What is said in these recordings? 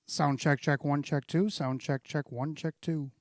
Sound check, check one, check two. Sound check, check one, check two.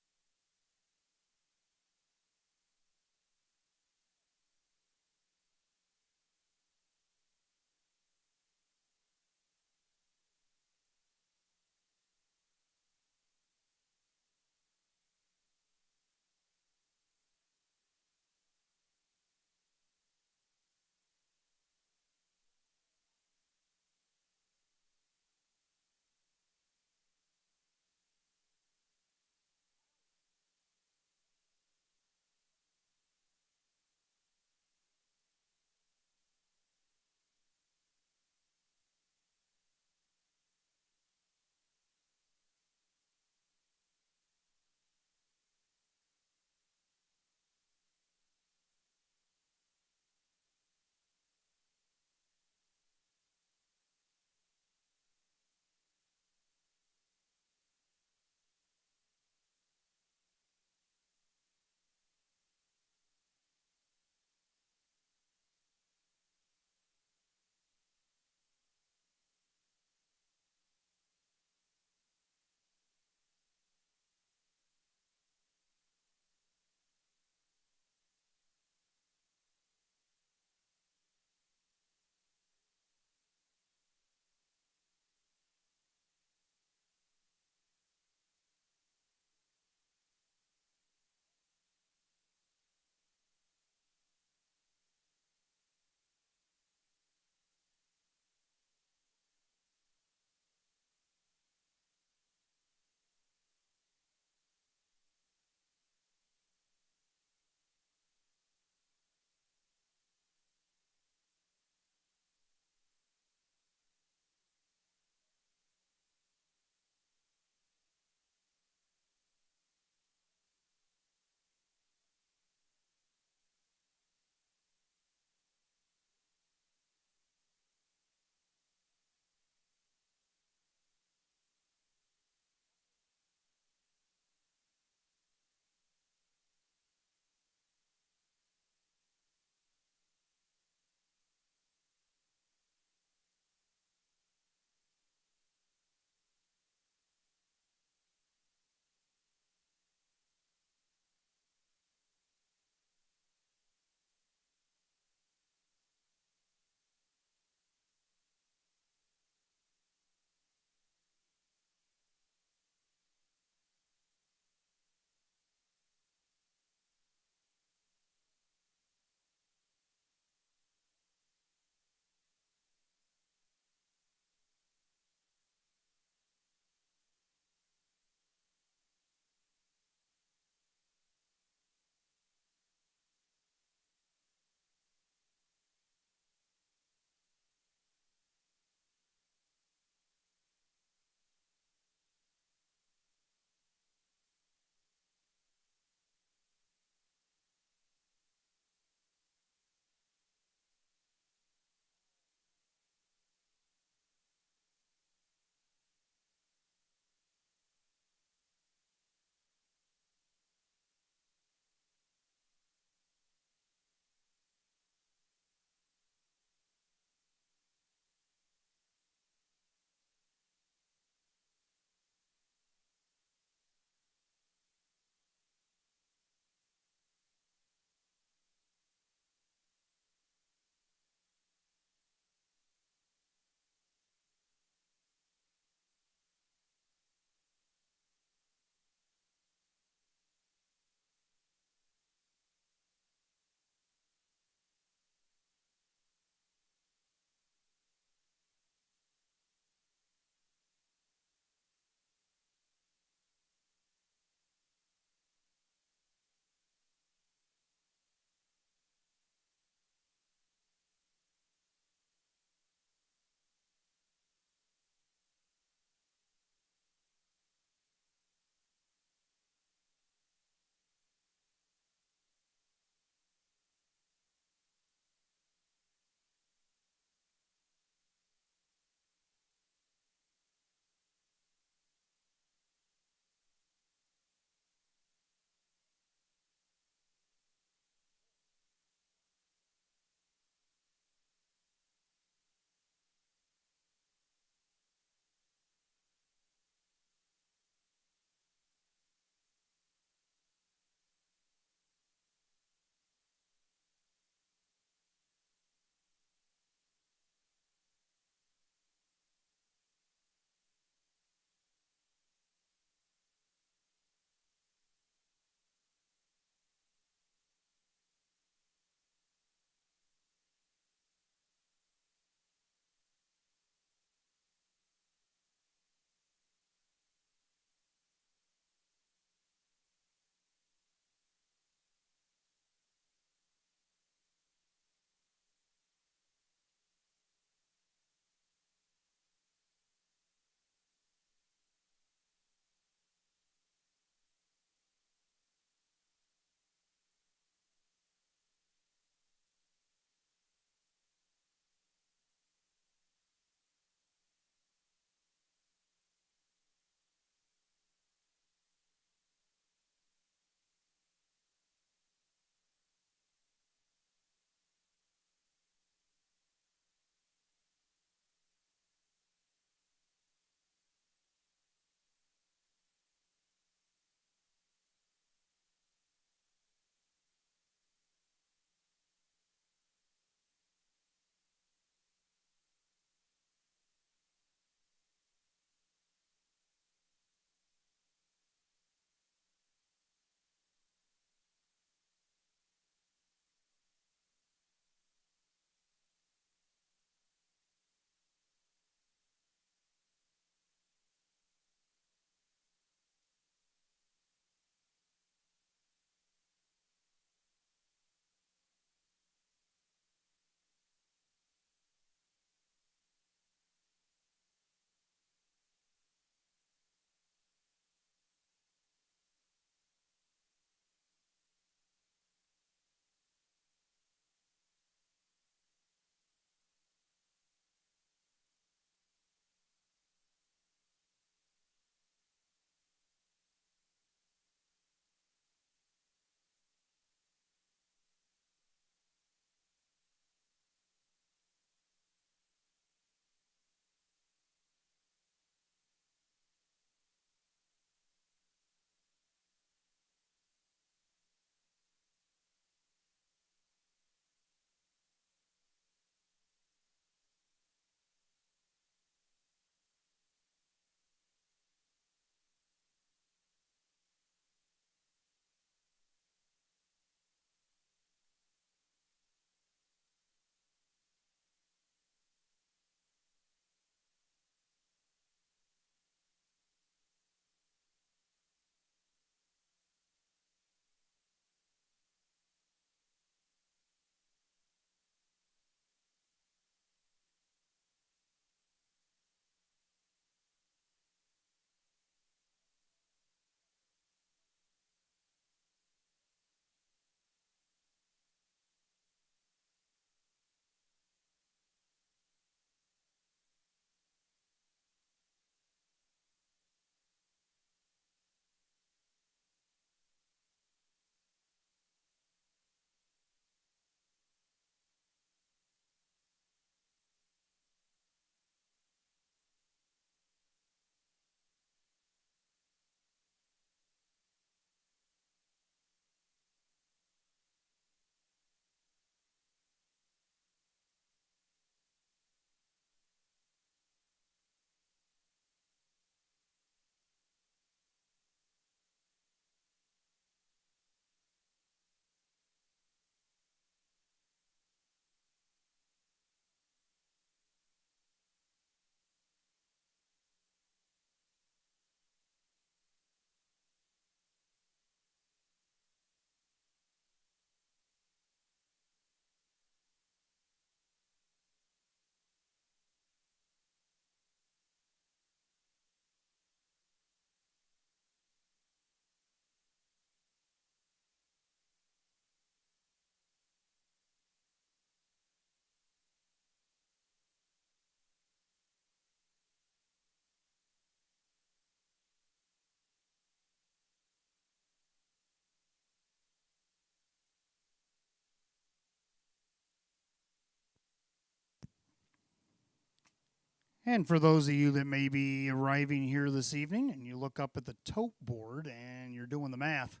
And for those of you that may be arriving here this evening and you look up at the tote board and you're doing the math,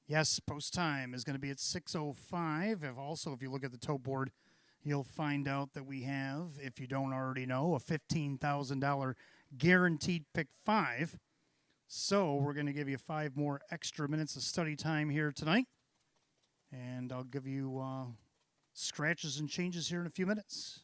yes, post time is going to be at 6:05. If you look at the tote board, you'll find out that we have, if you don't already know, a $15,000 guaranteed pick five. So we're going to give you 5 more extra minutes of study time here tonight. And I'll give you scratches and changes here in a few minutes.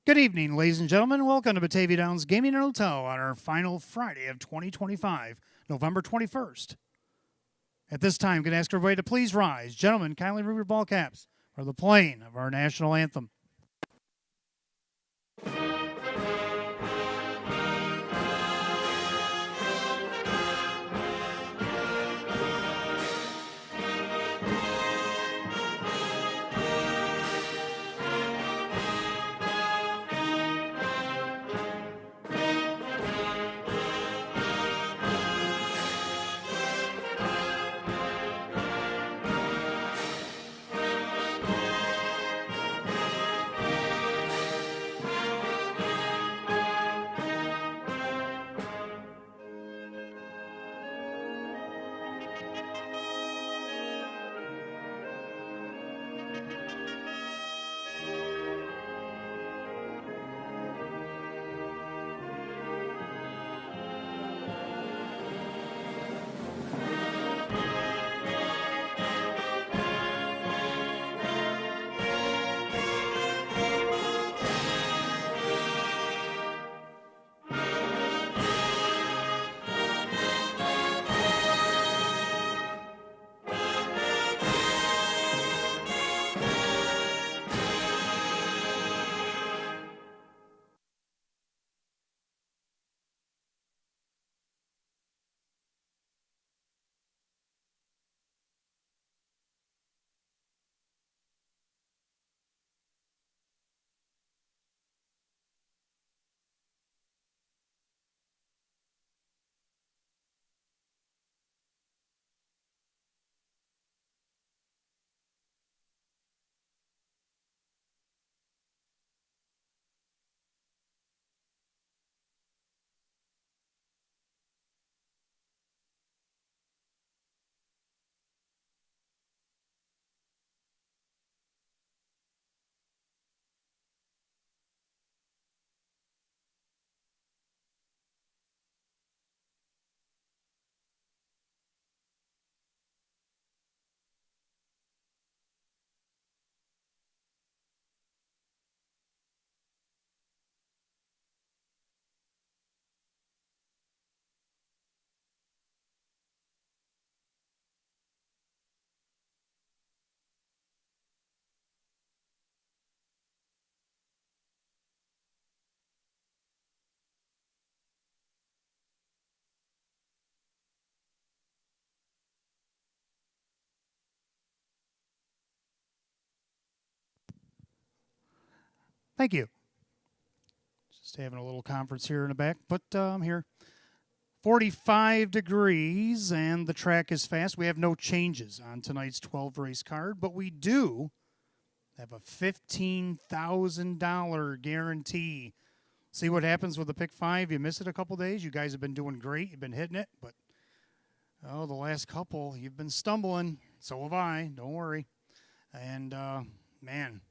Good evening, ladies and gentlemen. Welcome to Batavia Downs Gaming and Hotel on our final Friday of 2025, November 21st. At this time, I'm going to ask everybody to please rise. Gentlemen, kindly remove your ball caps for the playing of our national anthem. Thank you. Just having a little conference here in the back, but I'm here. 45 degrees, and the track is fast. We have no changes on tonight's 12 race card, but we do have a $15,000 guarantee. See what happens with the pick five. You miss it a couple days. You guys have been doing great. You've been hitting it, but the last couple you've been stumbling. So have I. Don't worry. And man,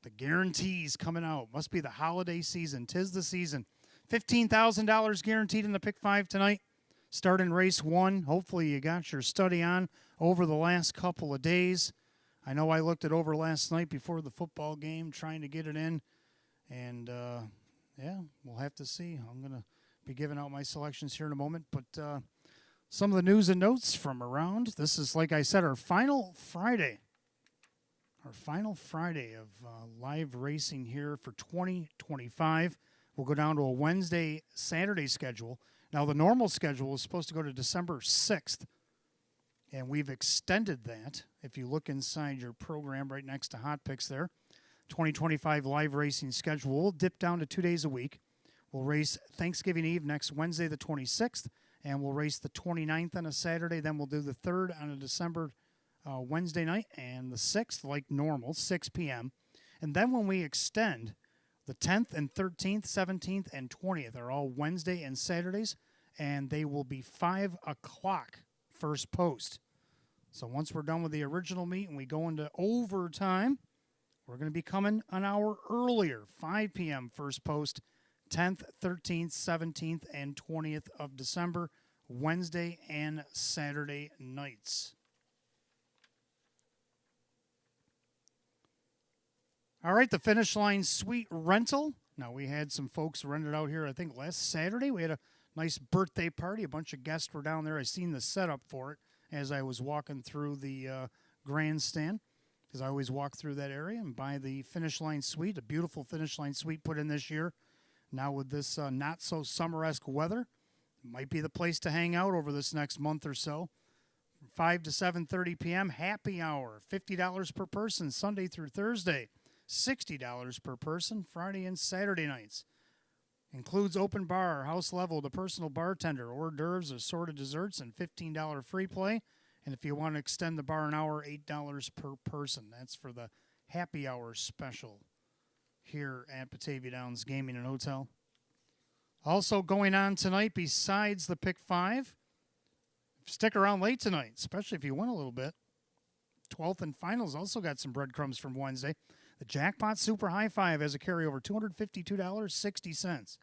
the guarantees coming out. Must be the holiday season. 'Tis the season. $15,000 guaranteed in the pick five tonight. Starting race one. Hopefully you got your study on over the last couple of days. I know I looked it over last night before the football game, trying to get it in. And, yeah, we'll have to see. I'm going to be giving out my selections here in a moment. But some of the news and notes from around. This is, like I said, our final Friday. Our final Friday of live racing here for 2025. We'll go down to a Wednesday, Saturday schedule. Now, the normal schedule is supposed to go to December 6th, and we've extended that. If you look inside your program right next to Hot Picks there, 2025 live racing schedule. We'll dip down to 2 days a week. We'll race Thanksgiving Eve next Wednesday, the 26th, and we'll race the 29th on a Saturday. Then we'll do the 3rd on a December Wednesday night, and the 6th, like normal, 6 p.m. And then when we extend, the 10th and 13th, 17th, and 20th are all Wednesday and Saturdays, and they will be 5 o'clock first post. So once we're done with the original meet and we go into overtime, we're going to be coming an hour earlier, 5 p.m. first post, 10th, 13th, 17th, and 20th of December, Wednesday and Saturday nights. All right, the Finish Line Suite rental. Now, we had some folks rented out here, I think, last Saturday. We had a nice birthday party. A bunch of guests were down there. I seen the setup for it as I was walking through the grandstand, because I always walk through that area and buy the Finish Line Suite, a beautiful Finish Line Suite put in this year. Now with this not-so-summer-esque weather, it might be the place to hang out over this next month or so. From 5 to 7:30 p.m., happy hour, $50 per person, Sunday through Thursday. $60 per person, Friday and Saturday nights. Includes open bar, house level, the personal bartender, hors d'oeuvres, assorted desserts, and $15 free play. And if you want to extend the bar an hour, $8 per person. That's for the happy hour special here at Batavia Downs Gaming and Hotel. Also going on tonight, besides the Pick 5, stick around late tonight, especially if you win a little bit. 12th and finals also got some breadcrumbs from Wednesday. The Jackpot Super High Five has a carryover, $252.60.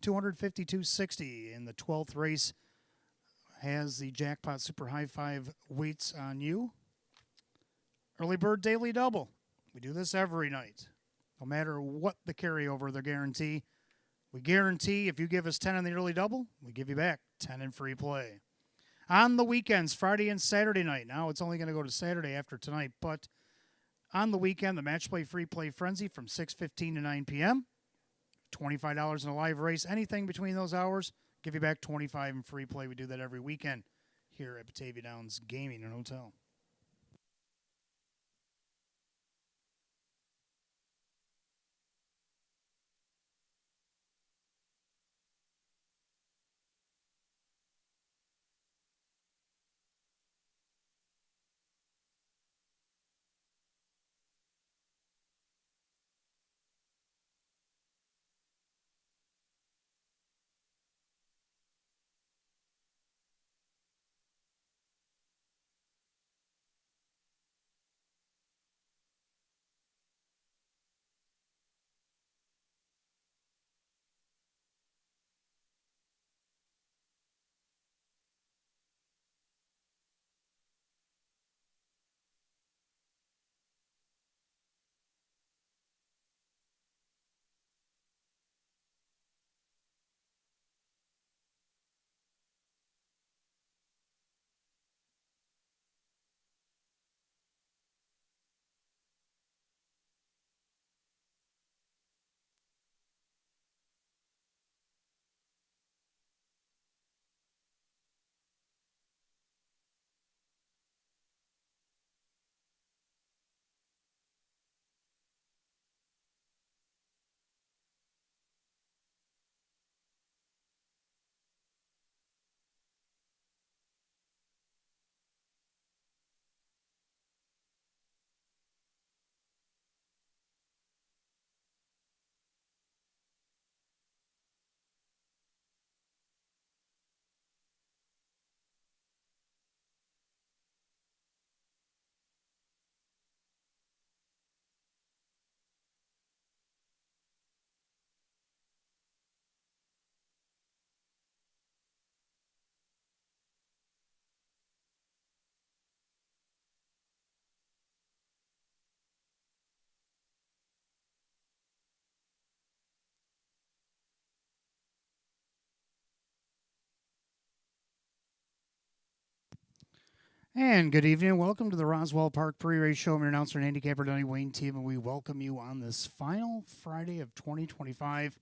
$252.60 in the 12th race has the Jackpot Super High Five waits on you. Early Bird Daily Double. We do this every night. No matter what the carryover, the guarantee. We guarantee if you give us 10 on the early double, we give you back 10 in free play. On the weekends, Friday and Saturday night. Now it's only going to go to Saturday after tonight, but on the weekend, the Match Play Free Play Frenzy from 6:15 to 9 p.m. $25 in a live race. Anything between those hours, give you back $25 in free play. We do that every weekend here at Batavia Downs Gaming and Hotel. And good evening. Welcome to the Roswell Park Pre-Race Show. I'm your announcer and handicapper, Donnie Wayne Team, and we welcome you on this final Friday of 2025.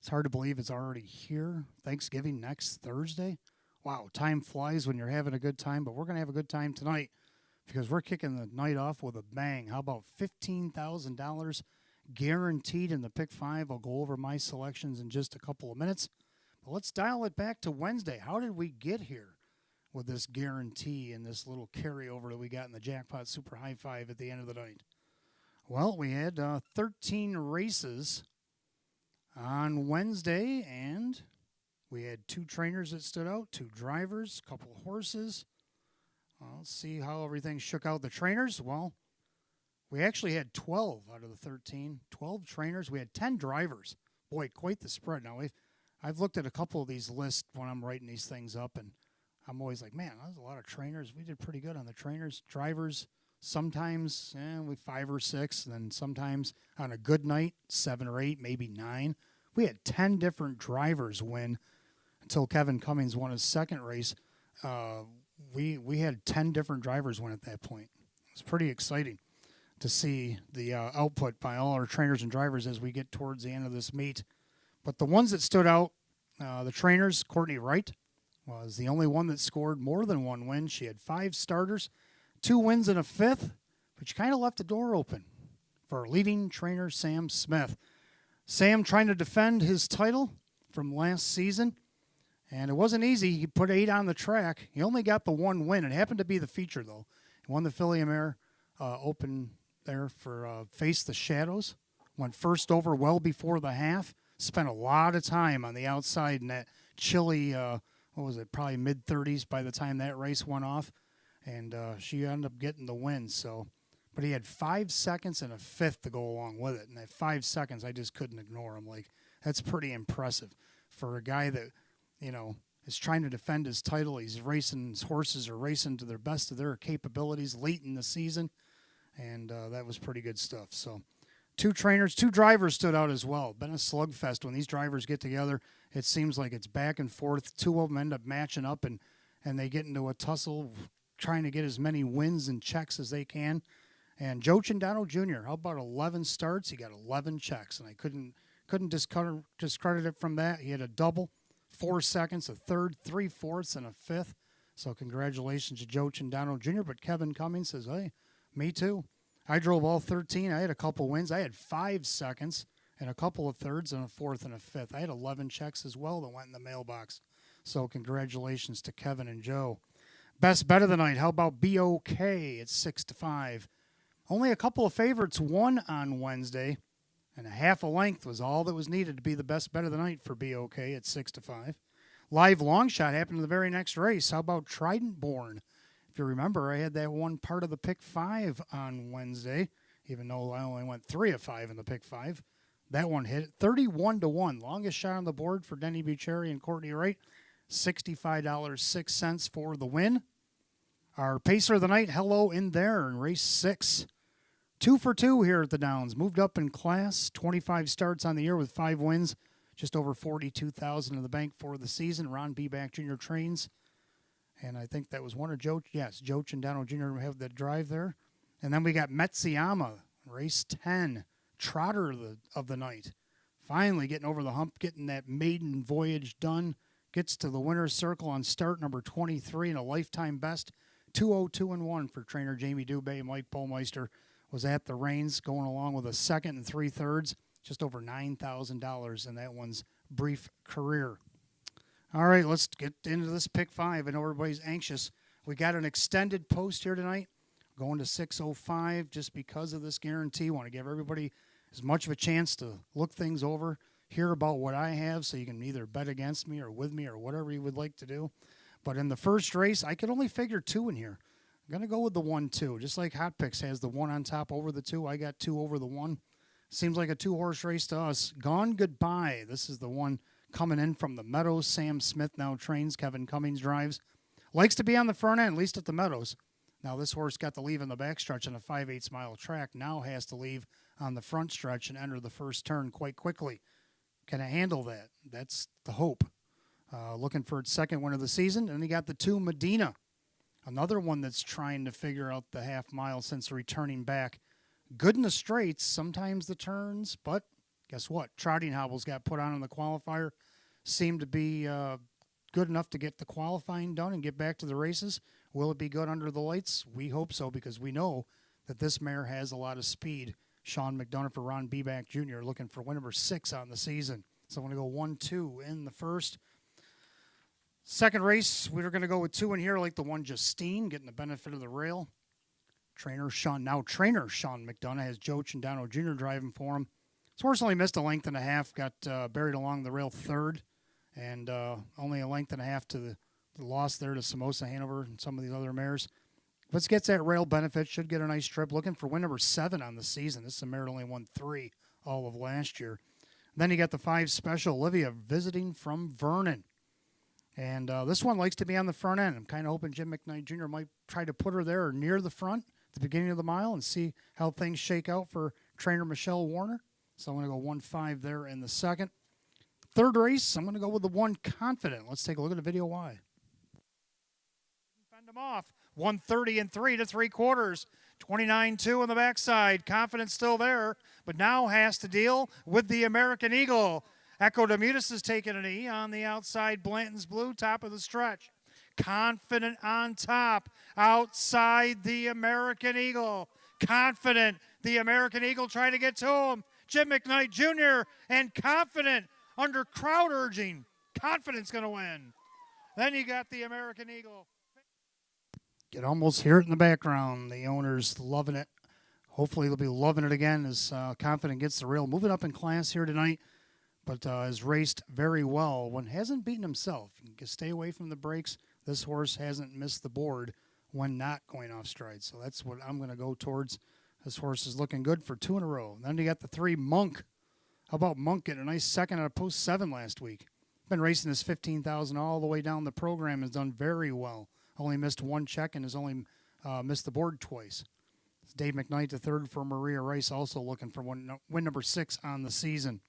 It's hard to believe it's already here. Thanksgiving next Thursday. Wow, time flies when you're having a good time, but we're going to have a good time tonight because we're kicking the night off with a bang. How about $15,000 guaranteed in the Pick 5? I'll go over my selections in just a couple of minutes. But let's dial it back to Wednesday. How did we get here with this guarantee and this little carryover that we got in the Jackpot Super High Five at the end of the night? Well, we had 13 races on Wednesday, and we had 2 trainers that stood out, 2 drivers, a couple of horses. Let's see how everything shook out. The trainers, well, we actually had 12 out of the 13. 12 trainers. We had 10 drivers. Boy, quite the spread. Now, I've looked at a couple of these lists when I'm writing these things up, and I'm always like, man, that was a lot of trainers. We did pretty good on the trainers. Drivers, Sometimes with 5 or 6, and then sometimes on a good night, 7 or 8, maybe 9. We had 10 different drivers win until Kevin Cummings won his second race. We had 10 different drivers win at that point. It was pretty exciting to see the output by all our trainers and drivers as we get towards the end of this meet. But the ones that stood out, the trainers, Courtney Wright was the only one that scored more than 1 win. She had 5 starters, 2 wins and a 5th, but she kind of left the door open for leading trainer Sam Smith. Sam trying to defend his title from last season, and it wasn't easy. He put 8 on the track. He only got the 1 win. It happened to be the feature, though. He won the Philly Mare Open there for Face the Shadows. Went first over well before the half. Spent a lot of time on the outside in that chilly, probably mid-30s by the time that race went off. And she ended up getting the win. But he had 5 seconds and a 5th to go along with it. And that 5 seconds, I just couldn't ignore him. Like, that's pretty impressive for a guy that, is trying to defend his title. He's racing, his horses are racing to their best of their capabilities late in the season. And that was pretty good stuff. So 2 drivers stood out as well. Been a slugfest when these drivers get together. It seems like it's back and forth. 2 of them end up matching up, and they get into a tussle trying to get as many wins and checks as they can. And Joe Cindano Jr., how about 11 starts? He got 11 checks, and I couldn't discredit it from that. He had a double, 4 seconds, a 3rd, 3/4, and a 5th. So congratulations to Joe Cindano Jr., but Kevin Cummings says, hey, me too. I drove all 13. I had a couple wins. I had 5 seconds and a couple of 3rds and a 4th and a 5th. I had 11 checks as well that went in the mailbox. So congratulations to Kevin and Joe. Best bet of the night, how about BOK at 6-5? Only a couple of favorites won on Wednesday, and a half a length was all that was needed to be the best bet of the night for BOK at 6-5. Live long shot happened in the very next race. How about Trident Born? If you remember, I had that one part of the pick 5 on Wednesday, even though I only went 3 of 5 in the pick 5. That one hit 31-1. Longest shot on the board for Denny Bucherri and Courtney Wright. $65.06 for the win. Our pacer of the night, Hello in There in race 6. 2 for 2 here at the Downs. Moved up in class. 25 starts on the year with 5 wins. Just over $42,000 in the bank for the season. Ron Beback Jr. trains. And I think that was one of Joe Cindano Jr. have the drive there. And then we got Metsuyama, race 10, trotter of the night. Finally getting over the hump, getting that maiden voyage done. Gets to the winner's circle on start number 23 and a lifetime best. 202-1 for trainer Jamie Dubé. Mike Polmeister was at the reins, going along with a 2nd and 3/3, just over $9,000 in that one's brief career. All right, let's get into this pick 5. I know everybody's anxious. We got an extended post here tonight, going to 6:05 just because of this guarantee. Want to give everybody as much of a chance to look things over, hear about what I have, so you can either bet against me or with me or whatever you would like to do. But in the first race, I could only figure 2 in here. I'm going to go with the 1-2. Just like Hot Picks has the 1 on top over the 2, I got 2 over the 1. Seems like a 2-horse race to us. Gone Goodbye. This is the one coming in from the Meadows. Sam Smith now trains. Kevin Cummings drives. Likes to be on the front end, at least at the Meadows. Now this horse got to leave in the backstretch on a 5/8 mile track. Now has to leave on the front stretch and enter the first turn quite quickly. Can it handle that? That's the hope. Looking for its 2nd win of the season. And he got the 2 Medina. Another one that's trying to figure out the half mile since returning back. Good in the straights, sometimes the turns, but guess what? Trotting hobbles got put on in the qualifier. Seemed to be good enough to get the qualifying done and get back to the races. Will it be good under the lights? We hope so, because we know that this mare has a lot of speed. Sean McDonough for Ron Beback Jr. looking for win number 6 on the season. So I'm going to go 1-2 in the first. Second race, we're going to go with 2 in here, like the one Justine, getting the benefit of the rail. Trainer Sean McDonough has Joe Cindano Jr. driving for him. This horse only missed a length and a half, got buried along the rail 3rd, and only a length and a half to the loss there to Samosa Hanover and some of these other mares. But gets that rail benefit, should get a nice trip. Looking for win number 7 on the season. This is a mare that only won 3 all of last year. Then you got the 5 special, Olivia Visiting from Vernon. And this one likes to be on the front end. I'm kind of hoping Jim McKnight Jr. might try to put her there or near the front the beginning of the mile and see how things shake out for trainer Michelle Warner. So I'm going to go 1-5 there in the second. Third race, I'm going to go with the 1 Confident. Let's take a look at the video why. Fend them off. 130 and 3 to 3/4. 29-2 on the backside. Confident still there, but now has to deal with the American Eagle. Echo Demutis is taking an E on the outside. Blanton's Blue, top of the stretch. Confident on top, outside the American Eagle. Confident, the American Eagle trying to get to him. Jim McKnight Jr. and Confident under crowd urging. Confident's going to win. Then you got the American Eagle. You can almost hear it in the background. The owner's loving it. Hopefully they'll be loving it again as Confident gets the rail. Moving up in class here tonight, but has raced very well. One hasn't beaten himself. You can stay away from the brakes. This horse hasn't missed the board when not going off stride. So that's what I'm going to go towards. This horse is looking good for 2 in a row. Then you got the 3 Monk. How about Monk getting a nice second out of post 7 last week? Been racing this 15,000 all the way down the program. Has done very well. Only missed 1 check and has only missed the board twice. Dave McKnight, the third for Maria Rice, also looking for win number 6 on the season.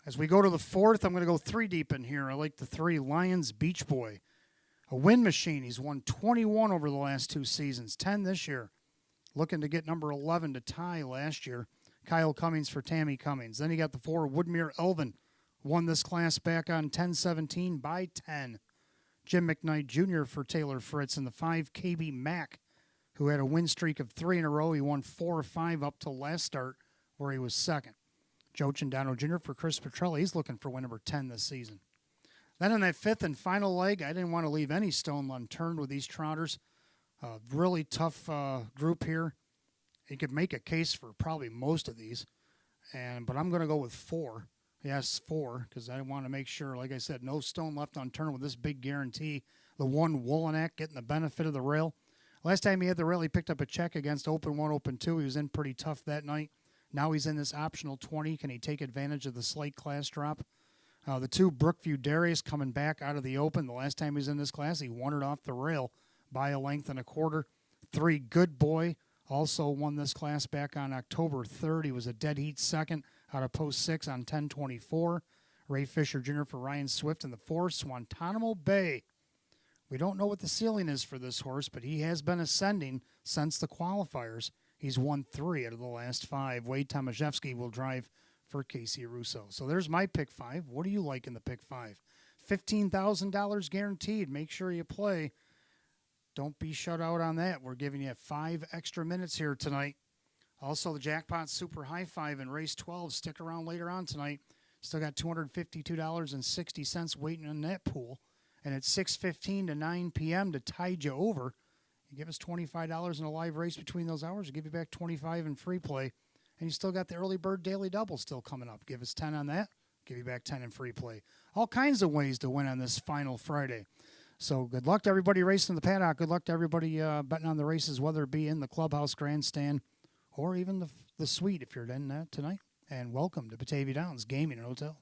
As we go to the 4th, I'm going to go 3 deep in here. I like the 3 Lions Beach Boy. A win machine. He's won 21 over the last 2 seasons, 10 this year. Looking to get number 11 to tie last year. Kyle Cummings for Tammy Cummings. Then you got the 4 Woodmere Elvin. Won this class back on 10-17 by 10. Jim McKnight Jr. for Taylor Fritz. And the 5 KB Mack, who had a win streak of 3 in a row. He won 4 or 5 up till last start where he was second. Joe Cindano Jr. for Chris Petrelli. He's looking for win number 10 this season. Then in that 5th and final leg, I didn't want to leave any stone unturned with these trotters. Really tough group here. You could make a case for probably most of these, but I'm going to go with 4. Yes, 4, because I want to make sure, like I said, no stone left unturned with this big guarantee. The 1 Woolenack getting the benefit of the rail. Last time he had the rail, he picked up a check against Open 1, Open 2. He was in pretty tough that night. Now he's in this optional 20. Can he take advantage of the slight class drop? The 2 Brookview Darius coming back out of the Open. The last time he was in this class, he won it off the rail by 1.25 lengths. 3 Good Boy also won this class back on October 3rd. He was a dead heat second out of post 6 on 10-24. Ray Fisher Jr. for Ryan Swift in the 4. Guantanamo Bay. We don't know what the ceiling is for this horse, but he has been ascending since the qualifiers. He's won 3 out of the last 5. Wade Tomaszewski will drive for Casey Russo. So there's my pick 5. What do you like in the pick 5? $15,000 guaranteed. Make sure you play. Don't be shut out on that. We're giving you 5 extra minutes here tonight. Also, the Jackpot Super High 5 in race 12. Stick around later on tonight. Still got $252.60 waiting in that pool. And it's 6:15 to 9 p.m. to tide you over. You give us $25 in a live race between those hours. We'll give you back $25 in free play. And you still got the early bird daily double still coming up. Give us 10 on that. Give you back 10 in free play. All kinds of ways to win on this final Friday. So good luck to everybody racing the paddock. Good luck to everybody betting on the races, whether it be in the clubhouse grandstand or even the suite if you're in that tonight. And welcome to Batavia Downs Gaming and Hotel.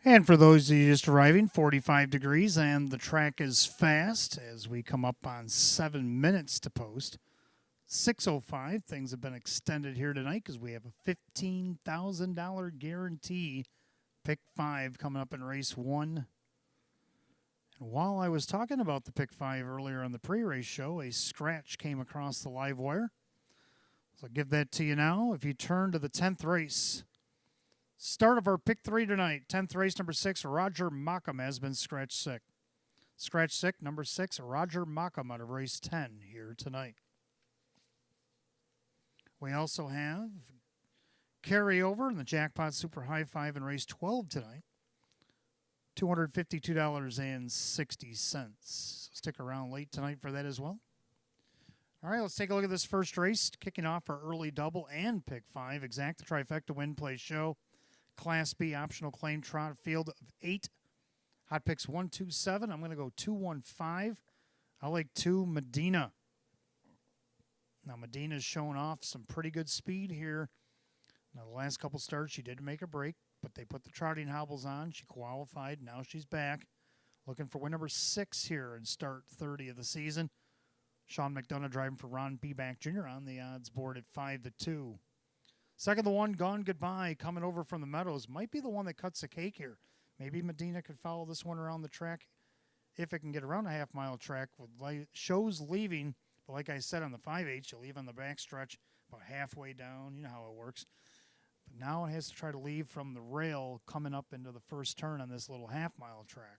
And for those of you just arriving, 45 degrees, and the track is fast as we come up on 7 minutes to post. 6:05. Things have been extended here tonight because we have a $15,000 guarantee. Pick 5 coming up in race 1. And while I was talking about the pick 5 earlier on the pre-race show, a scratch came across the live wire. So I'll give that to you now. If you turn to the 10th race, start of our pick 3 tonight. 10th race, number 6, Roger Mockham has been scratch sick. Scratch sick, number 6, Roger Mockham out of race 10 here tonight. We also have carryover in the Jackpot Super High 5 in race 12 tonight. $252.60. Stick around late tonight for that as well. All right, let's take a look at this first race. Kicking off our early double and pick 5. Exact the trifecta win play show. Class B optional claim trot field of 8. Hot picks 1, 2, 7. I'm going to go 2, 1, 5. I like 2, Medina. Now, Medina's showing off some pretty good speed here. Now, the last couple starts, she did make a break, but they put the trotting hobbles on. She qualified. Now she's back. Looking for win number 6 here in start 30 of the season. Sean McDonough driving for Ron Beback Jr. on the odds board at 5-2. Second, the one, Gone Goodbye, coming over from the Meadows. Might be the one that cuts the cake here. Maybe Medina could follow this one around the track if it can get around a half-mile track. With shows leaving, but like I said, on the 5/8, you'll leave on the backstretch about halfway down. You know how it works. But now it has to try to leave from the rail coming up into the first turn on this little half-mile track.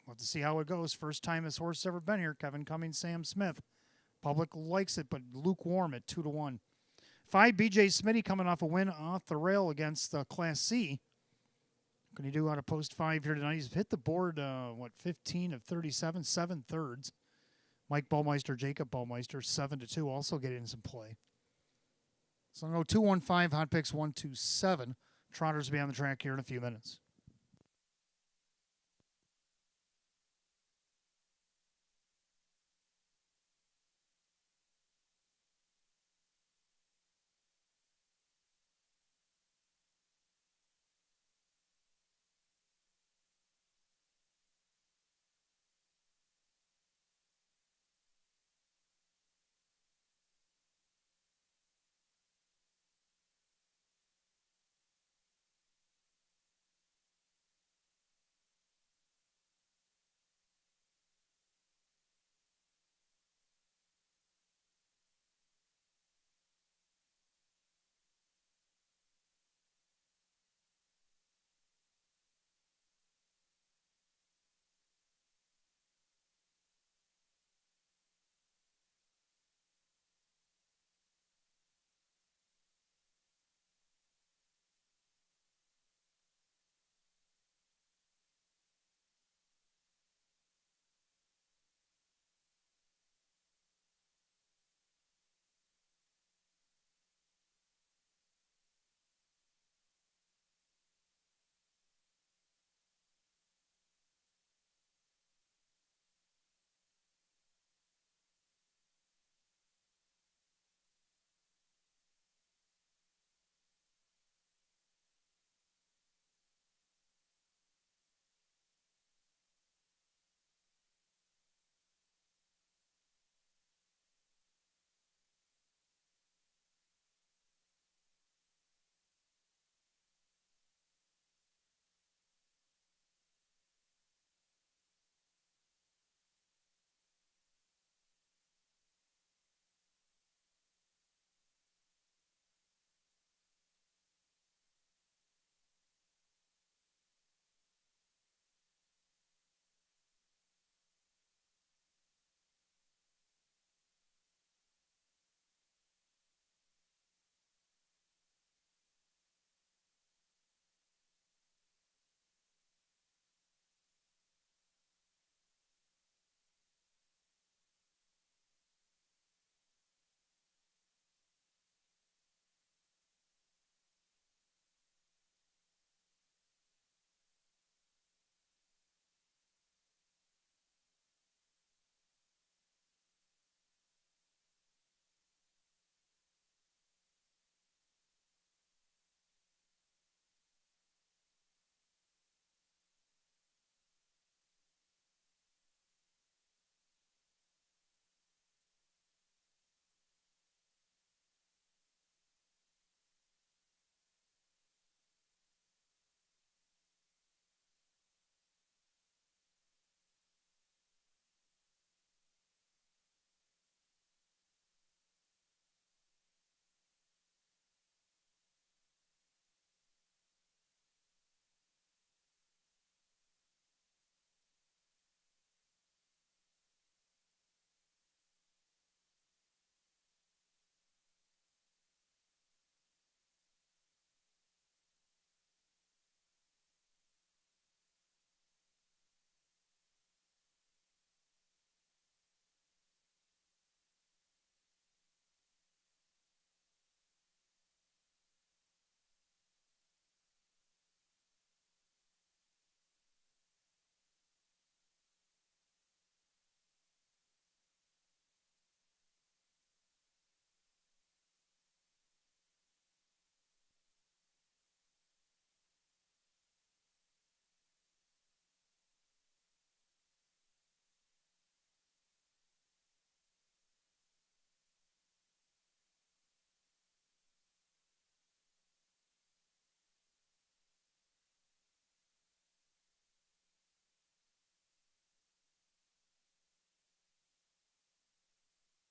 We'll have to see how it goes. First time this horse has ever been here. Kevin Cummings, Sam Smith. Public likes it, but lukewarm at 2-1. 5, BJ Smitty coming off a win off the rail against Class C. What can he do out of post 5 here tonight? He's hit the board, 15 of 37, 7 thirds. Mike Ballmeister, Jacob Ballmeister, 7-2, also getting some play. So I'm going to go 2, 1, 5, hot picks 1, 2, 7. Trotters will be on the track here in a few minutes.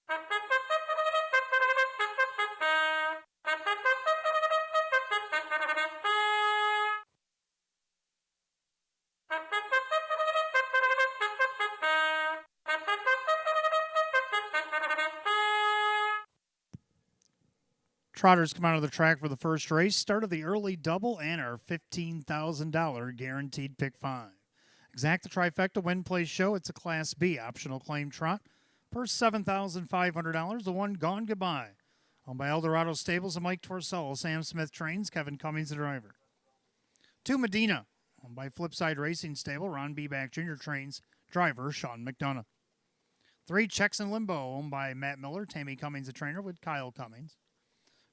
Trotters come out of the track for the first race, start of the early double, and our $15,000 guaranteed pick five. Exact the trifecta win place show. It's a Class B optional claim trot. Purse $7,500. The one Gone Goodbye. Owned by Eldorado Stables and Mike Torsello. Sam Smith trains. Kevin Cummings the driver. 2 Medina. Owned by Flipside Racing Stable. Ron B. Back Jr. trains. Driver Sean McDonough. 3 Checks in Limbo. Owned by Matt Miller. Tammy Cummings the trainer with Kyle Cummings.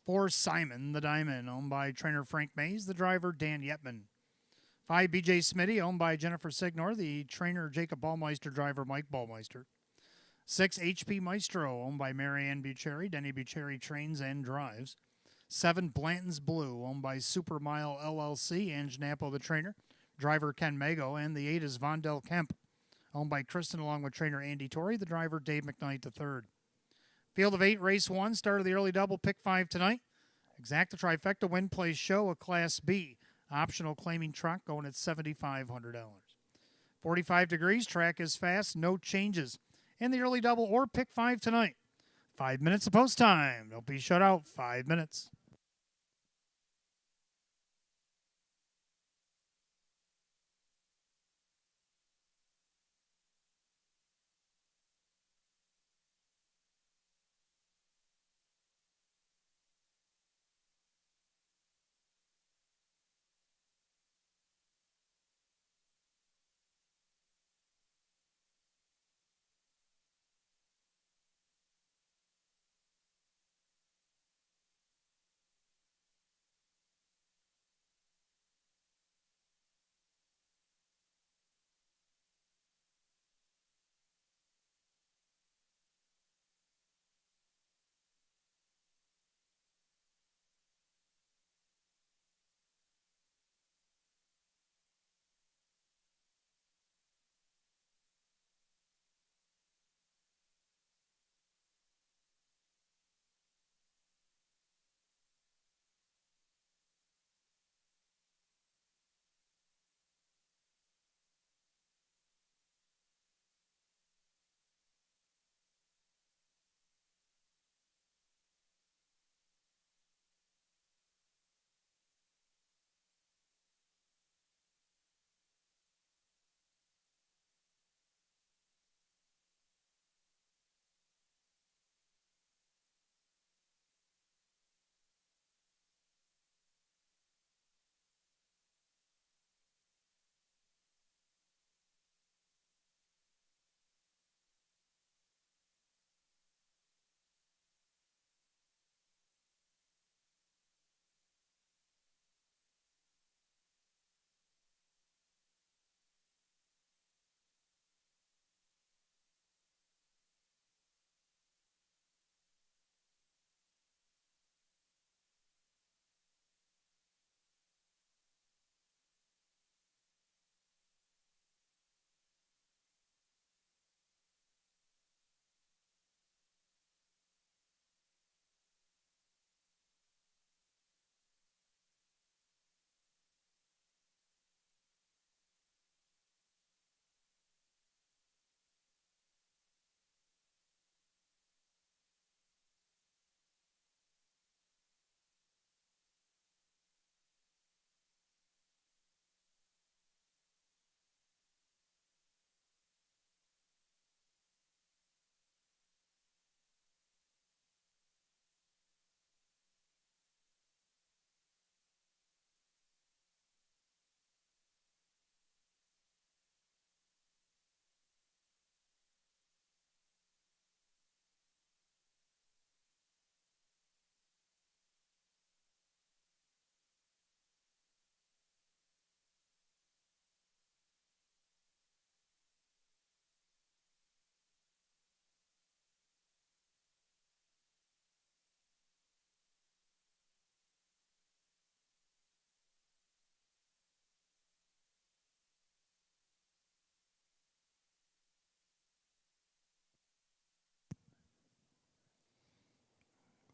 4 Simon the Diamond. Owned by trainer Frank Mays. The driver Dan Yetman. 5 BJ Smitty, owned by Jennifer Signor, the trainer Jacob Ballmeister, driver Mike Ballmeister. 6 HP Maestro, owned by Marianne Bucheri. Denny Bucheri trains and drives. 7 Blanton's Blue, owned by Supermile LLC, Ange Napo the trainer, driver Ken Mago. And the 8 is Vondell Kemp, owned by Kristen along with trainer Andy Torrey, the driver Dave McKnight III. Field of 8, race 1, start of the early double, pick 5 tonight. Exacta trifecta win place show, a Class B. Optional claiming truck going at $7,500. 45 degrees, track is fast, no changes in the early double or pick 5 tonight. 5 minutes of post time. Don't be shut out. 5 minutes.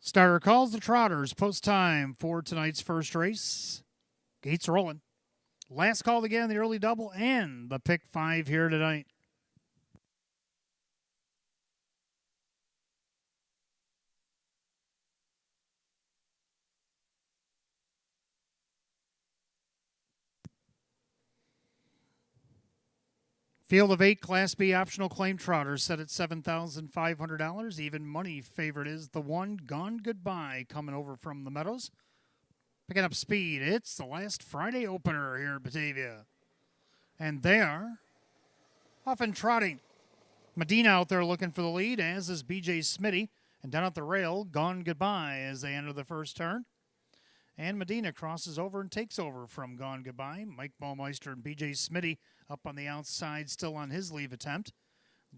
Starter calls the Trotters. Post time for tonight's first race. Gates rolling. Last call again, the early double and the pick 5 here tonight. Field of 8 Class B optional claim trotters set at $7,500. Even money favorite is the one Gone Goodbye coming over from the Meadows. Picking up speed. It's the last Friday opener here at Batavia. And they are off and trotting. Medina out there looking for the lead, as is BJ Smitty. And down at the rail, Gone Goodbye as they enter the first turn. And Medina crosses over and takes over from Gone Goodbye. Mike Baumeister and BJ Smitty up on the outside, still on his leave attempt.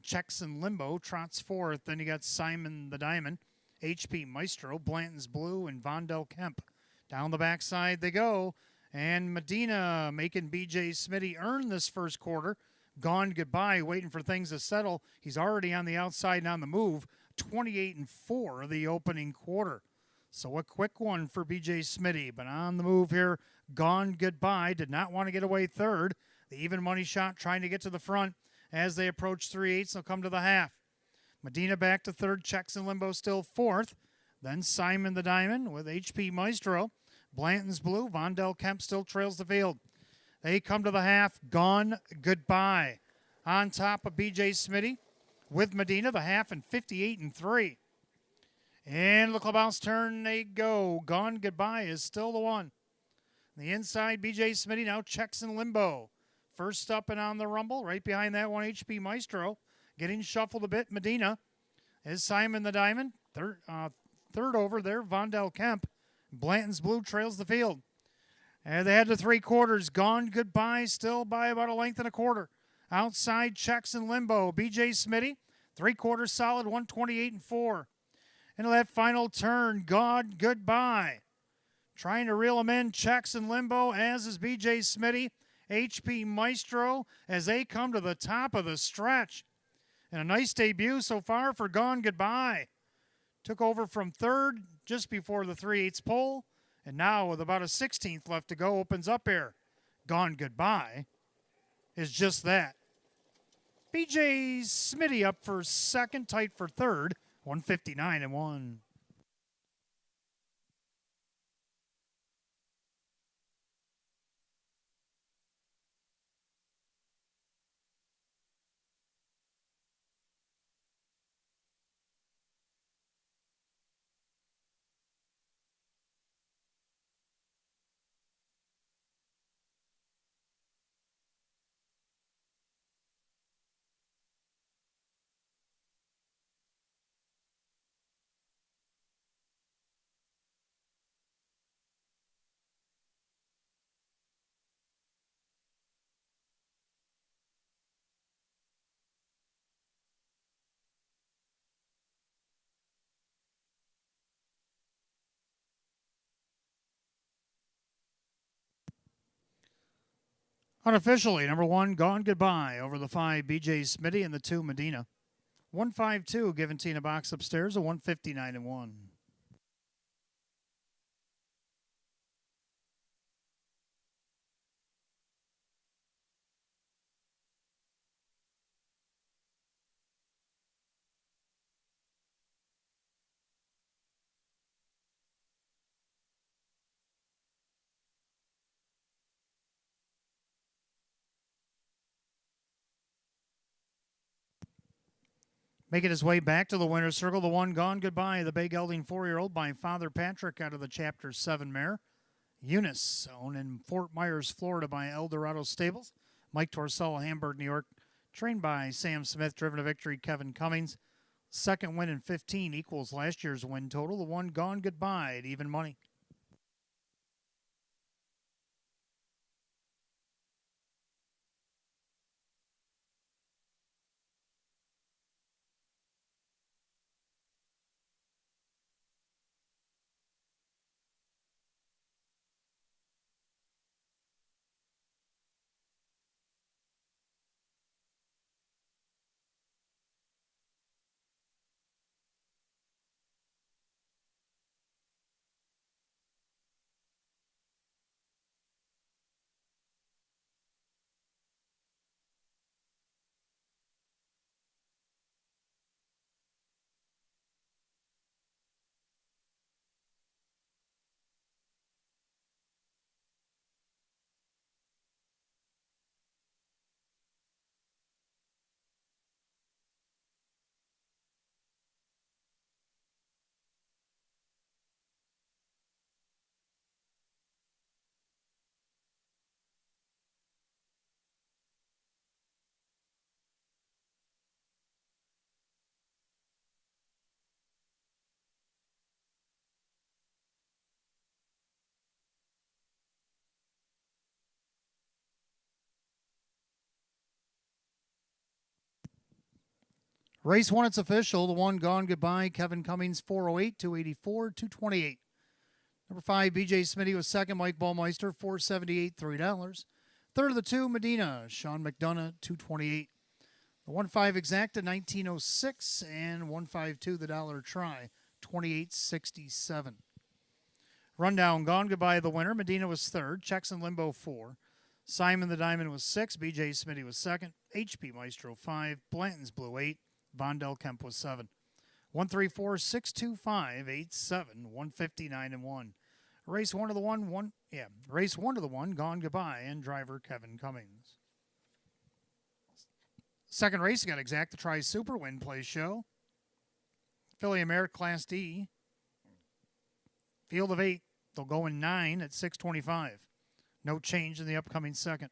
Checks in limbo, trots fourth. Then you got Simon the Diamond, HP Maestro, Blanton's Blue, and Vondell Kemp. Down the backside they go. And Medina making BJ Smitty earn this first quarter. Gone Goodbye, waiting for things to settle. He's already on the outside and on the move. 28-4 the opening quarter. So a quick one for BJ Smitty, but on the move here, Gone Goodbye. Did not want to get away third. The even money shot trying to get to the front. As they approach 3/8, they'll come to the half. Medina back to third, checks in limbo still fourth. Then Simon the Diamond with HP Maestro. Blanton's Blue, Vondell Kemp still trails the field. They come to the half, Gone Goodbye. On top of BJ Smitty with Medina, the half and 58-3. And the clubhouse turn they go. Gone Goodbye is still the one. The inside, BJ Smitty now checks in limbo. First up and on the rumble, right behind that one, HP Maestro. Getting shuffled a bit, Medina. Is Simon the Diamond. Third over there, Vondell Kemp. Blanton's Blue trails the field. And they head to 3/4. Gone Goodbye still by about a length and a quarter. Outside, checks in limbo. BJ Smitty, 3/4 solid, 128-4. Into that final turn, Gone Goodbye. Trying to reel him in, checks in limbo, as is BJ Smitty, HP Maestro, as they come to the top of the stretch. And a nice debut so far for Gone Goodbye. Took over from third just before the 3/8 pole, and now with about a 16th left to go, opens up here. Gone Goodbye is just that. BJ Smitty up for second, tight for third. 159-1. Unofficially, number one, Gone Goodbye over the 5, BJ Smitty, and the 2, Medina. 152 giving Tina box upstairs, a 159-1. Making his way back to the winner's circle, the one, Gone Goodbye, the Bay Gelding 4-year-old by Father Patrick out of the Chapter 7 mare. Eunice, owned in Fort Myers, Florida by Eldorado Stables. Mike Torcella, Hamburg, New York. Trained by Sam Smith, driven to victory, Kevin Cummings. Second win in 15 equals last year's win total. The one, Gone Goodbye at even money. Race 1, it's official. The 1, Gone Goodbye, Kevin Cummings, 408, 284, 228. Number 5, BJ Smitty was second, Mike Ballmeister, 478, $3. Third of the 2, Medina, Sean McDonough, 228. The 1-5 Exacta, 1906, and 152 the dollar try, 2867. Rundown, Gone Goodbye, the winner. Medina was third, Checks in Limbo, 4. Simon the Diamond was 6, BJ Smitty was second, HP Maestro 5, Blanton's Blue 8, Vondel Kemp was 7. 134 625 87 159 and 1. Race 1 to the 1, Race 1 to the 1, Gone Goodbye, and driver Kevin Cummings. Second race, you got Exacta Tri Super Win Play Show. Philly America Class D. Field of 8. They'll go in 9 at 625. No change in the upcoming second.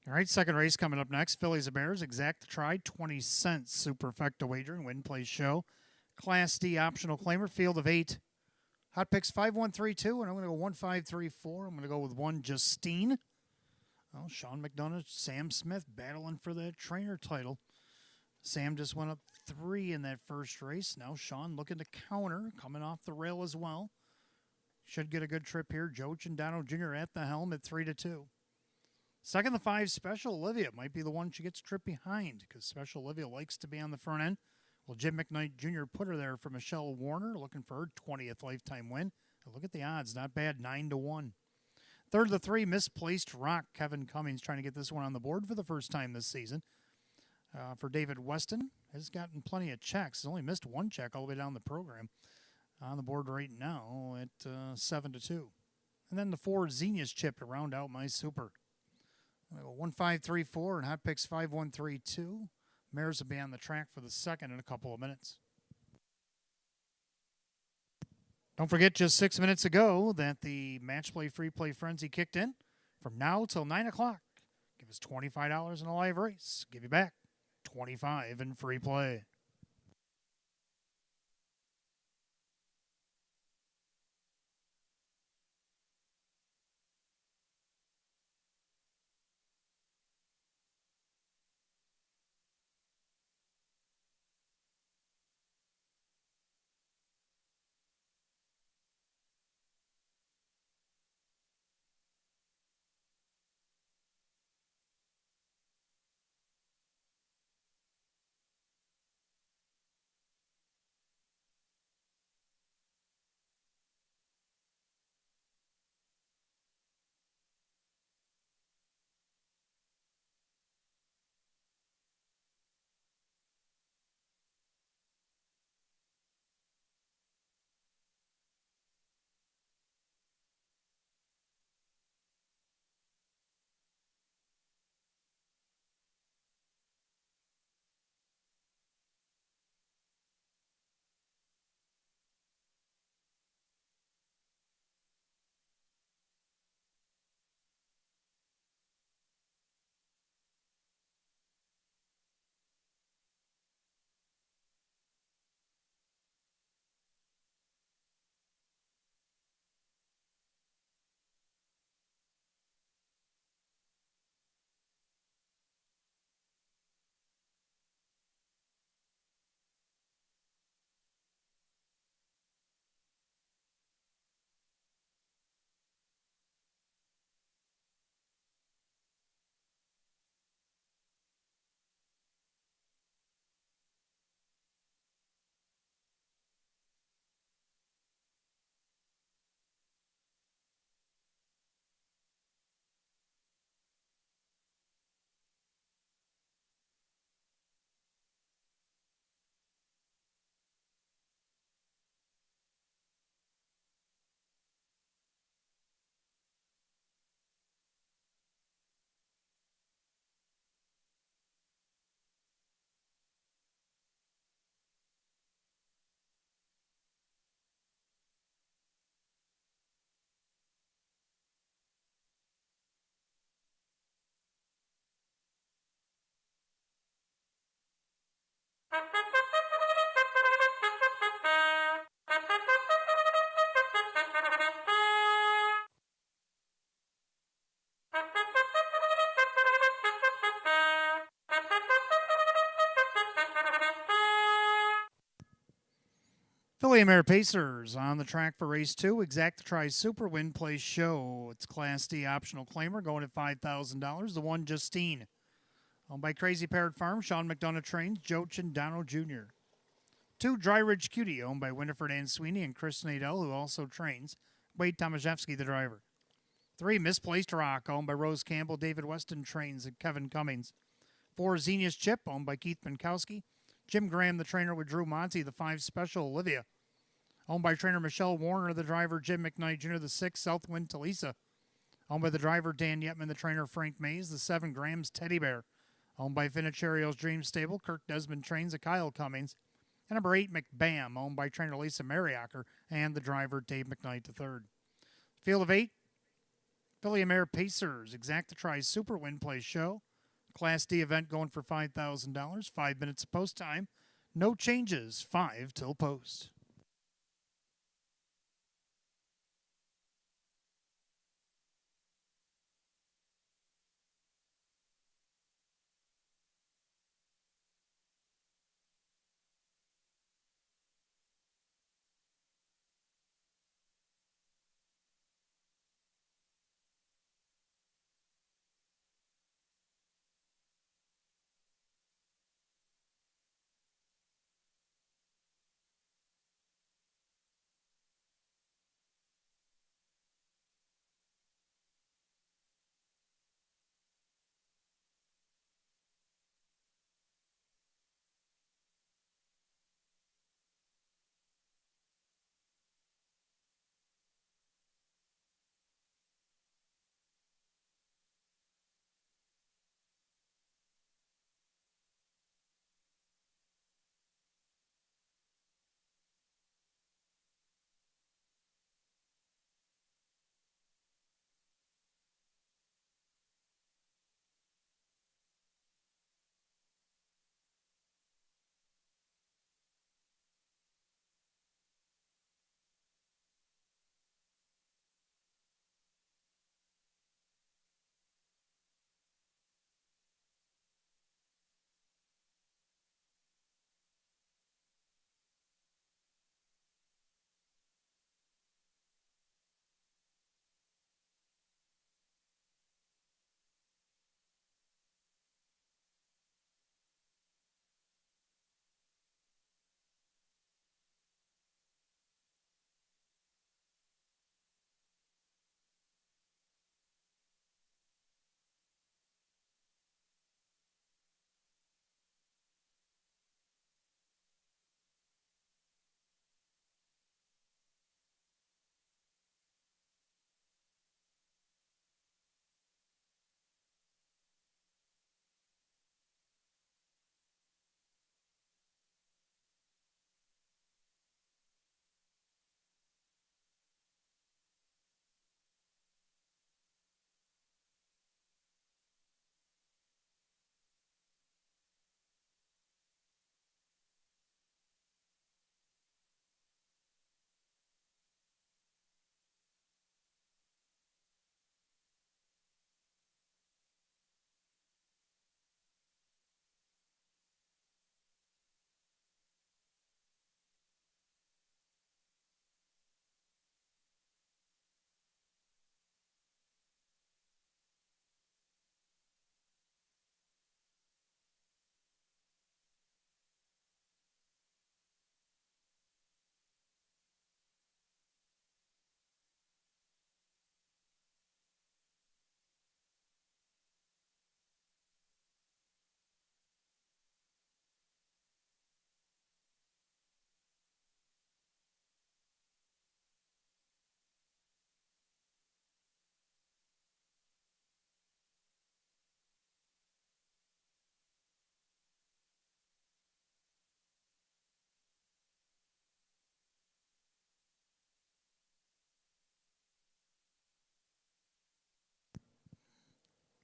All right, second race coming up next. Phillies and Bears, exact try, 20 cents. Superfecta wagering, win, play, show. Class D optional claimer, field of 8. Hot picks 5132, and I'm going to go 1534. I'm going to go with 1 Justine. Oh, Sean McDonough, Sam Smith battling for that trainer title. Sam just went up 3 in that first race. Now Sean looking to counter, coming off the rail as well. Should get a good trip here. Joe Chandano Jr. at the helm at 3-2. Second, the 5 Special Olivia might be the one she gets a trip behind because Special Olivia likes to be on the front end. Well, Jim McKnight Jr. put her there for Michelle Warner, looking for her 20th lifetime win. And look at the odds, not bad, 9-1. Third, the 3 Misplaced Rock. Kevin Cummings trying to get this one on the board for the first time this season. For David Weston, has gotten plenty of checks. He's only missed 1 check all the way down the program. On the board right now at 7-2. And then the 4 Xenius Chip to round out my super. I go 1534 and hot picks 5132. Mares will be on the track for the second in a couple of minutes. Don't forget, just 6 minutes ago, that the Match Play Free Play Frenzy kicked in. From now till 9 o'clock. Give us $25 in a live race. Give you back $25 in free play. Philly and Mare Pacers on the track for race 2. Exact try super win play show. It's Class D optional claimer going at $5,000. The 1 Justine. Owned by Crazy Parrot Farm. Sean McDonough trains. Joe Chandano Jr. 2 Dry Ridge Cutie. Owned by Winifred Ann Sweeney and Chris Nadell, who also trains. Wade Tomaszewski, the driver. 3 Misplaced Rock. Owned by Rose Campbell. David Weston trains and Kevin Cummings. 4 Xenius Chip. Owned by Keith Pinkowski. Jim Graham, the trainer, with Drew Monty. The 5 Special Olivia. Owned by trainer Michelle Warner, the driver Jim McKnight Jr., the 6 Southwind Talisa. Owned by the driver Dan Yetman, the trainer Frank Mays, the 7 Grams Teddy Bear. Owned by Finicherio's Dream Stable, Kirk Desmond trains a Kyle Cummings. And number 8 McBam, owned by trainer Lisa Mariacker and the driver Dave McKnight III. Field of 8, Philly Mare Pacers, Exacta Super Win Play Show. Class D event going for $5,000. 5 minutes of post time. No changes. 5 till post.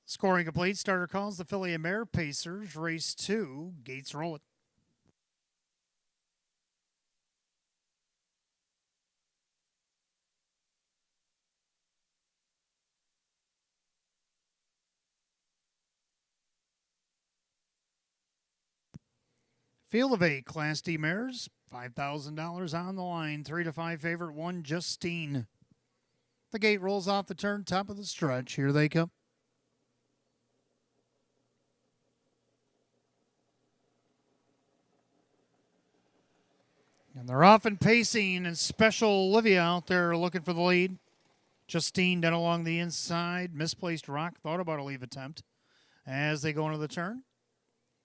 Scoring complete. Starter calls the Philly Mare Pacers. Race 2. Gates roll it. Field of 8 Class D mares. $5,000 on the line. 3 to 5 favorite 1 Justine. The gate rolls off the turn, top of the stretch. Here they come. And they're off and pacing, and Special Olivia out there looking for the lead. Justine down along the inside. Misplaced Rock thought about a leave attempt as they go into the turn.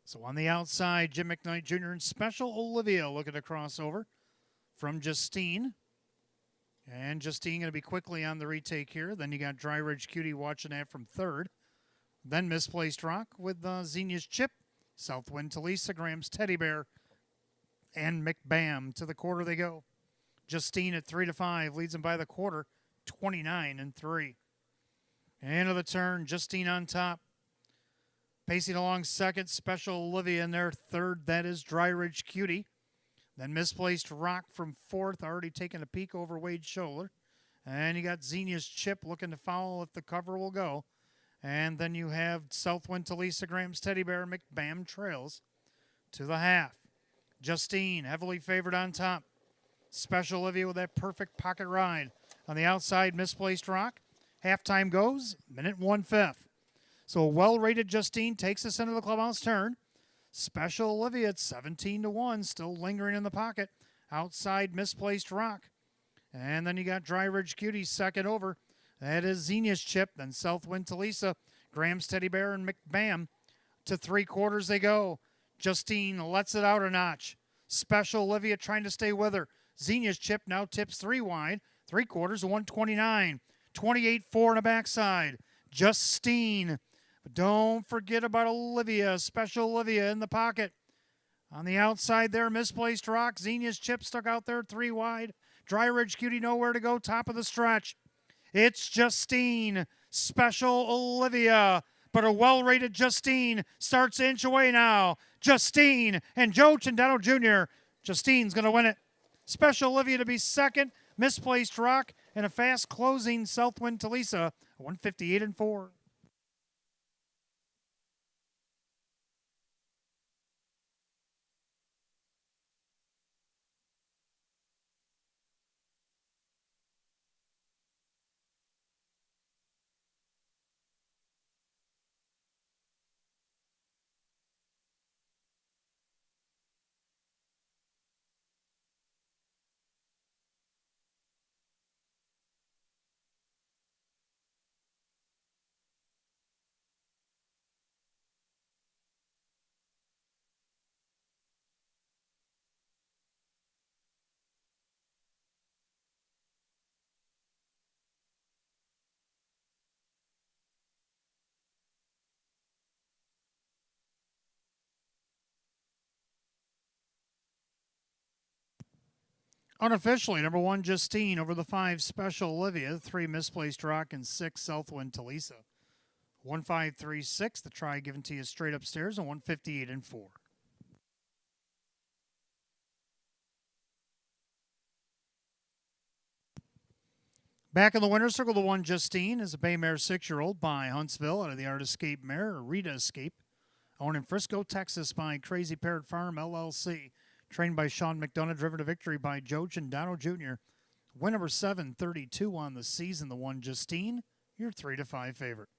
So on the outside, Jim McKnight Jr. and Special Olivia looking to cross over from Justine. And Justine going to be quickly on the retake here. Then you got Dry Ridge Cutie watching that from third. Then Misplaced Rock with Xenia's Chip. Southwind Talisa, Graham's Teddy Bear, and McBam. To the quarter they go. Justine at 3 to 5 leads them by the quarter, 29-3. Into the turn, Justine on top. Pacing along second, Special Olivia in there. Third, that is Dry Ridge Cutie. Then Misplaced Rock from fourth, already taking a peek over Wade's shoulder. And you got Xenia's Chip looking to foul if the cover will go. And then you have Southwind to Lisa Graham's Teddy Bear. McBam trails to the half. Justine, heavily favored on top. Special Olivia with that perfect pocket ride. On the outside, Misplaced Rock. Halftime goes, minute 1/5. So a well-rated Justine takes us into the clubhouse turn. Special Olivia at 17-1, still lingering in the pocket. Outside, Misplaced Rock. And then you got Dry Ridge Cutie second over. That is Xenia's Chip. Then Southwind to Lisa. Graham's Teddy Bear and McBam. To 3/4 they go. Justine lets it out a notch. Special Olivia trying to stay with her. Xenia's Chip now tips 3 wide. 3/4 129. 28-4 on the backside. Justine. But don't forget about Olivia. Special Olivia in the pocket. On the outside there, Misplaced Rock. Xenia's Chip stuck out there 3 wide. Dry Ridge Cutie nowhere to go. Top of the stretch. It's Justine. Special Olivia. But a well-rated Justine starts to inch away now. Justine and Joe Chandano Jr. Justine's going to win it. Special Olivia to be second. Misplaced Rock and a fast closing Southwind to Lisa. 158-4. Unofficially, number 1, Justine over the 5, Special Olivia, 3, Misplaced Rock, and 6, Southwind to Lisa. 1536, the try given to you straight upstairs, and 158-4. Back in the winner's circle, the 1, Justine, is a bay mare 6-year-old by Huntsville out of the Art Escape mare, or Rita Escape. Owned in Frisco, Texas by Crazy Parrot Farm, LLC. Trained by Sean McDonough, driven to victory by Joe Chandano Jr. Win number 732 on the season, the 1, Justine, your 3-5 favorite.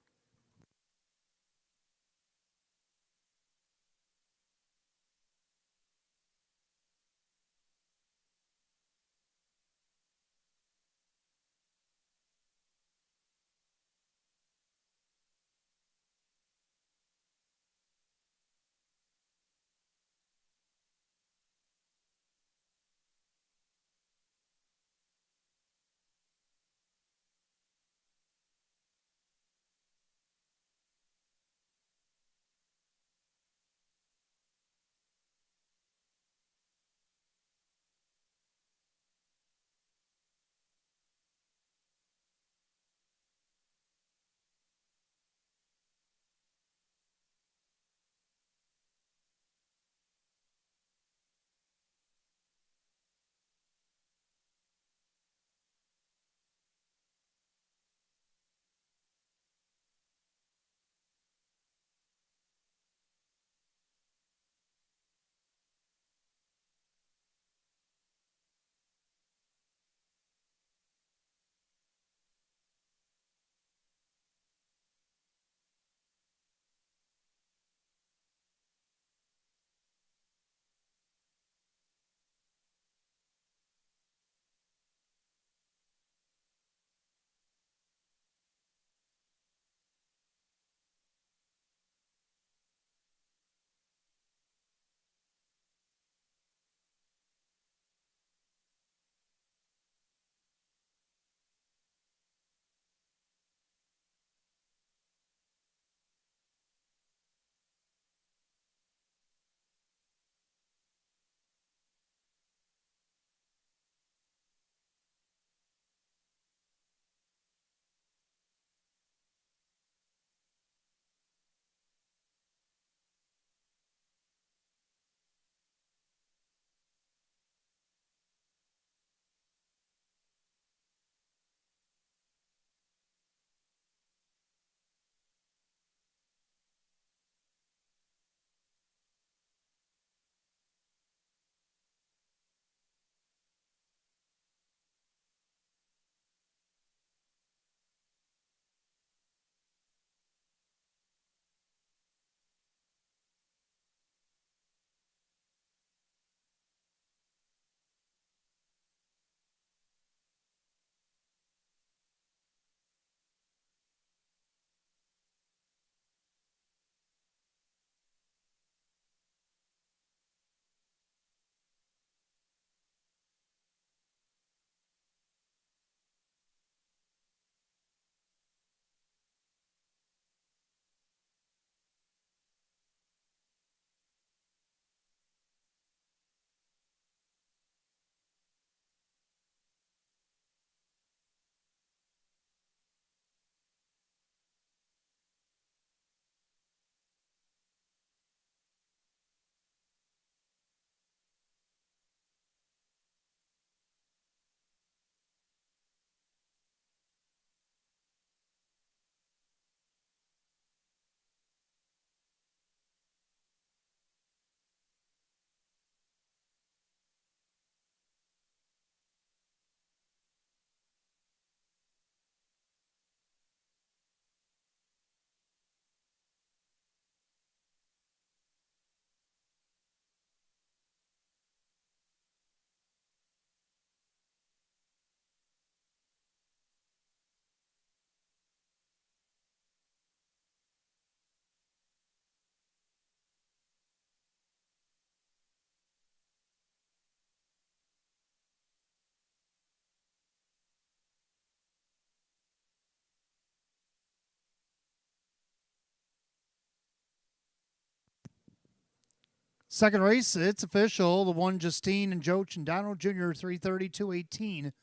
Second race, it's official. The 1, Justine and Joe Chindano Jr., 330, 218,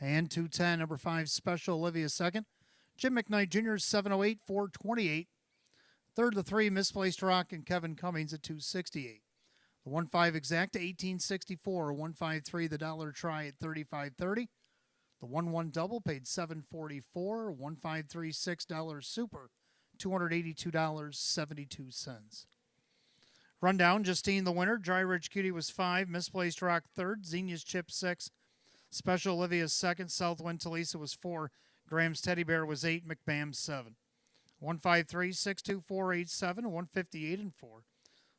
and 210. Number 5, Special Olivia second. Jim McKnight Jr., 708, 428. Third, the 3, Misplaced Rock and Kevin Cummings at 268. The 1-5 Exacta, 1864. 153, the Dollar Try at 3530. The 1-1 Double paid 744. 1536 $, Super, $282.72. Rundown, Justine the winner. Dry Ridge Cutie was 5. Misplaced Rock third. Xenia's Chip 6. Special Olivia second. Southwind Talisa was 4. Graham's Teddy Bear was 8. McBam 7. 153, 62487, 158 and 4.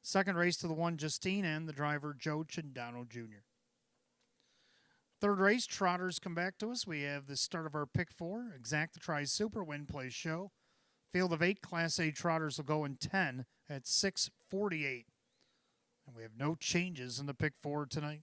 Second race to the 1, Justine and the driver Joe Chindano Jr. Third race, Trotters come back to us. We have the start of our pick 4. Exacta Tries Super Win Play Show. Field of 8, Class A Trotters will go in 10 at 648. And we have no changes in the pick 4 tonight.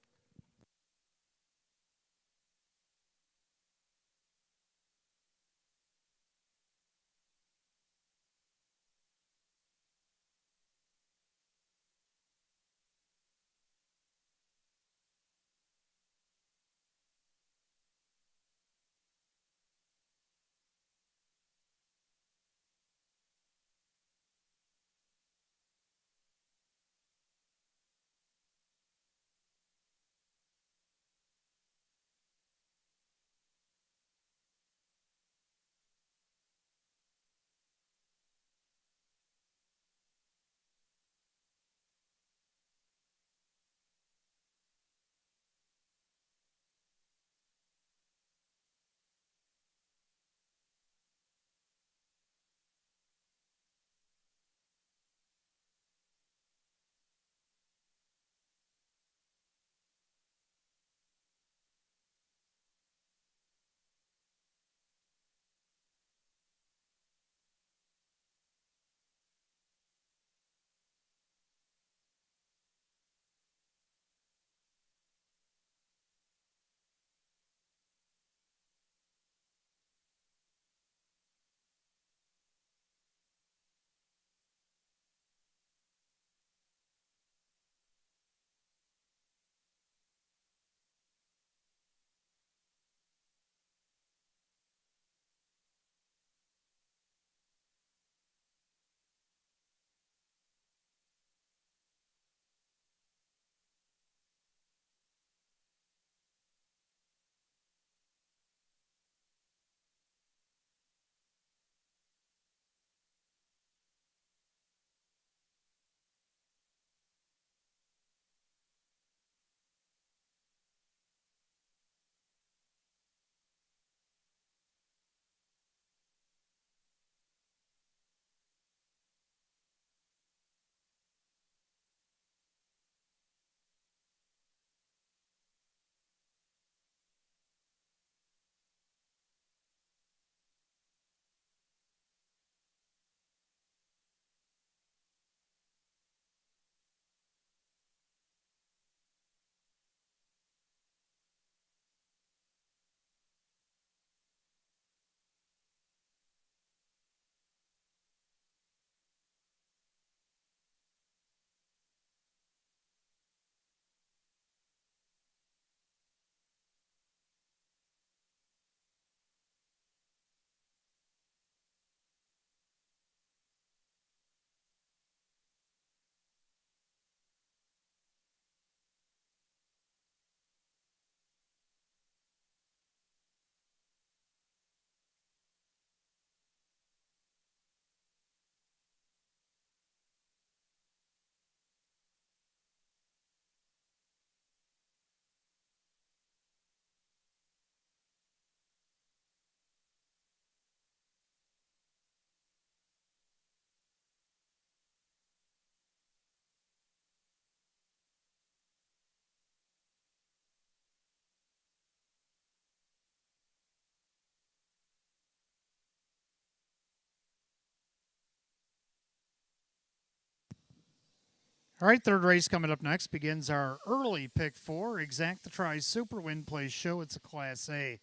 All right, third race coming up next begins our early pick 4. Exacta Tries Super Win Play Show. It's a Class A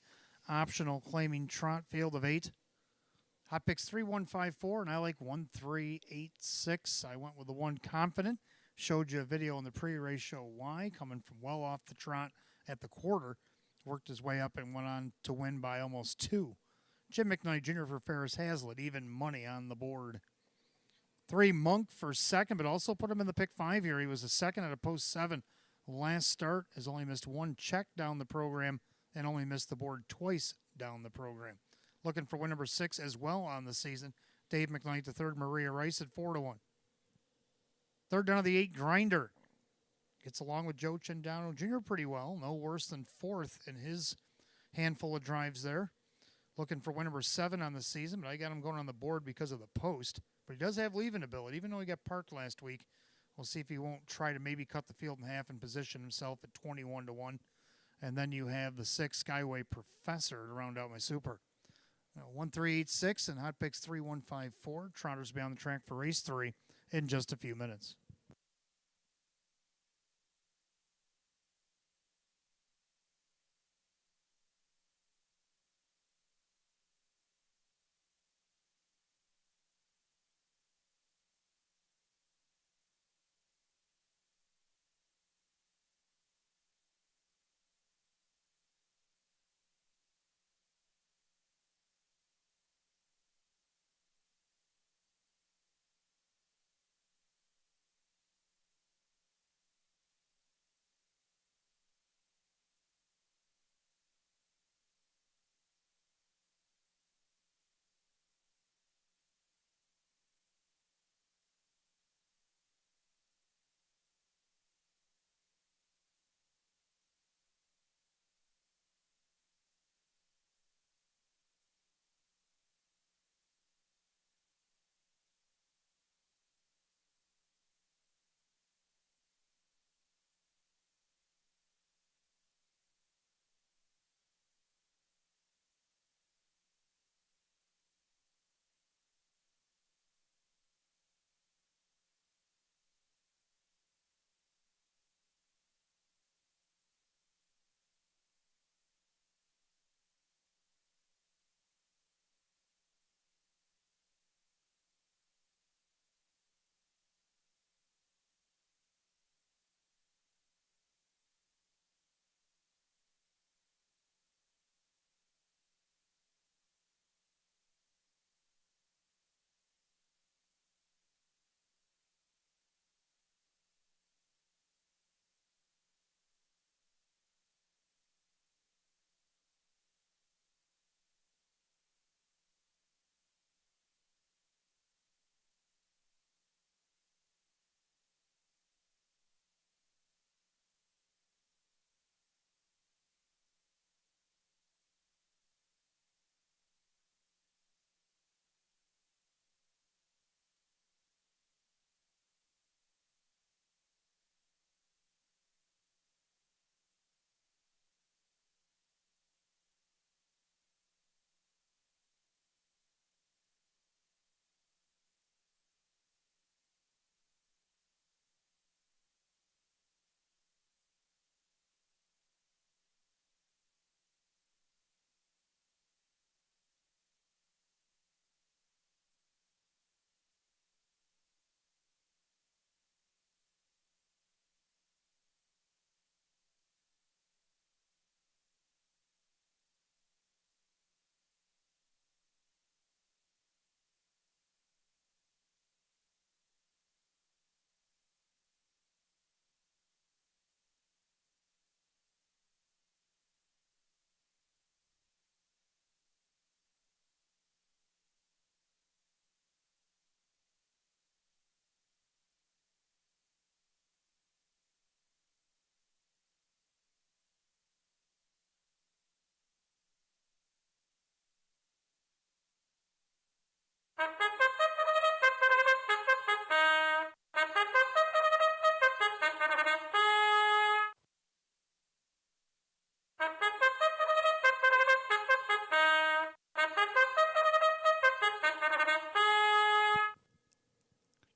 optional claiming trot field of 8. Hot picks 3, 1, 5, 4, and I like 1, 3, 8, 6. I went with the 1 Confident. Showed you a video in the pre-race show why, coming from well off the trot at the quarter, worked his way up and went on to win by almost 2. Jim McKnight Jr. for Ferris Hazlitt, even money on the board. 3 Monk for second, but also put him in the pick 5 here. He was a second at a post 7 last start, has only missed 1 check down the program and only missed the board twice down the program. Looking for win number 6 as well on the season. Dave McKnight the third, Maria Rice at 4-1. Third down of the 8, Grinder. Gets along with Joe Chendano Jr. pretty well. No worse than 4th in his handful of drives there. Looking for win number 7 on the season, but I got him going on the board because of the post. But he does have leaving ability, even though he got parked last week. We'll see if he won't try to maybe cut the field in half and position himself at 21-1. And then you have the 6 Skyway Professor to round out my super. 1386 and Hot Picks 3154. Trotters be on the track for race 3 in just a few minutes.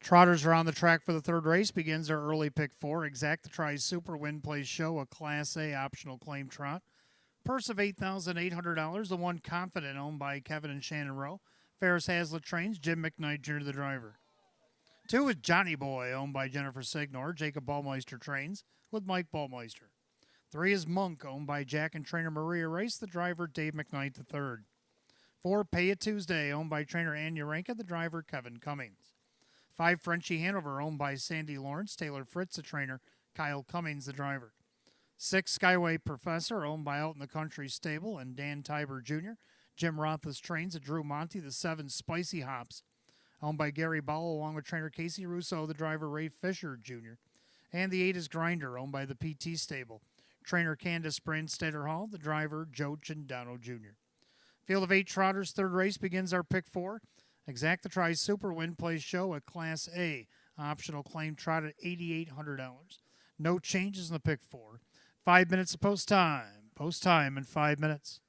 Trotters are on the track for the third race. Begins our early pick 4. Exacta tries Super Win Plays Show, a Class A optional claim trot. Purse of $8,800. The one Confident, owned by Kevin and Shannon Rowe. Ferris Hazlitt trains. Jim McKnight Jr. the driver. 2 is Johnny Boy, owned by Jennifer Signor. Jacob Ballmeister trains with Mike Ballmeister. 3 is Monk, owned by Jack and trainer Maria Race, the driver Dave McKnight III. 4, Pay It Tuesday, owned by trainer Ann Uranka, the driver Kevin Cummings. 5, Frenchie Hanover, owned by Sandy Lawrence, Taylor Fritz, the trainer, Kyle Cummings, the driver. 6, Skyway Professor, owned by Out in the Country Stable and Dan Tiber Jr. Jim Roth's trains at Drew Monty. The 7, Spicy Hops, owned by Gary Bowell, along with trainer Casey Russo, the driver Ray Fisher Jr. And the 8 is Grinder, owned by the PT Stable. Trainer Candace Brandstetter Hall, the driver Joe Cindano Jr. Field of 8 trotters, third race begins our pick 4. Exacta Tri Super Win Place Show at Class A. Optional claim trot at $8,800. No changes in the pick 4. 5 minutes of post time. Post time in 5 minutes.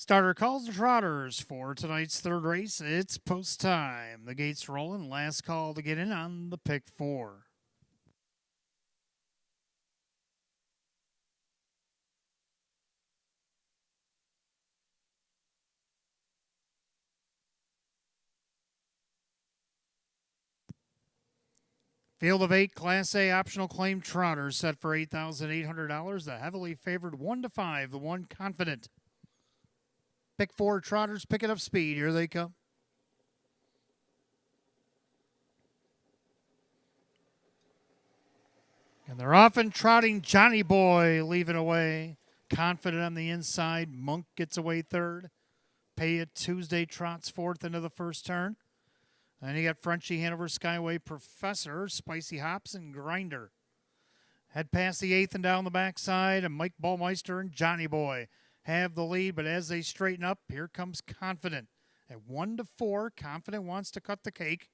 Starter calls the trotters for tonight's third race. It's post time. The gates rolling. Last call to get in on the pick 4. Field of 8 Class A optional claim trotters set for $8,800. The heavily favored 1 to 5, the 1 Confident. Pick 4 trotters picking up speed. Here they come. And they're off and trotting. Johnny Boy leaving away. Confident on the inside. Monk gets away third. Pay It Tuesday trots fourth into the first turn. And you got Frenchy Hanover, Skyway Professor, Spicy Hops, and Grinder. Head past the eighth and down the backside, and Mike Ballmeister and Johnny Boy have the lead. But as they straighten up, here comes Confident. At 1 to 4, Confident wants to cut the cake.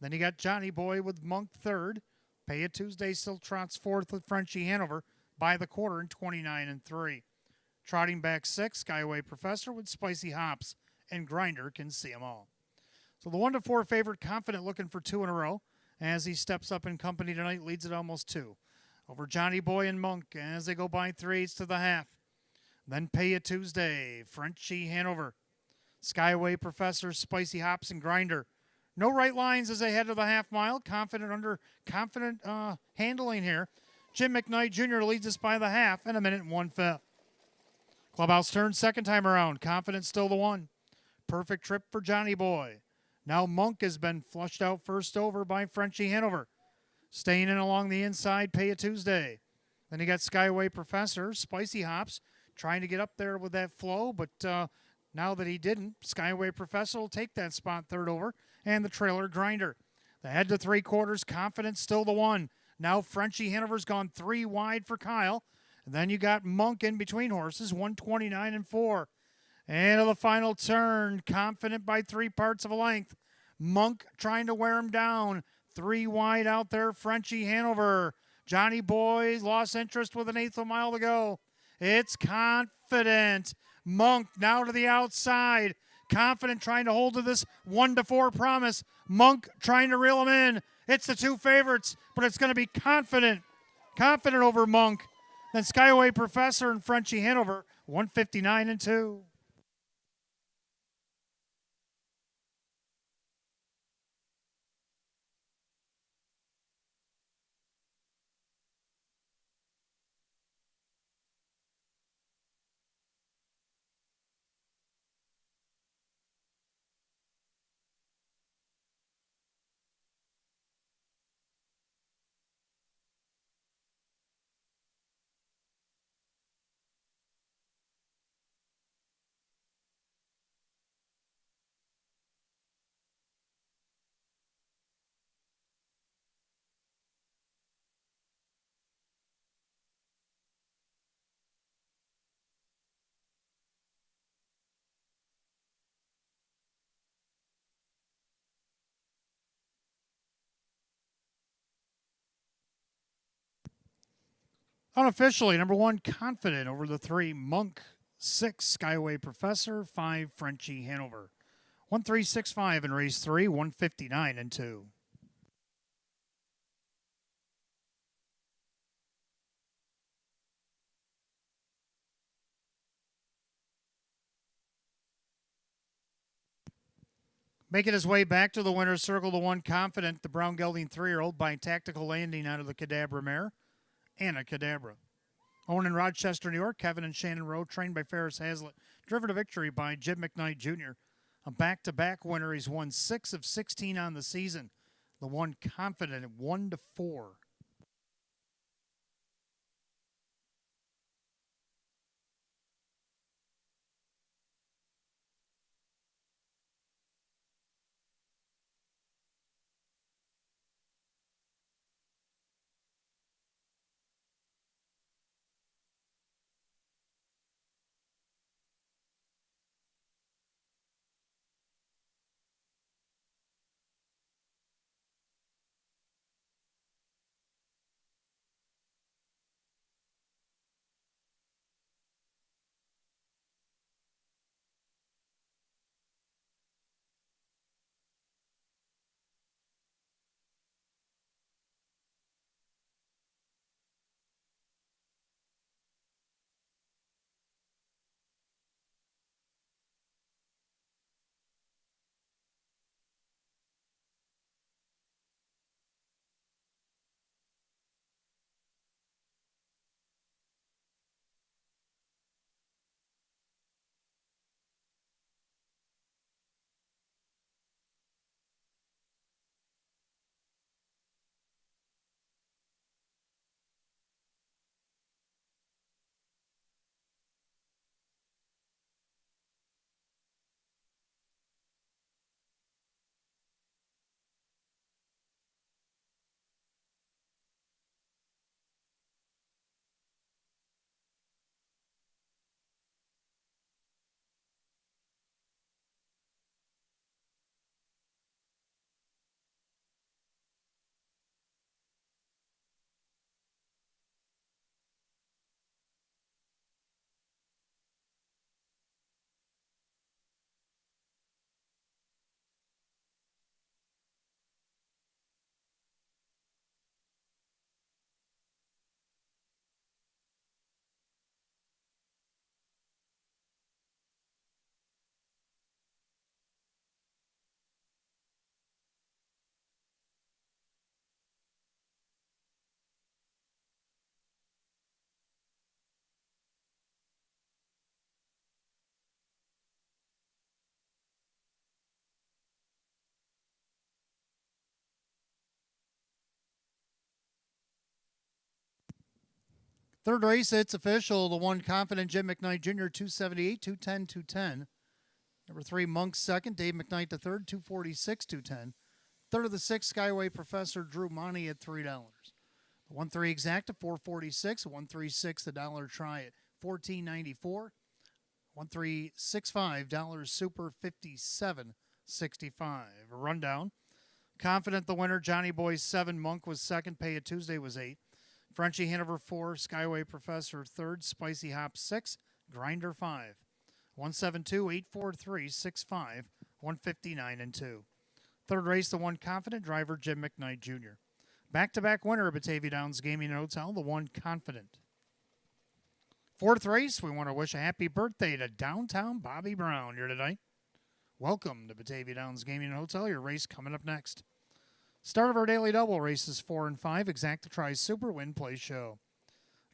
Then you got Johnny Boy with Monk third. Pay It Tuesday still trots fourth with Frenchy Hanover by the quarter in 29 and 3. Trotting back 6, Skyway Professor with Spicy Hops, and Grinder can see them all. So the 1 to 4 favorite, Confident, looking for 2 in a row. As he steps up in company tonight, leads it almost 2. Over Johnny Boy and Monk as they go by 3/8 to the half. Then Pay It Tuesday, Frenchy Hanover, Skyway Professor, Spicy Hops, and Grinder. No right lines as they head to the half mile. Confident handling here. Jim McKnight Jr. leads us by the half in 1:01. Clubhouse turn second time around. Confident still the 1. Perfect trip for Johnny Boy. Now Monk has been flushed out first over by Frenchy Hanover. Staying in along the inside, Pay It Tuesday. Then you got Skyway Professor, Spicy Hops, trying to get up there with that flow, but now that he didn't, Skyway Professor will take that spot third over, and the trailer Grinder. The head to 3/4, Confident still the 1. Now Frenchy Hanover's gone 3 wide for Kyle. And then you got Monk in between horses, 129 and 4. And to the final turn, Confident by 3 parts of a length. Monk trying to wear him down. 3 wide out there, Frenchy Hanover. Johnny Boy lost interest with an eighth of a mile to go. It's Confident. Monk now to the outside. Confident trying to hold to this 1 to 4 promise. Monk trying to reel him in. It's the 2 favorites, but it's going to be Confident. Confident over Monk. Then Skyway Professor and Frenchy Hanover, 159 and 2. Unofficially, number 1, Confident over the 3, Monk. 6, Skyway Professor. 5, Frenchy Hanover. 1365 in race 3, 159 and 2. Making his way back to the winner's circle, the 1, Confident, the brown gelding 3-year-old by Tactical Landing out of the Cadabra mare, Anna Cadabra. Owned in Rochester, New York, Kevin and Shannon Rowe, trained by Ferris Hazlitt, driven to victory by Jim McKnight Jr. A back-to-back winner. He's won 6 of 16 on the season. The 1, Confident, at 1 to 4. Third race, it's official. The 1 Confident Jim McKnight Jr., 278, 210, 210. Number 3, Monk second. Dave McKnight the third, 246, 210. Third of the 6, Skyway Professor Drew Monty at $3. The 1-3 Exacta, 446. 1-3-6, the dollar try at $14.94. 1-3-6-5, dollars super 57.65. A rundown. Confident the winner, Johnny Boy 7, Monk was second, Pay It Tuesday was 8. Frenchie Hanover 4, Skyway Professor 3rd, Spicy Hop 6, Grinder 5. 172, 843, 65, 159 and 2. Third race, the 1 Confident driver, Jim McKnight Jr. Back-to-back winner of Batavia Downs Gaming and Hotel, the 1 Confident. Fourth race, we want to wish a happy birthday to Downtown Bobby Brown here tonight. Welcome to Batavia Downs Gaming and Hotel. Your race coming up next. Start of our daily double races 4 and 5. Exacta Tries Super Win Play Show.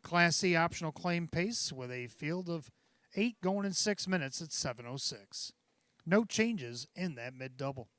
Class C optional claim pace with a field of 8 going in 6 minutes at 7:06. No changes in that mid double.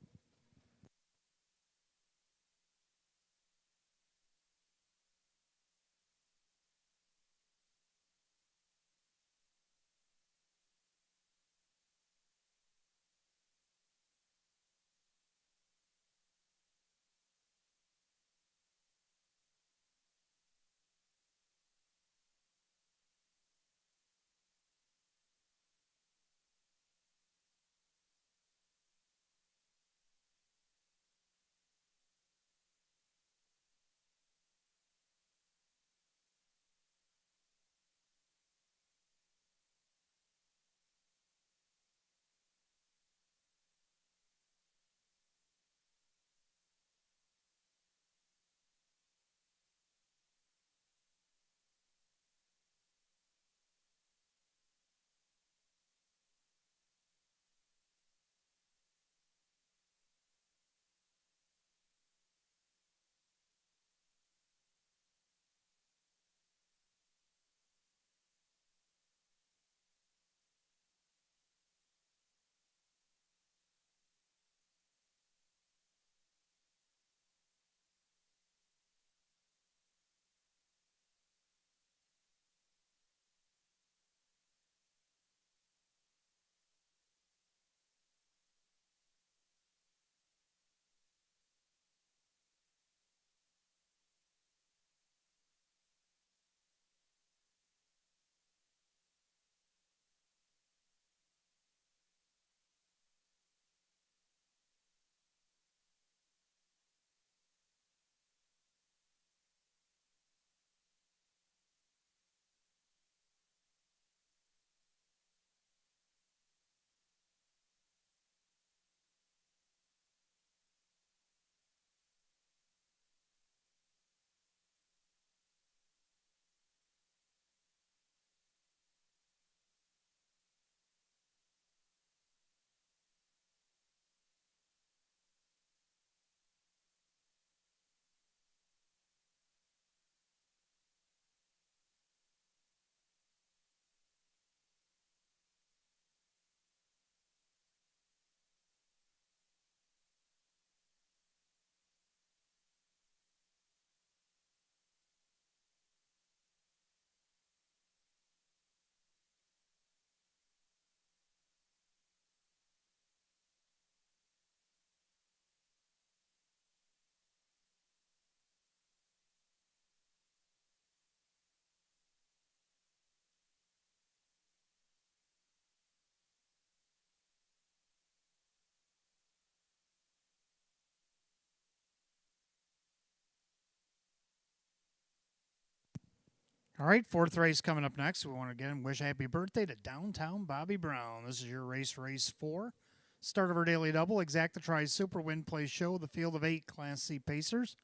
All right, fourth race coming up next. We want to again wish a happy birthday to Downtown Bobby Brown. This is your race 4. Start of our daily double. Exacta Tries Super Win Play Show. The field of 8 Class C Pacers.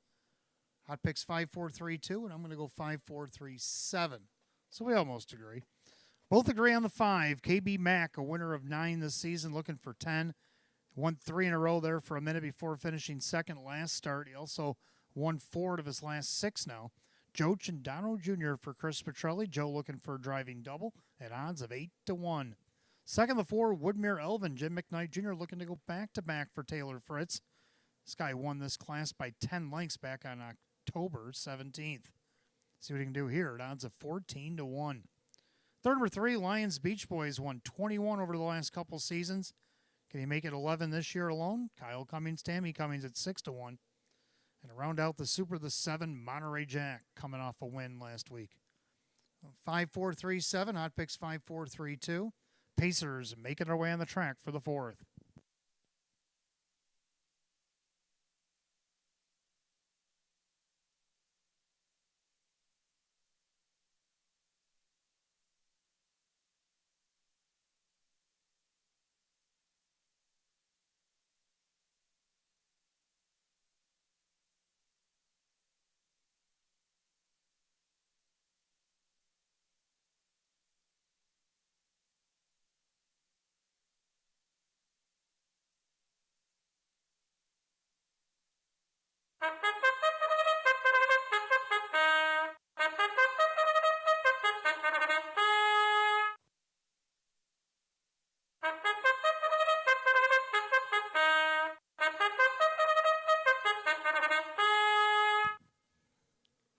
Hot picks 5, 4, 3, 2, and I'm going to go 5, 4, 3, 7. So we almost agree. Both agree on the 5. KB Mack, a winner of 9 this season, looking for 10. Won 3 in a row there for a minute before finishing second last start. He also won 4 out of his last 6 now. Joe Cindano Jr. for Chris Petrelli. Joe looking for a driving double at odds of 8-1. Second, the 4, Woodmere Elvin. Jim McKnight Jr. looking to go back-to-back for Taylor Fritz. This guy won this class by 10 lengths back on October 17th. See what he can do here at odds of 14-1. Third number 3, Lions Beach Boys won 21 over the last couple seasons. Can he make it 11 this year alone? Kyle Cummings, Tammy Cummings at 6-1. And to round out the Super, the 7, Monterey Jack coming off a win last week. 5-4-3-7, hot picks 5-4-3-2. Pacers making their way on the track for the 4th.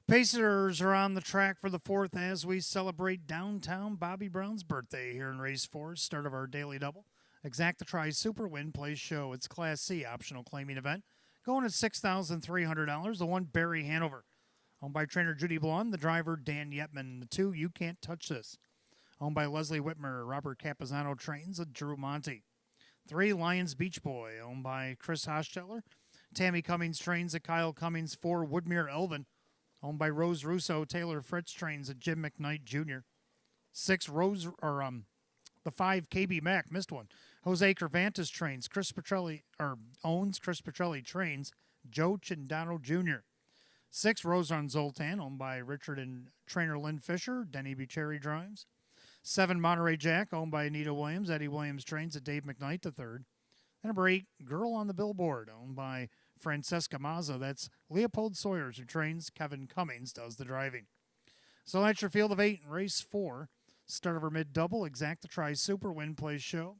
Pacers are on the track for the 4th as we celebrate downtown Bobby Brown's birthday here in race 4, start of our daily double. Exacta Tri Super Win Plays Show. It's Class C optional claiming event. Going at $6,300. The 1, Barry Hanover. Owned by trainer Judy Blonde. The driver, Dan Yetman. The 2, You Can't Touch This. Owned by Leslie Whitmer. Robert Capizano trains. Drew Monty. 3, Lions Beach Boy. Owned by Chris Hosteller. Tammy Cummings trains at Kyle Cummings. 4, Woodmere Elvin. Owned by Rose Russo. Taylor Fritz trains at Jim McKnight Jr. 6, the 5, KB Mack, missed one. Jose Cervantes trains. Owns Chris Petrelli trains. Joe Chindano Jr. 6, Rose on Zoltan, owned by Richard and trainer Lynn Fisher. Denny Bucherri drives. 7, Monterey Jack, owned by Anita Williams. Eddie Williams trains at Dave McKnight III. And number 8, Girl on the Billboard, owned by Francesca Mazza. That's Leopold Sawyers, who trains. Kevin Cummings does the driving. So that's your field of 8 in race 4. Start of our mid-double, Exacta Tri Super Win Plays Show.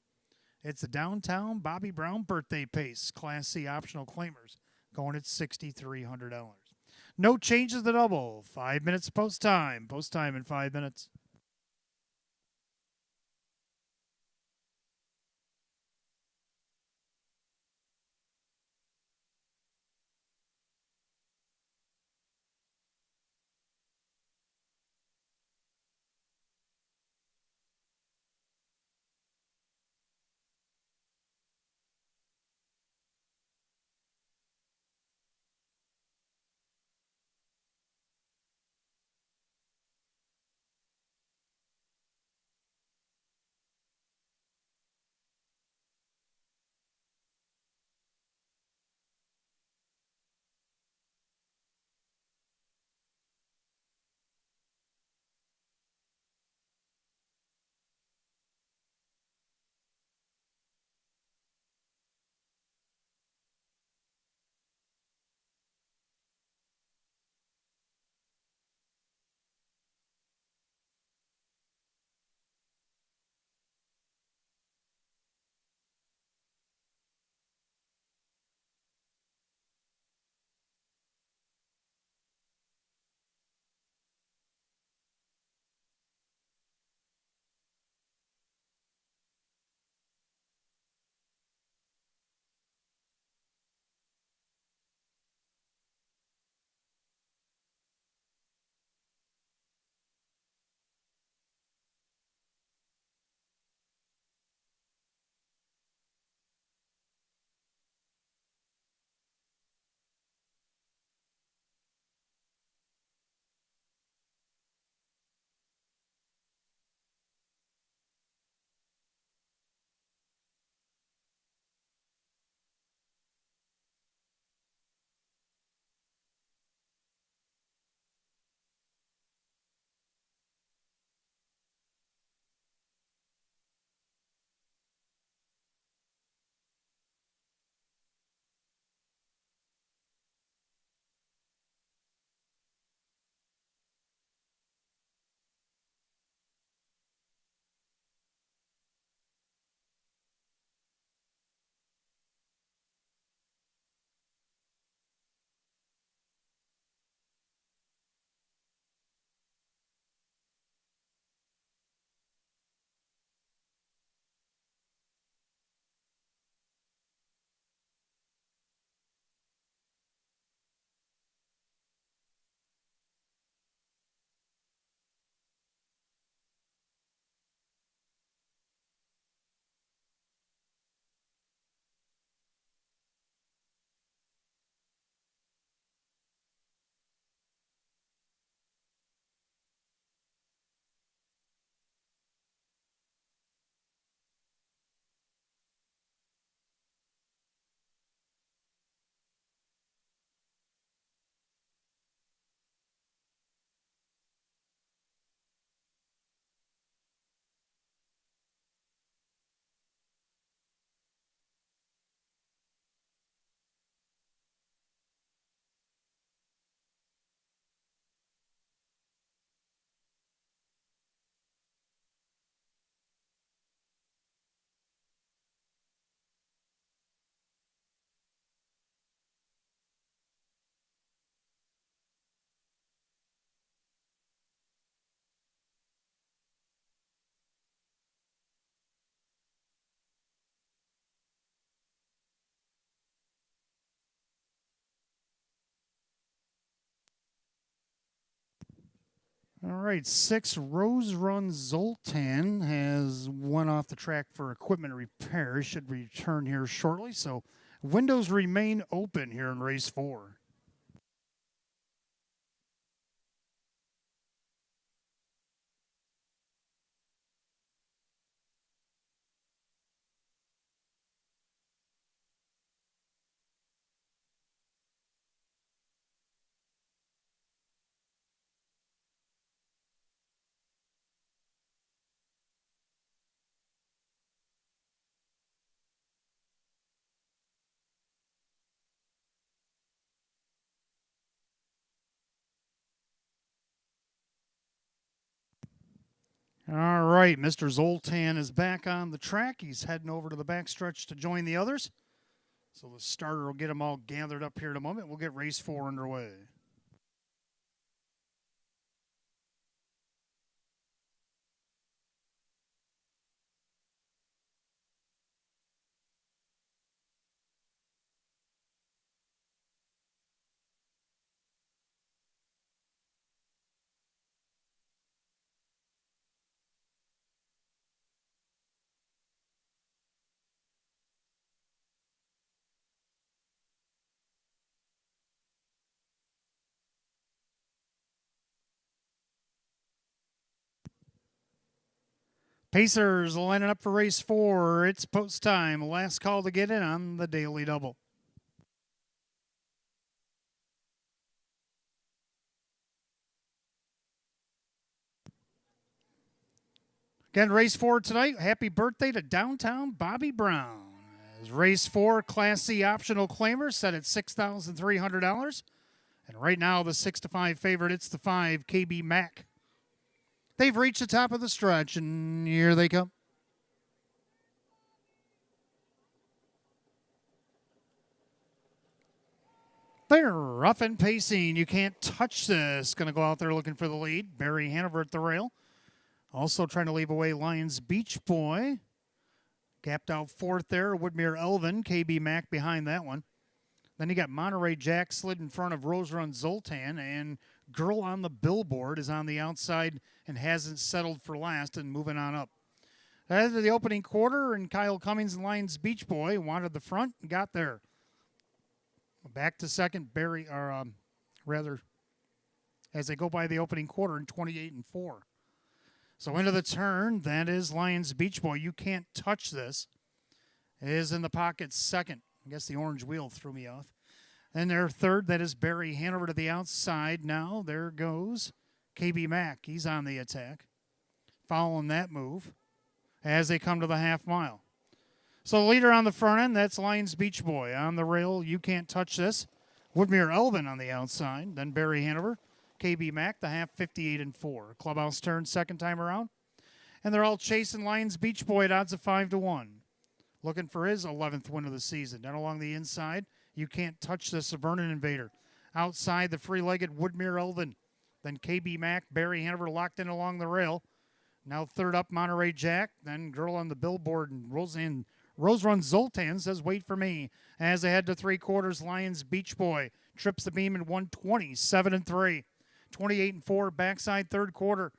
It's the downtown Bobby Brown birthday pace, Class C optional claimers, going at $6,300. No changes to double. 5 minutes post time. Post time in 5 minutes. All right, 6 Rose Run Zoltan has went off the track for equipment repair. Should return here shortly. So windows remain open here in race 4. All right, Mr. Zoltan is back on the track. He's heading over to the backstretch to join the others. So the starter will get them all gathered up here in a moment. We'll get race 4 underway. Pacers lining up for race 4. It's post time. Last call to get in on the daily double. Again, race 4 tonight. Happy birthday to downtown Bobby Brown. As race 4, Class C optional claimer set at $6,300. And right now, the 6 to 5 favorite, it's the 5, KB Mac. They've reached the top of the stretch, and here they come. They're rough and pacing. You can't touch this. Going to go out there looking for the lead. Barry Hanover at the rail. Also trying to leave away Lions Beach Boy. Gapped out fourth there. Woodmere Elvin. KB Mac behind that one. Then you got Monterey Jack slid in front of Rose Run Zoltan. And Girl on the Billboard is on the outside and hasn't settled for last and moving on up. After the opening quarter, and Kyle Cummings and Lions Beach Boy wanted the front and got there. Back to second, Barry, or rather, as they go by the opening quarter in 28-4. So into the turn, that is Lions Beach Boy. You can't touch this. It is in the pocket second. I guess the orange wheel threw me off. And their third, that is Barry Hanover to the outside. Now there goes KB Mac. He's on the attack. Following that move as they come to the half mile. So the leader on the front end, that's Lions Beach Boy. On the rail, you can't touch this. Woodmere Elvin on the outside. Then Barry Hanover, KB Mac, the half 58-4. Clubhouse turn second time around. And they're all chasing Lions Beach Boy at odds of 5-1. Looking for his 11th win of the season. Down along the inside, you can't touch this Vernon Invader. Outside, the free-legged Woodmere Elvin. Then KB Mac, Barry Hanover locked in along the rail. Now third up, Monterey Jack. Then Girl on the Billboard and Rose Run Zoltan says, wait for me. As they head to three quarters, Lions Beach Boy trips the beam in 127-3. 28-4, backside third quarter.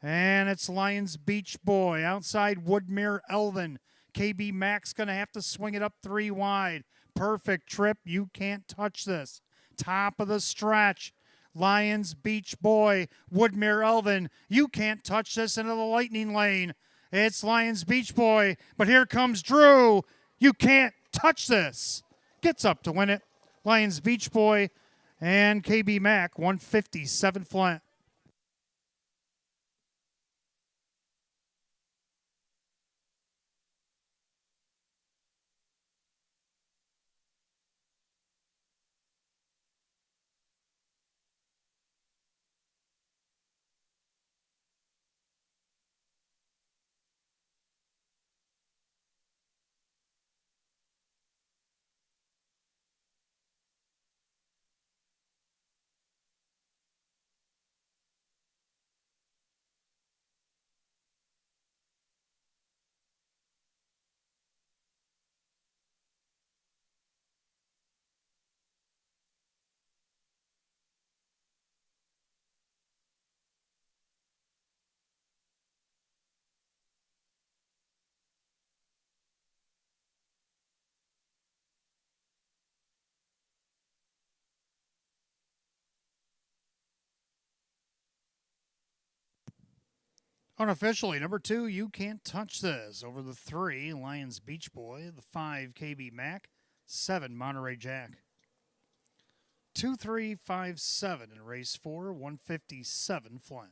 And it's Lions Beach Boy. Outside, Woodmere Elvin. KB Mac's going to have to swing it up 3 wide. Perfect trip. You can't touch this. Top of the stretch. Lions Beach Boy. Woodmere Elvin. You can't touch this into the lightning lane. It's Lions Beach Boy. But here comes Drew. You can't touch this. Gets up to win it. Lions Beach Boy and KB Mac, 157 flat. Unofficially, number 2, You Can't Touch This. Over the 3, Lions Beach Boy. The 5, KB Mac. 7, Monterey Jack. 2357 in race 4, 157 flat.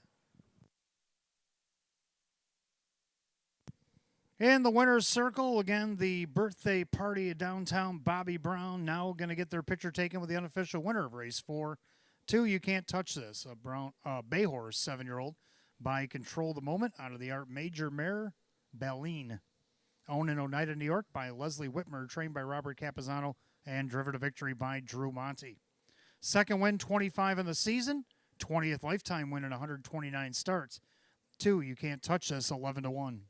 In the winner's circle, again, the birthday party at downtown Bobby Brown now going to get their picture taken with the unofficial winner of race 4. 2, You Can't Touch This, a bay horse, 7-year-old, by Control the Moment out of the Art Major Mare, Baleen. Owned in Oneida, New York by Leslie Whitmer, trained by Robert Capizano, and driven to victory by Drew Monty. Second win, 25 in the season. 20th lifetime win in 129 starts. 2, You Can't Touch This, 11-1.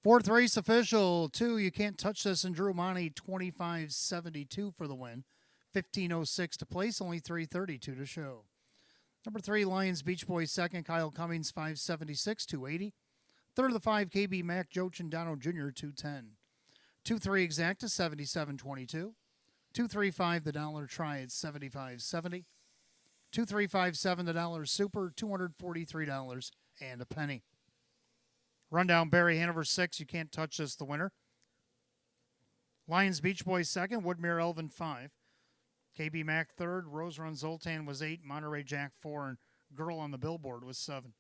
Fourth race official, 2, You Can't Touch This, and Drew Monty, 25.72 for the win. 15.06 to place, only 3.32 to show. Number 3, Lions Beach Boys, second. Kyle Cummings, 5.76, 2.80. Third of the 5, KB Mac, Joe Chindano Jr., 2.10. 2-3 Exacta, 77.22. 2-3-5 the dollar try at 75.70. 2-3-5-7 the dollar super, $243 and a penny. Rundown: Barry Hanover 6, You Can't Touch This, the winner. Lions Beach Boys second, Woodmere Elvin 5. KB Mac third, Rose Run Zoltan was 8, Monterey Jack 4, and Girl on the Billboard was 7.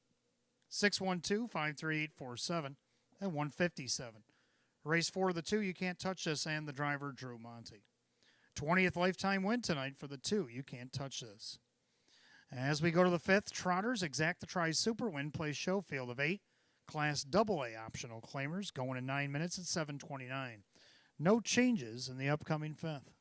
612-53847 and 157. Race 4 of the 2, You Can't Touch This, and the driver Drew Monty. 20th lifetime win tonight for the 2, You Can't Touch This. As we go to the 5th, Trotters, Exacta Tri Super Win plays show field of 8. Class AA optional claimers going in 9 minutes at 7:29. No changes in the upcoming 5th.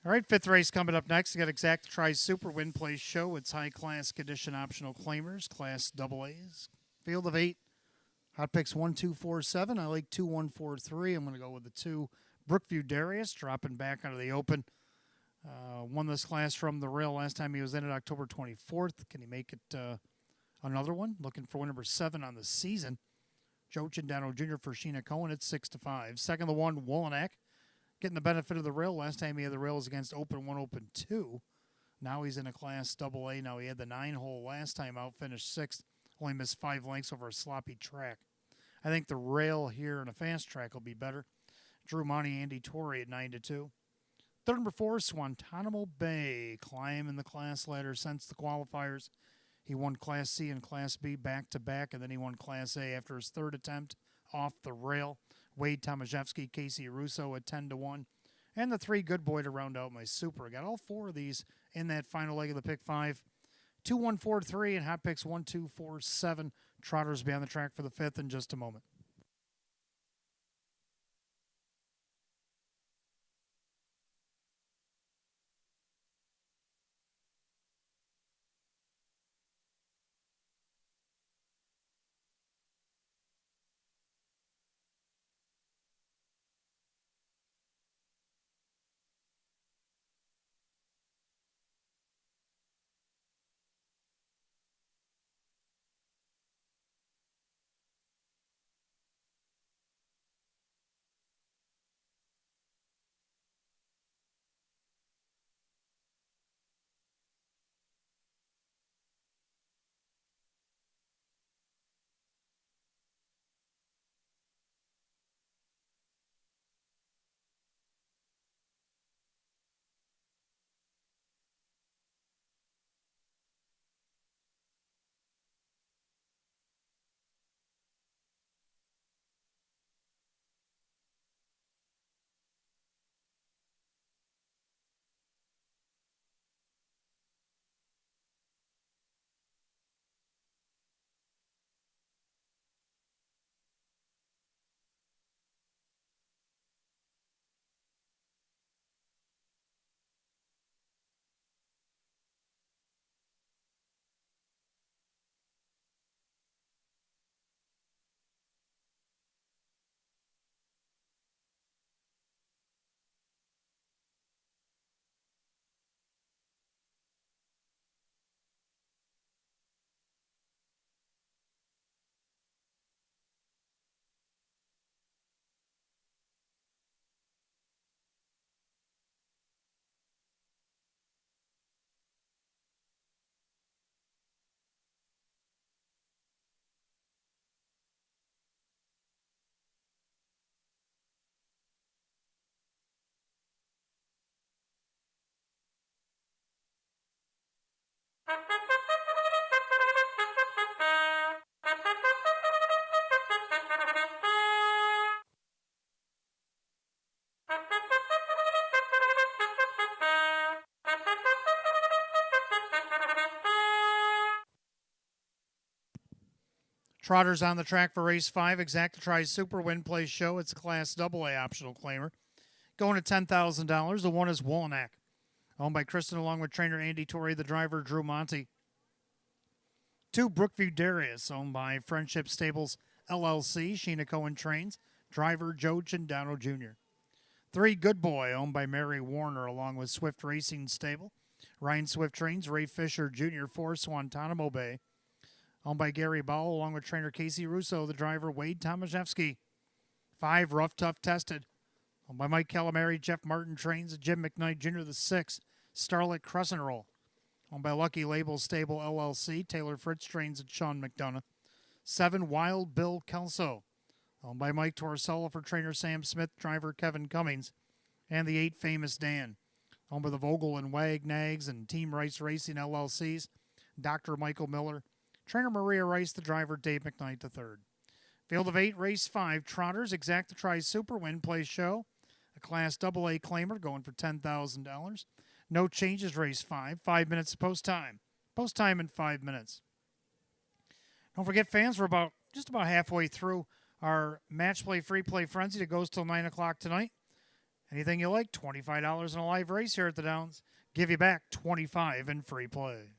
All right, fifth race coming up next. We got Exact Tries Super Win Place Show. It's high class condition optional claimers, class double A's. Field of 8. Hot picks 1, 2, 4, 7. I like 2, 1, 4, 3. I'm going to go with the 2. Brookview Darius dropping back out of the open. Won this class from the rail last time he was in it, October 24th. Can he make it another one? Looking for win number 7 on the season. Joe Chindano Jr. for Sheena Cohen at 6-5. Second, the 1, Wolanak. Getting the benefit of the rail. Last time he had the rails against Open 1, Open 2. Now he's in a class double A. Now he had the 9-hole last time out, finished 6th. Only missed 5 lengths over a sloppy track. I think the rail here in a fast track will be better. Drew Monty, Andy Torrey at 9-2. Third, number 4, Guantanamo Bay. Climb in the class ladder since the qualifiers. He won Class C and Class B back-to-back, and then he won Class A after his third attempt off the rail. Wade Tomaszewski, Casey Russo at 10-1. And the 3, Good Boy to round out my super. I got all 4 of these in that final leg of the pick 5. 2, 1, 4, 3, and hot picks 1, 2, 4, 7. Trotters be on the track for the 5th in just a moment. Trotters on the track for race 5. Exacta Tries Super Win Place Show. It's a Class AA optional claimer. Going to $10,000. The 1 is Wolanak. Owned by Kristen along with trainer Andy Torrey, the driver Drew Monty. 2, Brookview Darius, owned by Friendship Stables LLC, Sheena Cohen trains. Driver Joe Chindano Jr. 3, Good Boy, owned by Mary Warner along with Swift Racing Stable. Ryan Swift trains. Ray Fisher Jr. 4, Guantanamo Bay, owned by Gary Bowell, along with trainer Casey Russo, the driver Wade Tomaszewski. 5, Rough Tough Tested, owned by Mike Calamari, Jeff Martin trains, Jim McKnight Jr. the 6, Starlet Crescent Roll, owned by Lucky Label Stable LLC, Taylor Fritz trains at Sean McDonough. 7, Wild Bill Kelso, owned by Mike Torrisella for trainer Sam Smith, driver Kevin Cummings. And the 8, Famous Dan, owned by the Vogel and Wag Nags and Team Rice Racing LLCs, Dr. Michael Miller, trainer Maria Rice, the driver Dave McKnight the 3rd. Field of 8, race 5, Trotters, Exacta Tries Super Win Place Show. A Class AA claimer going for $10,000. No changes, race 5. 5 minutes post time. Post time in 5 minutes. Don't forget, fans, we're just about halfway through our match play, free play frenzy that goes till 9 o'clock tonight. Anything you like, $25 in a live race here at the Downs. Give you back $25 in free play.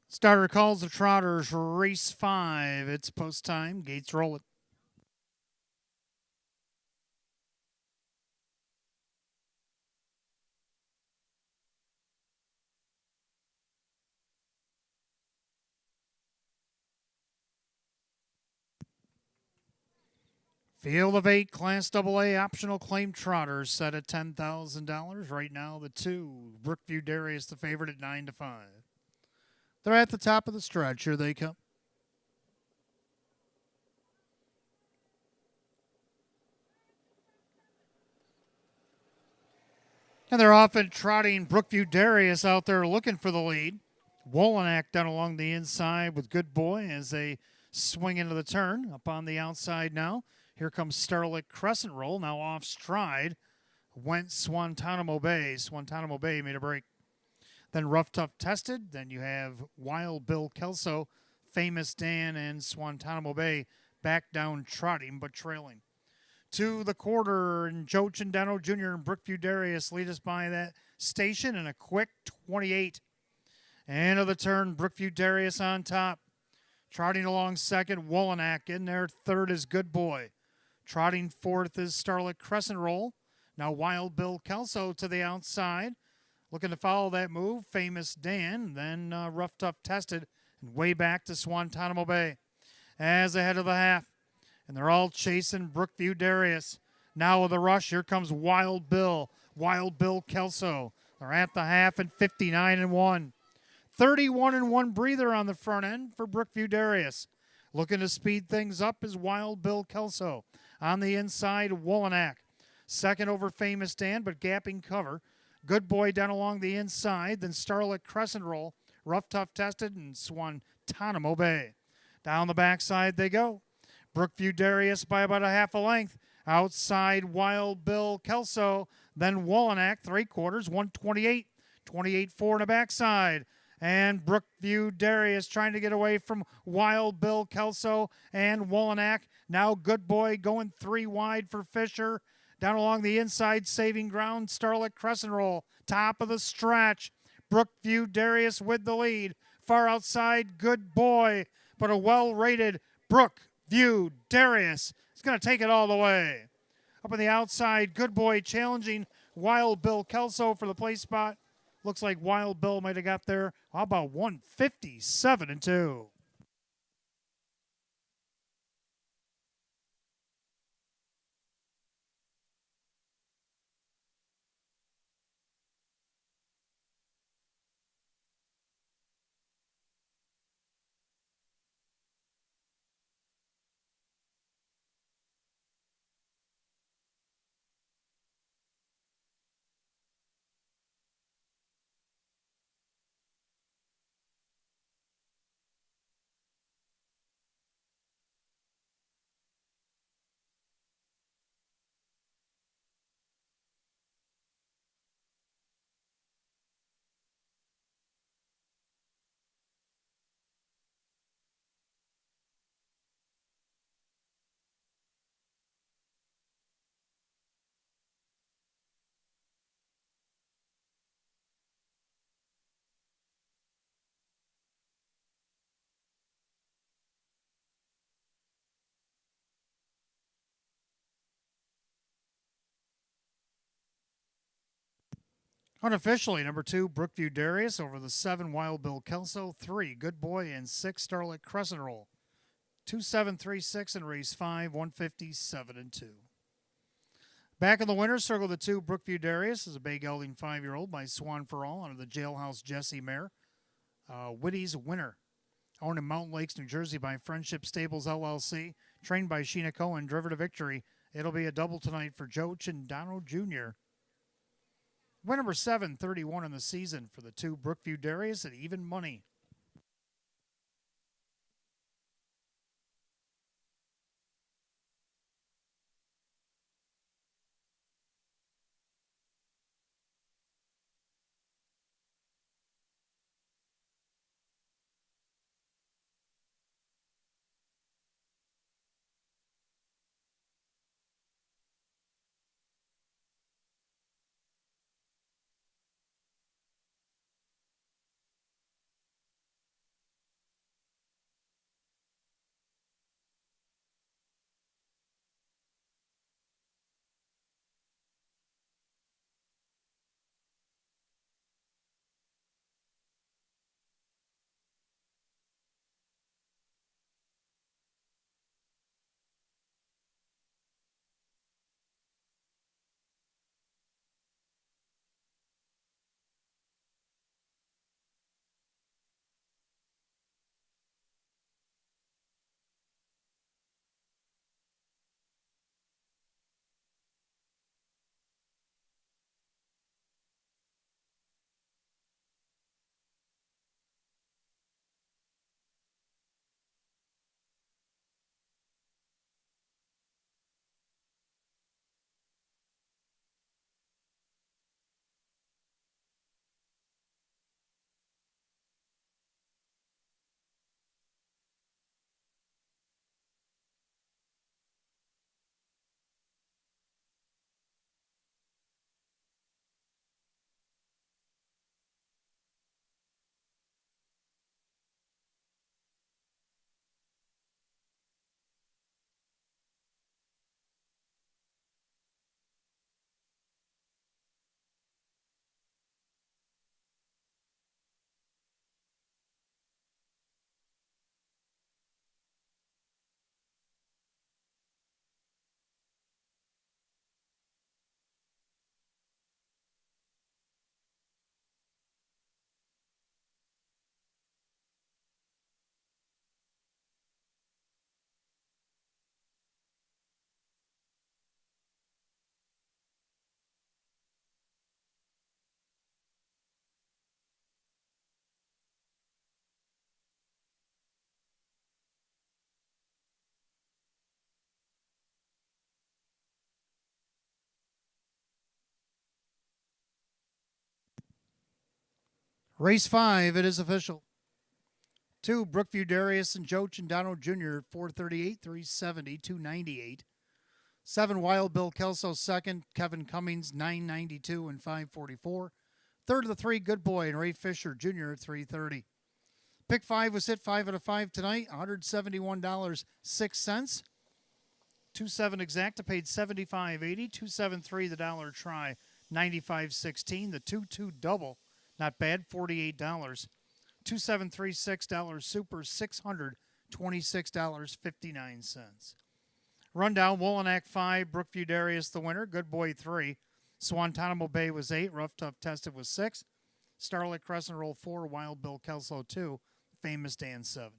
Starter calls the Trotters, race 5. It's post time. Gates roll it. Field of 8 Class AA optional claim trotters set at $10,000. Right now, the 2 Brookview Darius, the favorite at 9-5. They're at the top of the stretch. Here they come. And they're often trotting Brookview Darius out there looking for the lead. Wolonak down along the inside with Good Boy as they swing into the turn. Up on the outside now. Here comes Starlight Crescent Roll, now off stride. Went Swantanamo Bay. Swantanamo Bay made a break. Then Rough Tough Tested. Then you have Wild Bill Kelso, Famous Dan, and Swantanamo Bay back down trotting but trailing. to the quarter, and Joe Chindano Jr. and Brookview Darius lead us by that station in a quick 28. End of the turn, Brookview Darius on top. Trotting along second, Wolonak. In there, third is Good Boy. Trotting fourth is Starlit Crescent Roll. Now Wild Bill Kelso to the outside. Looking to follow that move, Famous Dan. Then Rough Tough Tested. And way back to Swantanamo Bay. As ahead of the half. And they're all chasing Brookview Darius. Now with a rush, here comes Wild Bill. Wild Bill Kelso. They're at the half and 59-1. 31-1 breather on the front end for Brookview Darius. Looking to speed things up is Wild Bill Kelso. On the inside, Wolonak. Second over Famous Dan, but gapping cover. Good Boy down along the inside. Then Starlit Crescent Roll. Rough Tough Tested and Swantanamo Bay. Down the backside they go. Brookview Darius by about a half a length. Outside Wild Bill Kelso. Then Wolonak, 3/4, 128. 28-4 in the backside. And Brookview Darius trying to get away from Wild Bill Kelso and Wolonak. Now Good Boy going 3 wide for Fisher. Down along the inside, saving ground, Starlit Crescent Roll. Top of the stretch. Brookview Darius with the lead. Far outside, Good Boy. But a well-rated Brookview Darius is going to take it all the way. Up on the outside, Good Boy challenging Wild Bill Kelso for the place spot. Looks like Wild Bill might have got there. How about 157-2? Unofficially, number 2, Brookview Darius over the 7, Wild Bill Kelso, 3, Good Boy, and 6, Starlit Crescent Roll. 2-7-3-6 in race 5, 157-2. Back in the winner's circle, the 2, Brookview Darius is a bay gelding 5-year-old by Swan for All under the Jailhouse Jesse mare. Whitty's winner. Owned in Mountain Lakes, New Jersey by Friendship Stables LLC. Trained by Sheena Cohen, driven to victory. It'll be a double tonight for Joe Chindano Jr. Win number 731 in the season for the 2, Brookview Darius at even money. Race 5, it is official. 2, Brookview Darius and Joe Chindano Jr., 438, 370, 298. 7, Wild Bill Kelso, second. Kevin Cummings, 992 and 544. Third of the 3, Good Boy and Ray Fisher Jr. at 330. Pick 5 was hit 5 out of 5 tonight, $171.06. 2-7 exacta paid $75.80. 273 the dollar try, $95.16. The 2-2 double, not bad, $48. 2736 super, $626.59. Rundown: Wolanak 5, Brookview Darius the winner, Good Boy 3, Swantanamo Bay was 8, Rough Tough Tested was 6, Starlight Crescent Roll 4, Wild Bill Kelso 2, Famous Dan 7.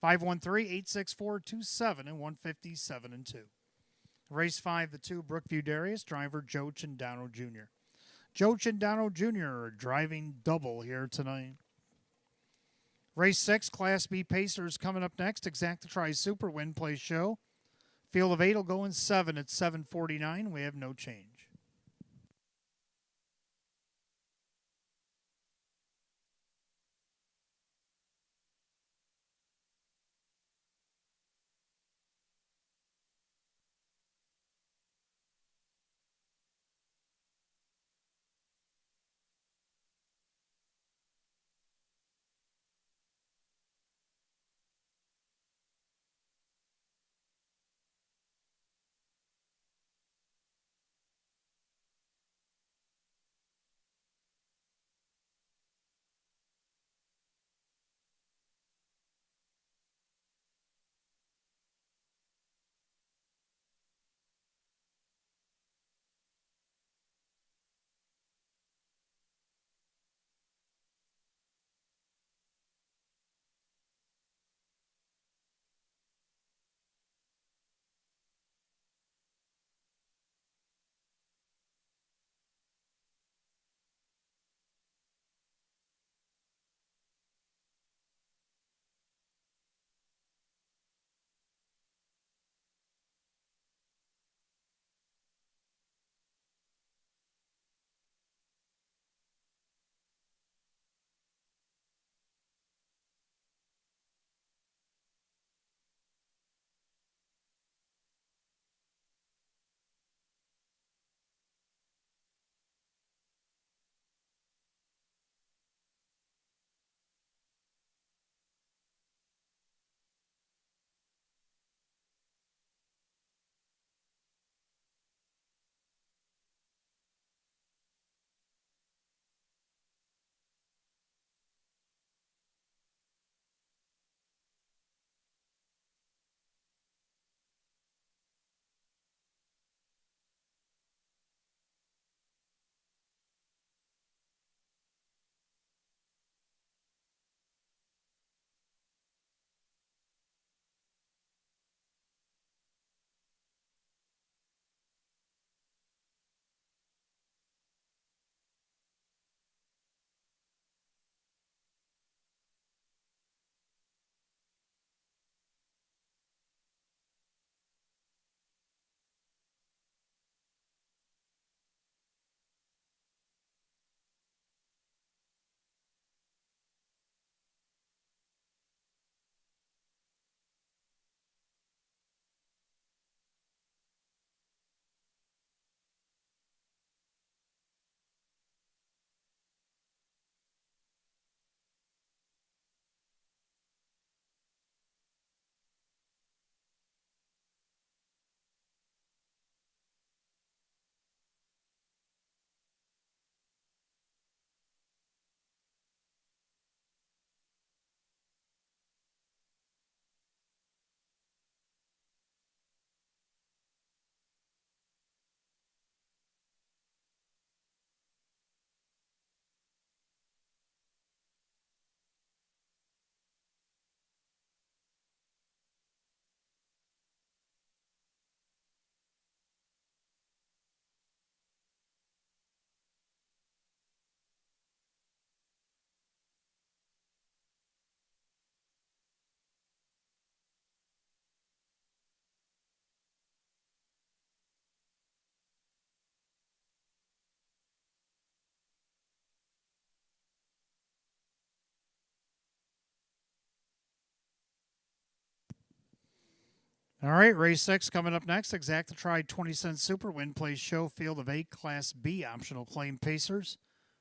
513-864-27 and 157 and 2. Race 5, the 2, Brookview Darius, driver Joe Chindano Jr. Joe Chindano Jr. driving double here tonight. Race 6, Class B Pacers coming up next. Exacta Tri Super Win Place Show. Field of 8 will go in 7 at 7:49. We have no change. All right, race 6 coming up next. Exacta Tri 20-cent Super Win Place Show Field of 8 Class B optional claim Pacers.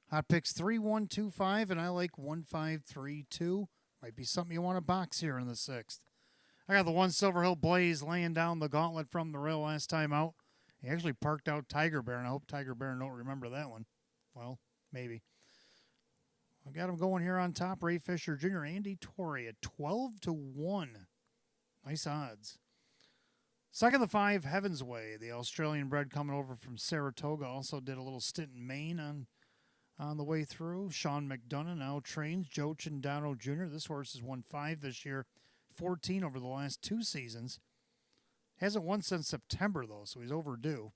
Hot picks 3125, and I like 1532. Might be something you want to box here in the 6th. I got the one Silver Hill Blaze laying down the gauntlet from the rail last time out. He actually parked out Tiger Bear, and I hope Tiger Bear don't remember that one. Well, maybe. I got him going here on top. Ray Fisher Jr., Andy Torrey at 12 to 1. Nice odds. Second, the 5, Heaven's Way. The Australian bred coming over from Saratoga. Also did a little stint in Maine on the way through. Sean McDonough now trains. Joe Chindano Jr. This horse has won 5 this year, 14 over the last 2 seasons. Hasn't won since September, though, so he's overdue.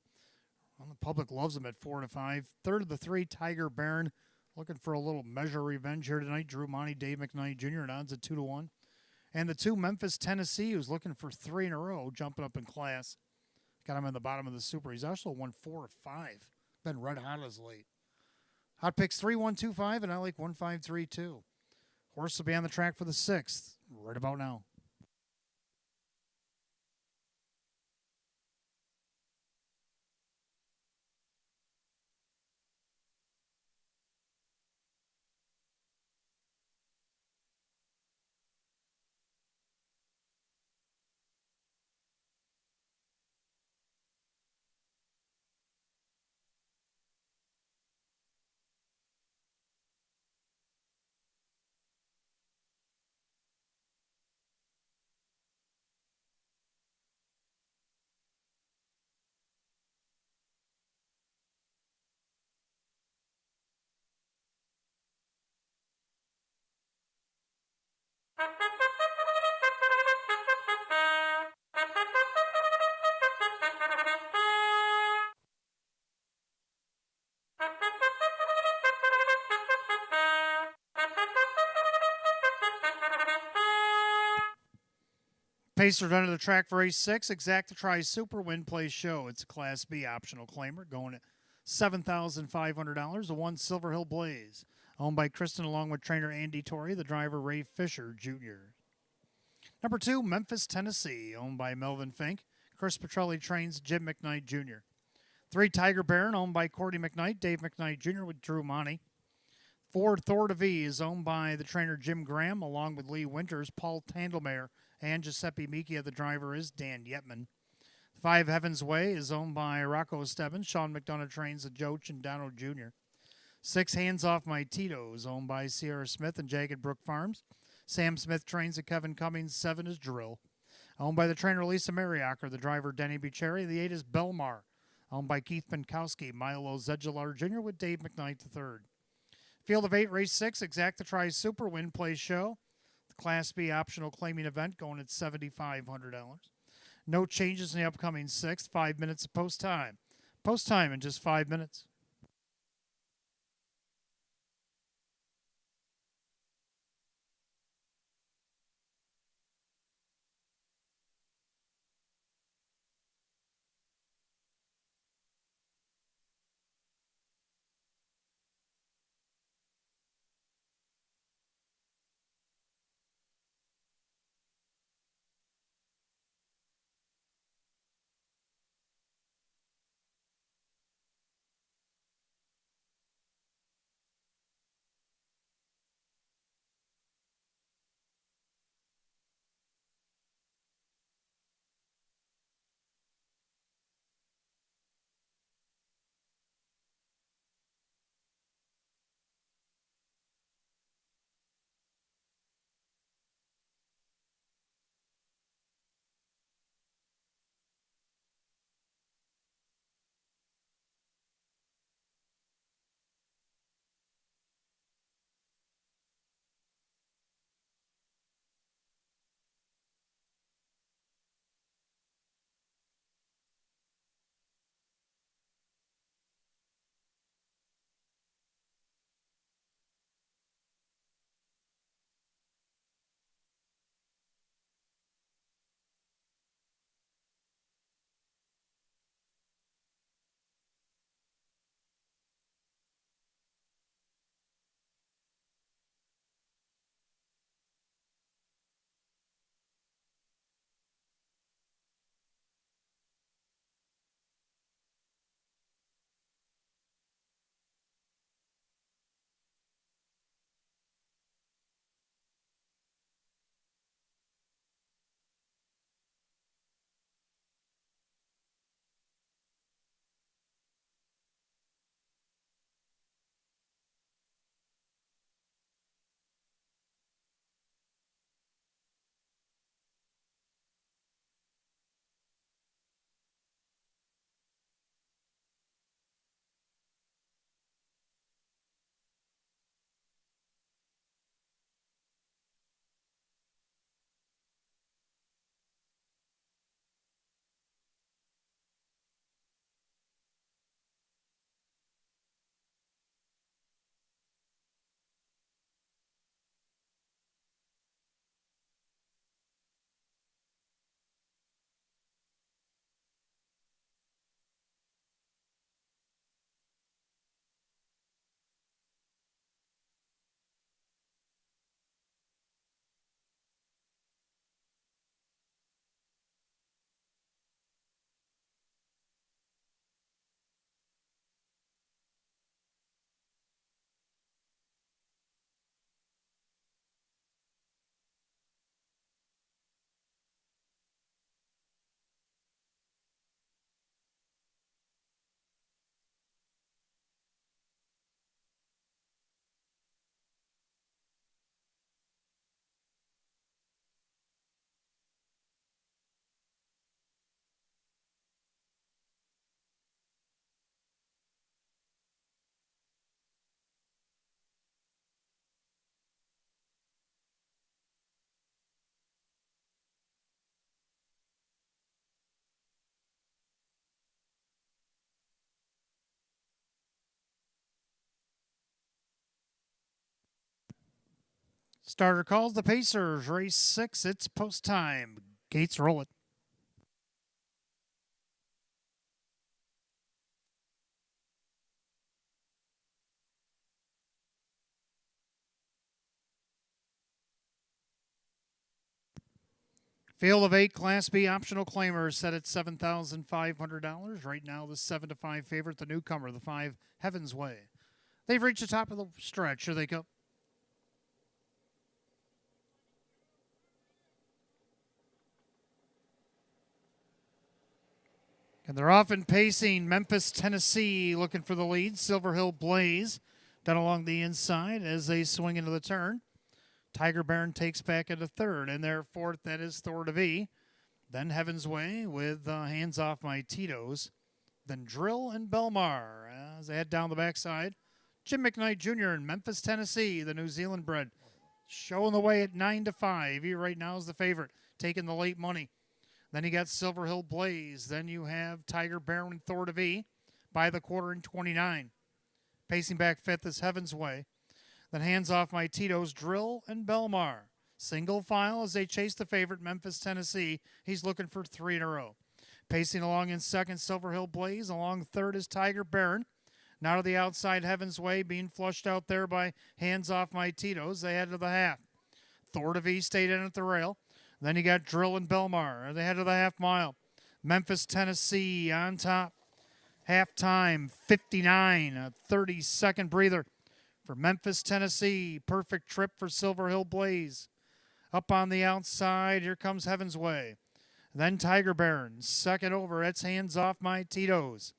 Well, the public loves him at 4 to 5. Third of the 3, Tiger Baron. Looking for a little measure of revenge here tonight. Drew Monty, Dave McKnight Jr. at odds at 2 to 1. And the 2, Memphis, Tennessee, who's looking for 3 in a row, jumping up in class. Got him in the bottom of the Super. He's also won 4 or 5. Been red hot as late. Hot picks 3125, and I like 1532. Horse will be on the track for the 6th right about now. Pacers under the track for race 6. Exacta Tri Super Win Place Show. It's a Class B optional claimer going at $7,500. The 1, Silver Hill Blaze. Owned by Kristen along with trainer Andy Torrey, the driver Ray Fisher Jr. Number 2, Memphis, Tennessee. Owned by Melvin Fink. Chris Petrelli trains Jim McKnight Jr. 3, Tiger Baron. Owned by Cordy McKnight, Dave McKnight Jr. with Drew Monty. 4, Thor to V is owned by the trainer Jim Graham along with Lee Winters, Paul Tandelmayer, and Giuseppe Michia. The driver is Dan Yetman. 5, Heaven's Way is owned by Rocco Stebbins. Sean McDonough trains the Joe Chindano Jr. 6, Hands Off My Tito is owned by Sierra Smith and Jagged Brook Farms. Sam Smith trains the Kevin Cummings. 7 is Drill. Owned by the trainer Lisa Mariacker, the driver Denny Bucherri. The 8 is Belmar, owned by Keith Pinkowski, Milo Zedular Jr. with Dave McKnight III. Field of 8, race 6, Exacta Tri Super Win Place Show. The Class B optional claiming event going at $7,500. No changes in the upcoming 6th. 5 minutes of post time. Post time in just 5 minutes. Starter calls the Pacers, race 6. It's post time. Gates roll it. Field of 8 Class B optional claimers set at $7,500. Right now, the 7-5 favorite, the newcomer, the 5 Heaven's Way. They've reached the top of the stretch. Here they go. And they're often pacing Memphis, Tennessee, looking for the lead. Silver Hill Blaze down along the inside as they swing into the turn. Tiger Baron takes back into third, and their fourth, that is Thor to V. Then Heaven's Way with Hands Off My Tito's. Then Drill and Belmar as they head down the backside. Jim McKnight Jr. in Memphis, Tennessee, the New Zealand bred, showing the way at 9-5. He right now is the favorite, taking the late money. Then you got Silver Hill Blaze. Then you have Tiger Baron and Thor to V by the quarter in 29. Pacing back fifth is Heaven's Way. Then Hands Off My Tito's, Drill and Belmar. Single file as they chase the favorite, Memphis, Tennessee. He's looking for 3 in a row. Pacing along in second, Silver Hill Blaze. Along third is Tiger Baron. Now to the outside, Heaven's Way being flushed out there by Hands Off My Tito's. They head to the half. Thor to V stayed in at the rail. Then you got Drill and Belmar. They head to the half mile. Memphis, Tennessee on top. Halftime, 59, a 30-second breather for Memphis, Tennessee. Perfect trip for Silver Hill Blaze. Up on the outside, here comes Heaven's Way. Then Tiger Baron, second over. That's Hands Off My Tito's.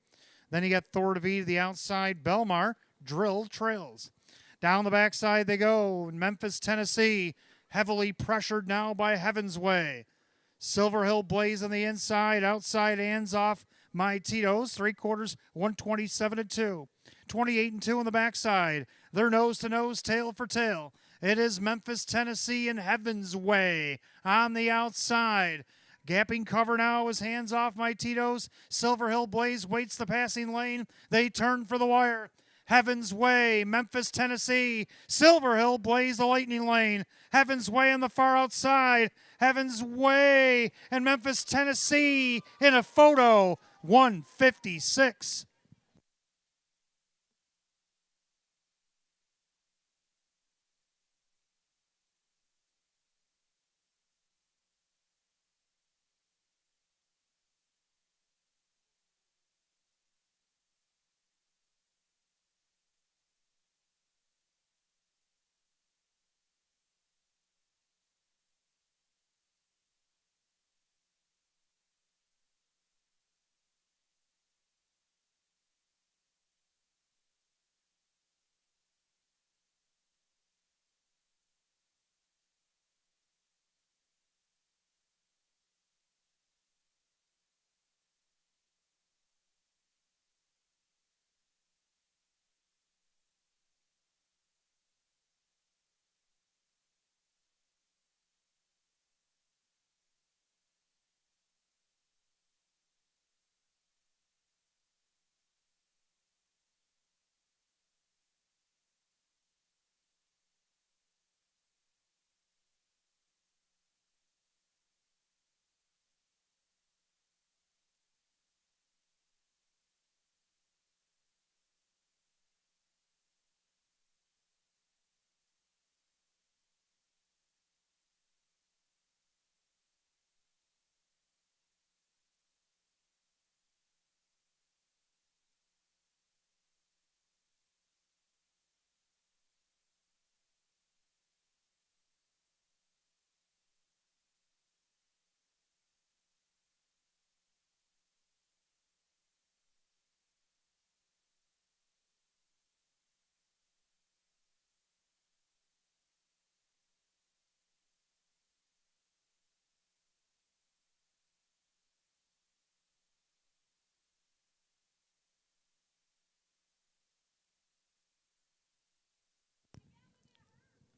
Then you got Thor to V to the outside. Belmar, Drill trails. Down the backside they go. Memphis, Tennessee, heavily pressured now by Heaven's Way. Silver Hill Blaze on the inside. Outside, Hands Off My Tito's. 3/4, 127-2. 28-2 on the backside. They're nose to nose, tail for tail. It is Memphis, Tennessee, and Heaven's Way on the outside. Gapping cover now is Hands Off My Tito's. Silver Hill Blaze waits the passing lane. They turn for the wire. Heaven's Way, Memphis, Tennessee. Silver Hill Blaze, the lightning lane. Heaven's Way on the far outside. Heaven's Way and Memphis, Tennessee in a photo. 156.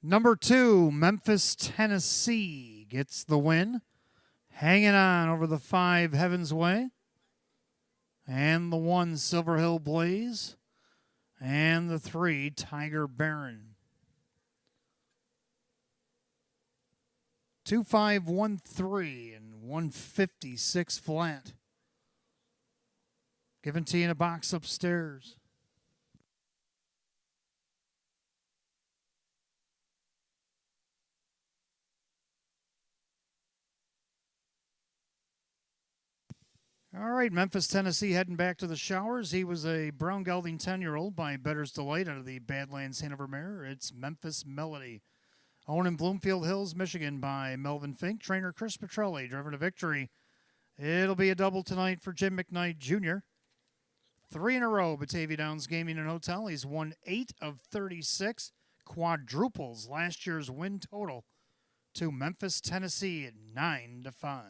Number 2, Memphis, Tennessee gets the win. Hanging on over the 5, Heaven's Way. And the 1, Silver Hill Blaze. And the 3, Tiger Baron. 2513 and 156 flat. Given to you in a box upstairs. All right, Memphis, Tennessee heading back to the showers. He was a brown gelding 10-year-old by Better's Delight out of the Badlands Hanover mare. It's Memphis Melody. Owned in Bloomfield Hills, Michigan by Melvin Fink. Trainer Chris Petrelli, driver to victory. It'll be a double tonight for Jim McKnight Jr. 3 in a row, Batavia Downs Gaming and Hotel. He's won 8 of 36. Quadruples last year's win total to Memphis, Tennessee at 9-5.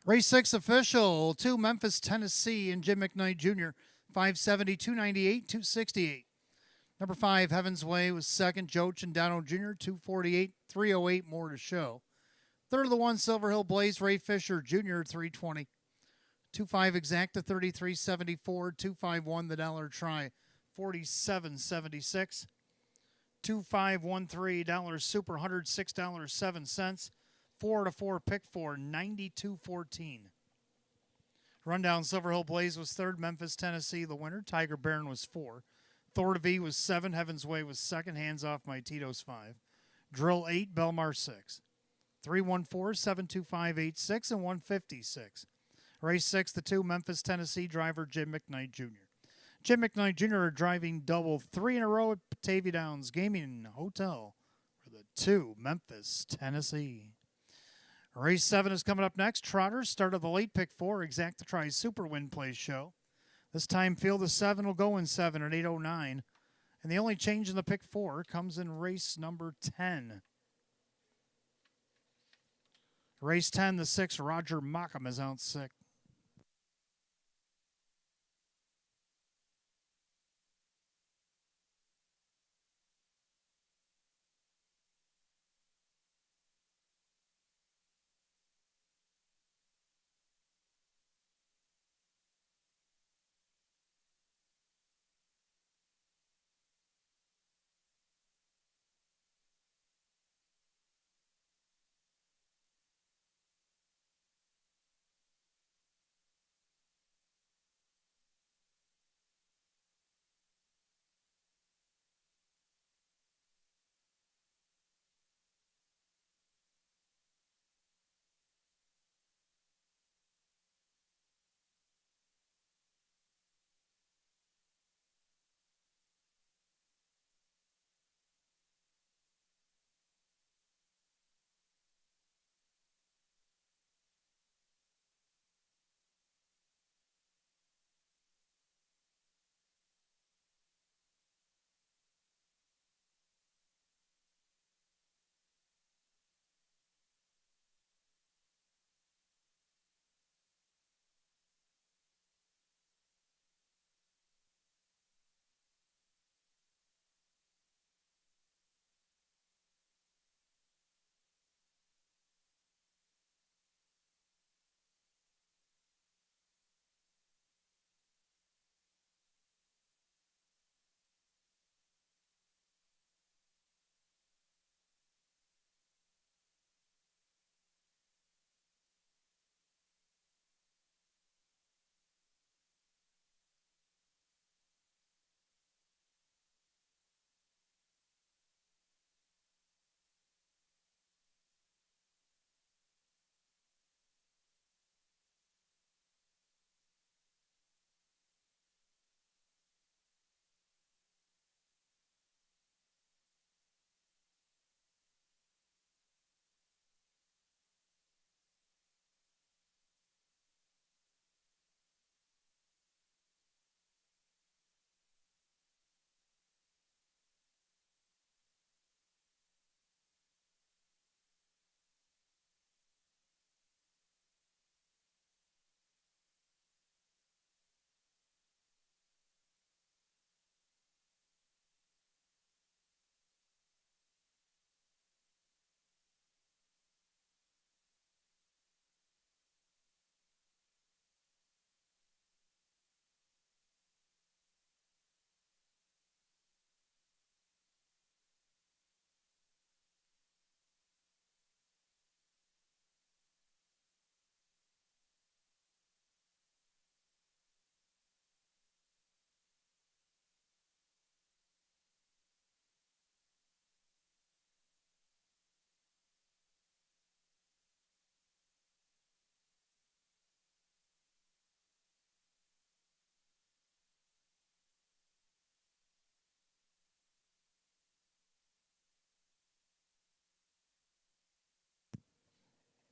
Race 6 official, 2 Memphis, Tennessee, and Jim McKnight Jr. 570, 298, 268. Number 5, Heaven's Way was second. Joe Chandano Jr. 248, 308 more to show. Third of the 1, Silver Hill Blaze, Ray Fisher Jr. 320. 2-5 Exacta 33.74. 2-5-1 the dollar try 47.76. 2-5-1-3 dollar super $106.07. 4-4 pick for 92.14. Rundown Silver Hill Blaze was third. Memphis, Tennessee the winner. Tiger Baron was 4. Thor to V was 7. Heaven's Way was second. Hands Off My Tito's 5. Drill 8. Belmar 6. 314, 72586 and 156. Race 6, the 2, Memphis, Tennessee driver Jim McKnight Jr. Jim McKnight Jr. driving double 3 in a row at Batavia Downs Gaming Hotel for the 2, Memphis, Tennessee. Race 7 is coming up next. Trotter, start of the late pick 4, Exacta Try Super Win Play Show. This time, field of 7 will go in 7 at 8:09. And the only change in the pick 4 comes in race number 10. Race 10, the 6, Roger Mockham is out sick.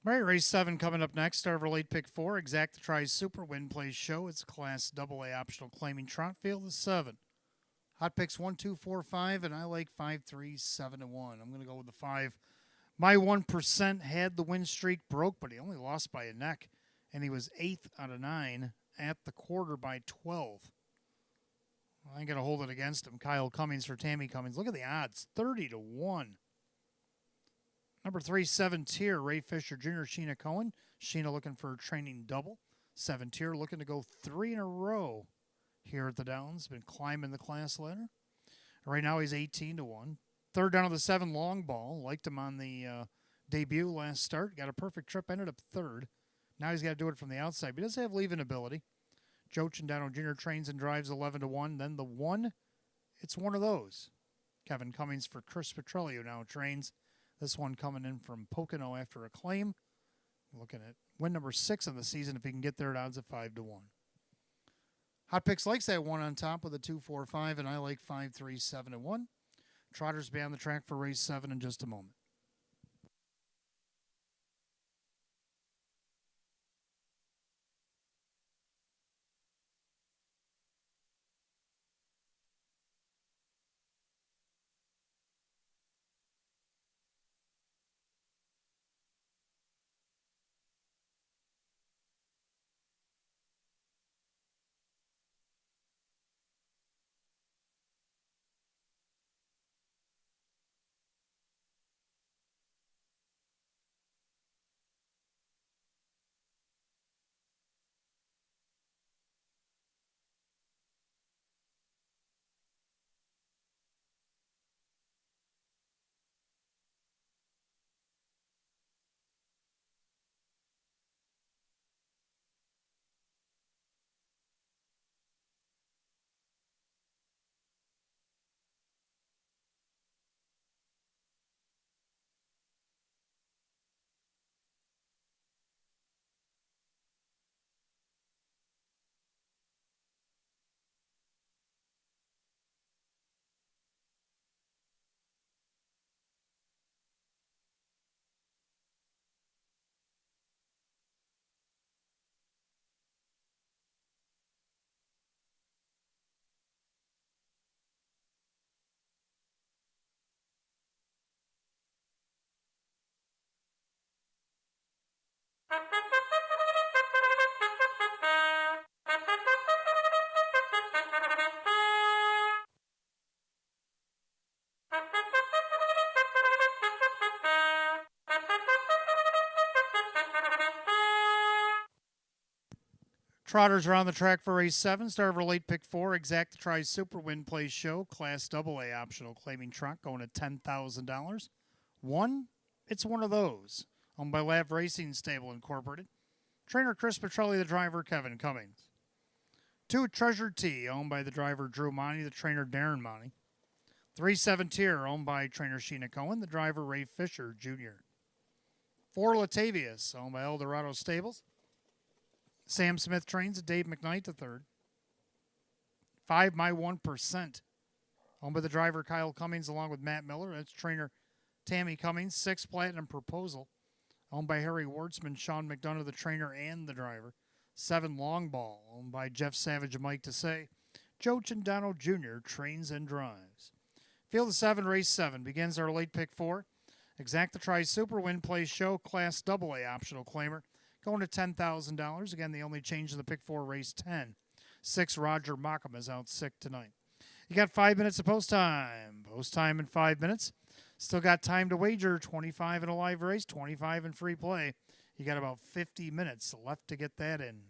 All right, race 7 coming up next. Start of late pick 4. Exacta tries Super Win Plays Show. It's Class AA optional claiming trot field is 7. Hot picks 1, 2, 4, 5, and I like 5, 3, 7, and 1. I'm going to go with the 5. My 1% had the win streak broke, but he only lost by a neck, and he was 8th out of 9 at the quarter by 12. I ain't going to hold it against him. Kyle Cummings for Tammy Cummings. Look at the odds, 30 to 1. Number 3, 7 tier, Ray Fisher Jr., Sheena Cohen. Sheena looking for a training double. 7 tier looking to go 3 in a row here at the Downs. Been climbing the class ladder. Right now he's 18 to 1. Third down of the 7 long ball. Liked him on the debut last start. Got a perfect trip. Ended up third. Now he's got to do it from the outside. But he does have leaving ability. Joe Chandano Jr. trains and drives 11 to 1. Then the 1, it's one of those. Kevin Cummings for Chris Petrelli, who now trains. This one coming in from Pocono after a claim. Looking at win number 6 of the season if he can get there at odds of 5 to 1. Hot Picks likes that 1 on top with a 2, 4, 5, and I like 5, 3, 7, and 1. Trotters be on the track for race 7 in just a moment. Trotters are on the track for race 7. Start of late pick 4. Exacta tries Super Win Plays Show. Class AA optional claiming trot going at $10,000. 1, it's one of those. Owned by Lav Racing Stable Incorporated. Trainer Chris Petrelli, the driver Kevin Cummings. 2, Treasure T, owned by the driver Drew Monty, the trainer Darren Monty. 3, 7 tier, owned by trainer Sheena Cohen, the driver Ray Fisher Jr. 4, Latavius, owned by Eldorado Stables. Sam Smith trains Dave McKnight the third. 5, My 1%, owned by the driver Kyle Cummings along with Matt Miller. That's trainer Tammy Cummings. 6, Platinum Proposal, owned by Harry Wartzman, Sean McDonough, the trainer and the driver. 7, Long Ball, owned by Jeff Savage and Mike Desai. Joe Chandano Jr. trains and drives. Field of 7, race 7 begins our late pick 4. Exacta tries Super Win Plays Show, Class AA optional claimer, going to $10,000. Again, the only change in the pick 4, race 10. 6, Roger Mockham is out sick tonight. You got 5 minutes of post time. Post time in 5 minutes. Still got time to wager. 25 in a live race, 25 in free play. You got about 50 minutes left to get that in.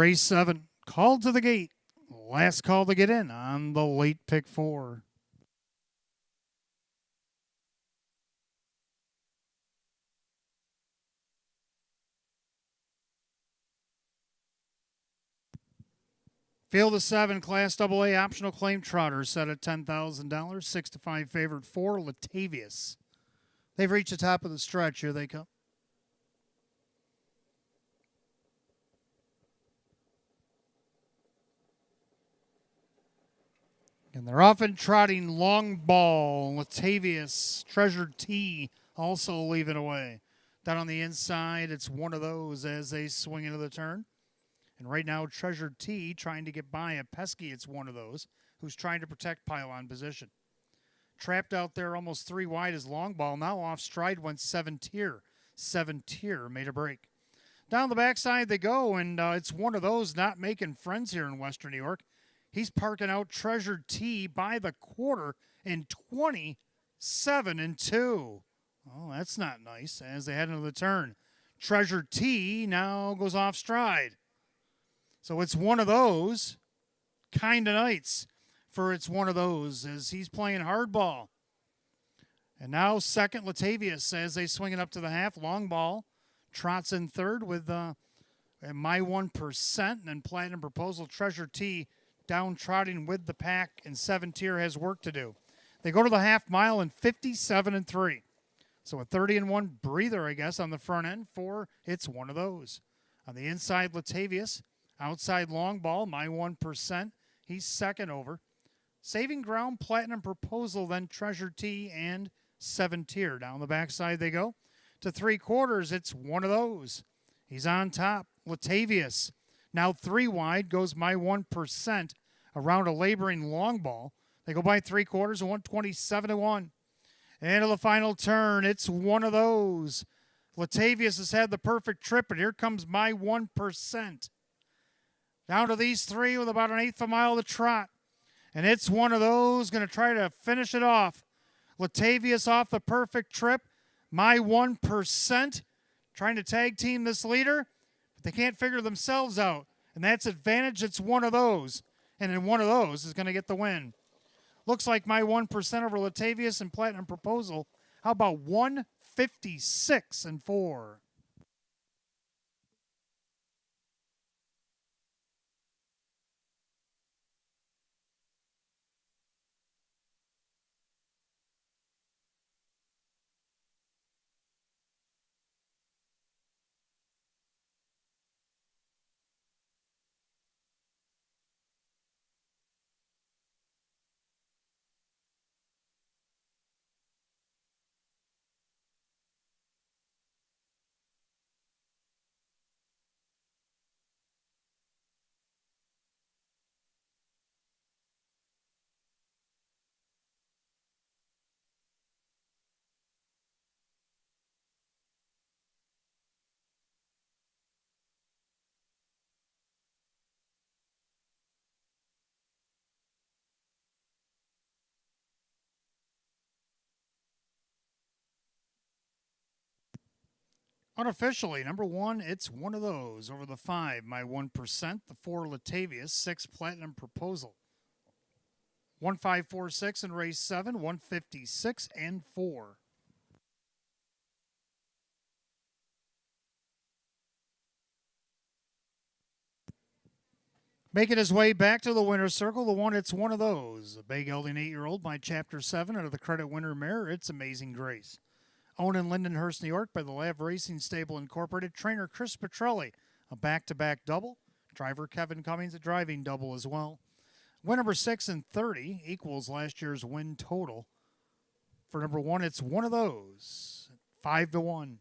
race 7, called to the gate. Last call to get in on the late pick 4. Field of 7, Class AA optional claim trotter set at $10,000. 6 to 5 favorite 4, Latavius. They've reached the top of the stretch. Here they come. And they're often trotting long ball. Latavius, Treasured T, also leaving away. Down on the inside, it's one of those as they swing into the turn. And right now, Treasured T trying to get by a Pesky. It's one of those who's trying to protect pylon position. Trapped out there almost 3 wide is long ball. Now off stride went 7-tier. 7-tier made a break. Down the backside they go, and it's one of those not making friends here in Western New York. He's parking out Treasured T by the quarter in 27-2. Oh, that's not nice as they head into the turn. Treasured T now goes off stride. So it's one of those kind of nights for it's one of those as he's playing hardball. And now second, Latavius as they swing it up to the half. Long ball trots in third with My 1% and then Platinum Proposal. Treasured T down trotting with the pack, and 7-tier has work to do. They go to the half mile in 57-3. So a 30-1 breather, I guess, on the front end for it's one of those. On the inside, Latavius. Outside long ball, My 1%. He's second over. Saving ground, Platinum Proposal, then Treasured T and 7-tier. Down the backside they go. To 3/4, it's one of those. He's on top. Latavius. Now 3 wide goes My 1% around a laboring long ball. They go by 3/4 and 127-1. Into the final turn, it's one of those. Latavius has had the perfect trip, and here comes My 1%. Down to these three with about an eighth of a mile to trot. And it's one of those, going to try to finish it off. Latavius off the perfect trip. My 1% trying to tag team this leader. But they can't figure themselves out. And that's advantage. It's one of those. And then one of those is going to get the win. Looks like My 1% over Latavius and Platinum Proposal. How about 156-4? Unofficially, number 1, it's one of those. Over the 5, My 1%. The 4, Latavius. 6, Platinum Proposal. 1546 in race 7, 156-4. Making his way back to the winner's circle, the one, it's one of those. A big gelding 8-year-old by Chapter 7 out of the Credit Winner Mare. It's Amazing Grace. Owned in Lindenhurst, New York by the Lav Racing Stable Incorporated. Trainer Chris Petrelli, a back-to-back double. Driver Kevin Cummings, a driving double as well. Win number 6 and 30 equals last year's win total. For number 1, it's one of those. 5-1.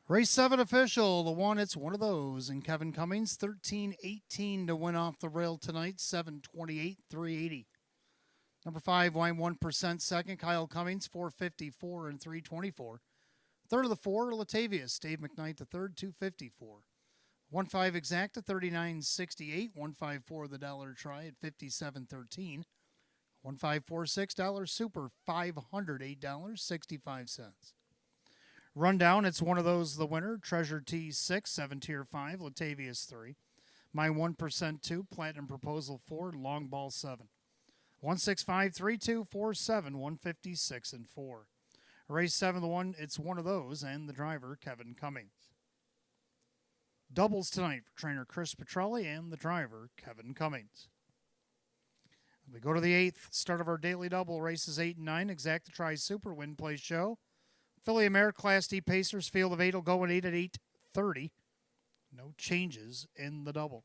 Race 7 official, the one, it's one of those. And Kevin Cummings, 13-18 to win off the rail tonight, 728, 380. Number 5, Wine 1% second, Kyle Cummings, 454 and 324. Third of the 4, Latavius, Dave McKnight, the third, 254. 1-5 exacta, 39.68. 1-5-4 the dollar try at 57.13. 1-5-4 $6 super, $508.65. Rundown, it's one of those, the winner. Treasure T 6, 7 tier 5, Latavius 3. My 1% 2, Platinum Proposal 4, Long Ball 7. 1653247, 156 and 4. Race 7, the one, it's one of those, and the driver, Kevin Cummings. Doubles tonight for trainer Chris Petrelli and the driver, Kevin Cummings. We go to the 8th, start of our daily double, races 8 and 9, Exacta Tri Super Win Play Show. Philly America Class D Pacers, field of 8 will go at 8 at 8:30. No changes in the double.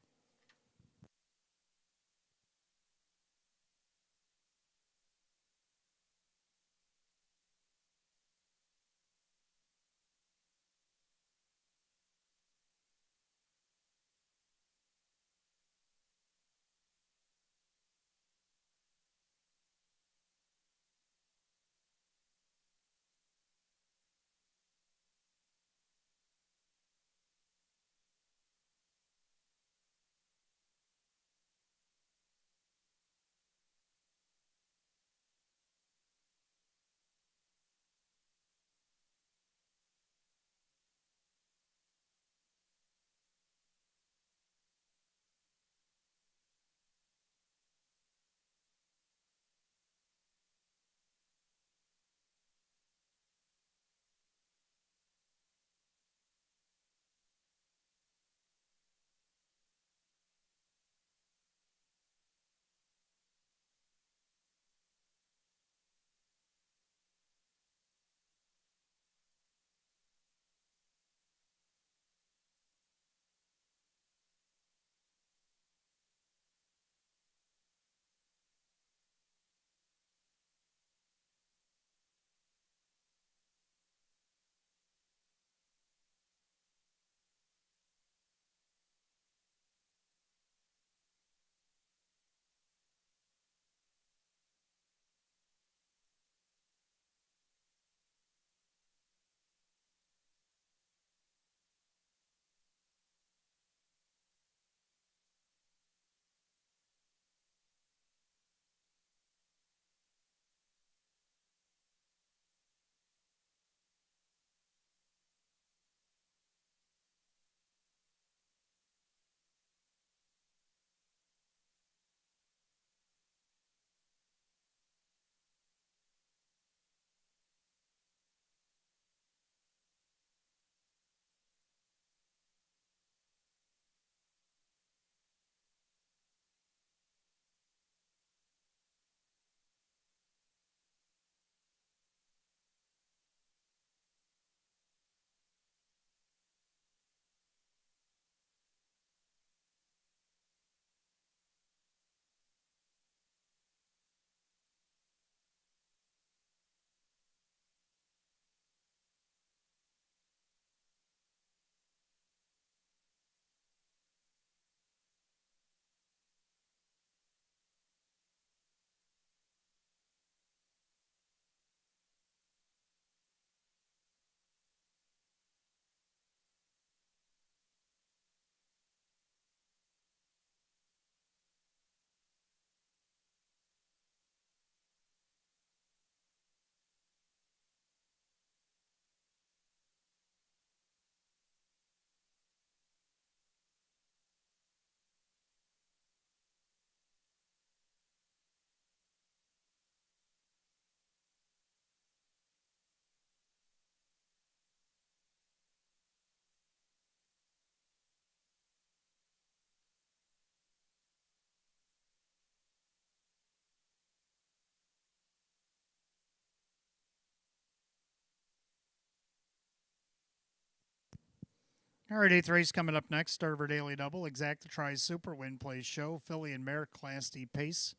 All right, 8th race coming up next. Start of our daily double. Exacta Tri Super Win Play Show. Philly and Merrick Class D Pace.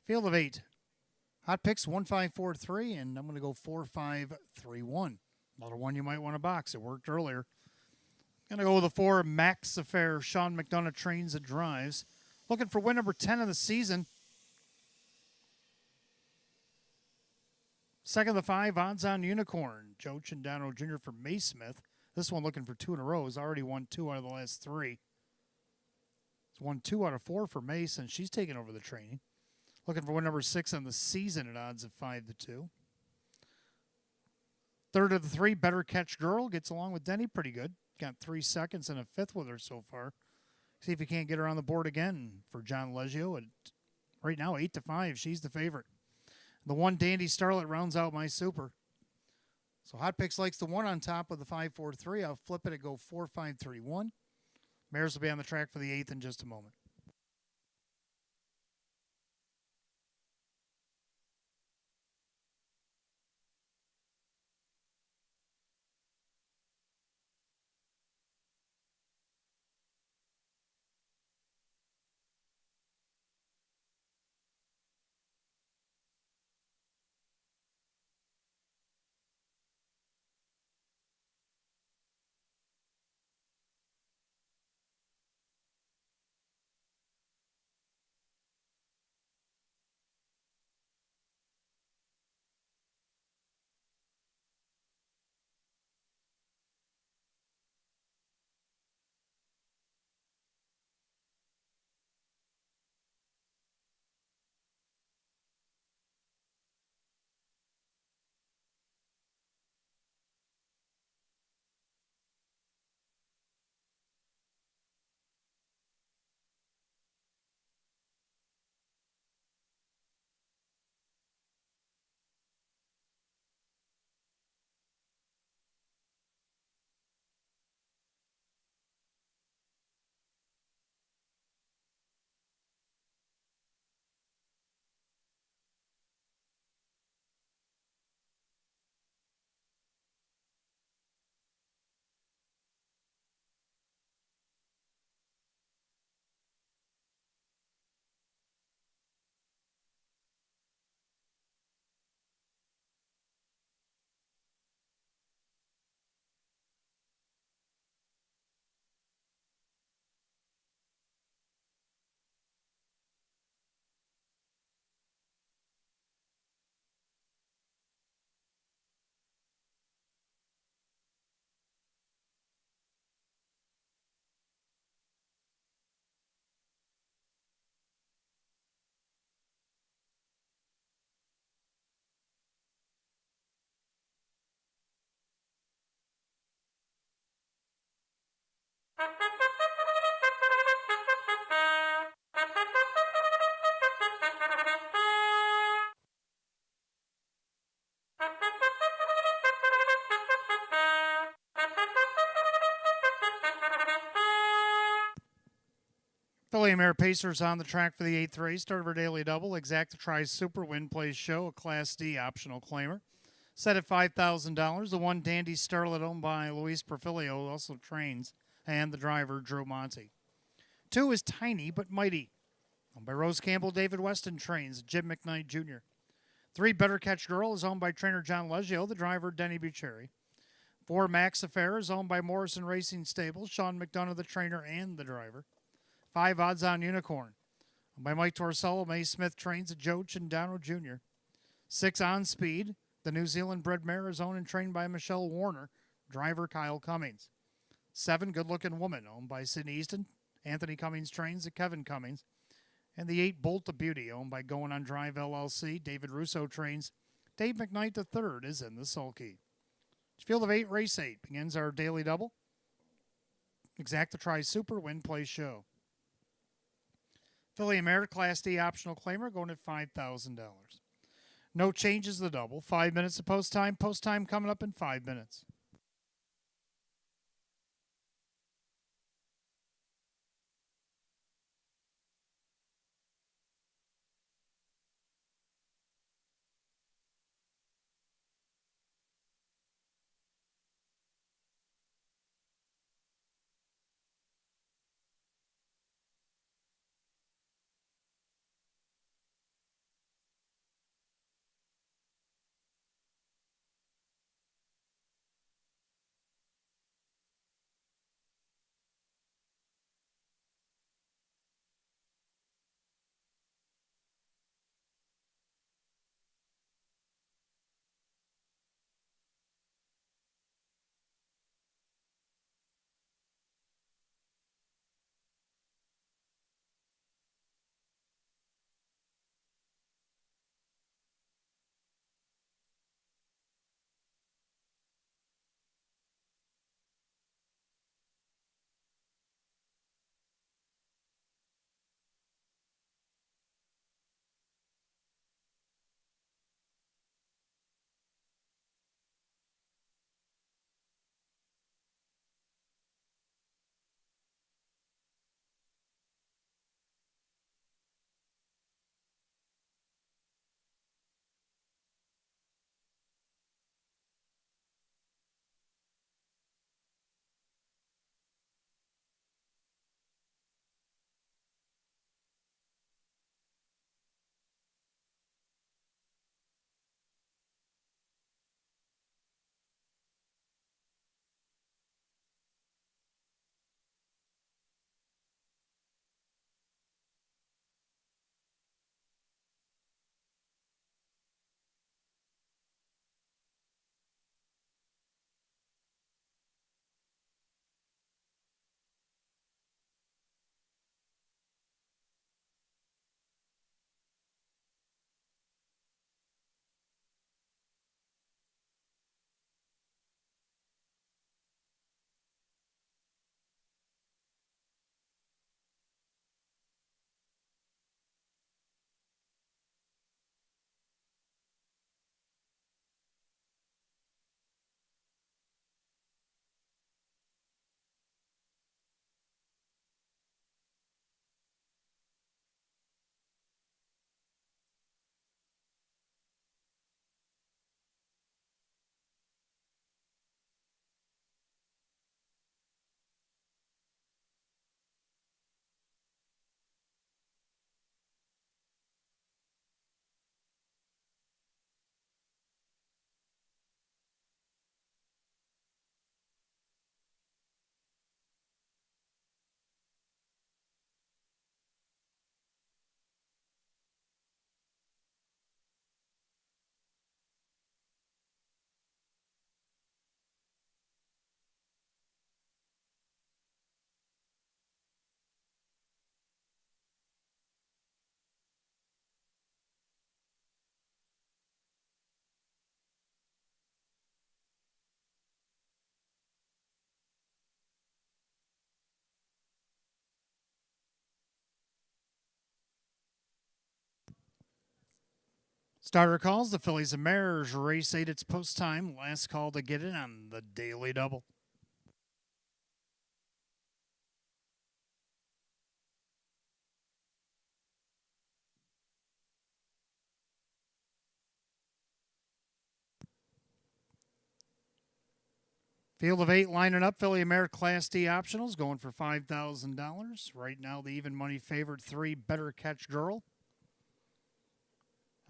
Field of 8. Hot picks 1-5-4-3, and I'm going to go 4-5-3-1. Another one you might want to box. It worked earlier. Gonna go with the 4, Max Affair. Sean McDonough trains and drives. Looking for win number 10 of the season. Second of the 5, Odds on Unicorn. Joe Chindano Jr. for Maysmith. This one looking for 2 in a row. Has already won 2 out of the last 3. It's won 2 out of 4 for Mace, and she's taken over the training. Looking for win number 6 on the season at odds of 5-2. Third of the 3, Better Catch Girl. Gets along with Denny pretty good. Got 3 seconds and a 5th with her so far. See if he can't get her on the board again for John Leggio. At right now, 8-5. She's the favorite. The 1, Dandy Starlet, rounds out my super. So Hot Picks likes the 1 on top of the 5-4-3. I'll flip it and go 4-5-3-1. Mares will be on the track for the 8th in just a moment. Filly Mare Pacers on the track for the 8th race. Start of her daily double. Exacta Tries Super Win Plays Show, a Class D optional claimer. Set at $5,000. The 1, Dandy Starlet, owned by Luis Perfilio, also trains, and the driver, Drew Monty. 2 is Tiny But Mighty, owned by Rose Campbell. David Weston trains, Jim McKnight Jr. 3, Better Catch Girl, is owned by trainer John Leggio, the driver, Denny Bucheri. 4, Max Affair, is owned by Morrison Racing Stables, Sean McDonough, the trainer and the driver. 5, Odds on Unicorn, owned by Mike Torsello. May Smith trains at Joe Chindano Jr. 6, On Speed, the New Zealand bred mare, is owned and trained by Michelle Warner, driver Kyle Cummings. 7, Good Looking Woman, owned by Sidney Easton. Anthony Cummings trains at Kevin Cummings. And the 8, Bolt of Beauty, owned by Going on Drive LLC. David Russo trains. Dave McKnight III is in the sulky. Field of 8, race 8 begins our daily double. Exacta Tries Super Win Play Show. Filly Mare Class D optional claimer going at $5,000. No changes the double. 5 minutes of post time. Post time coming up in 5 minutes. Starter calls, the Phillies and Mares, race 8, it's post time. Last call to get in on the Daily Double. Field of 8 lining up. Philly and Mare Class D optionals going for $5,000. Right now, the even money favorite 3, Better Catch Girl.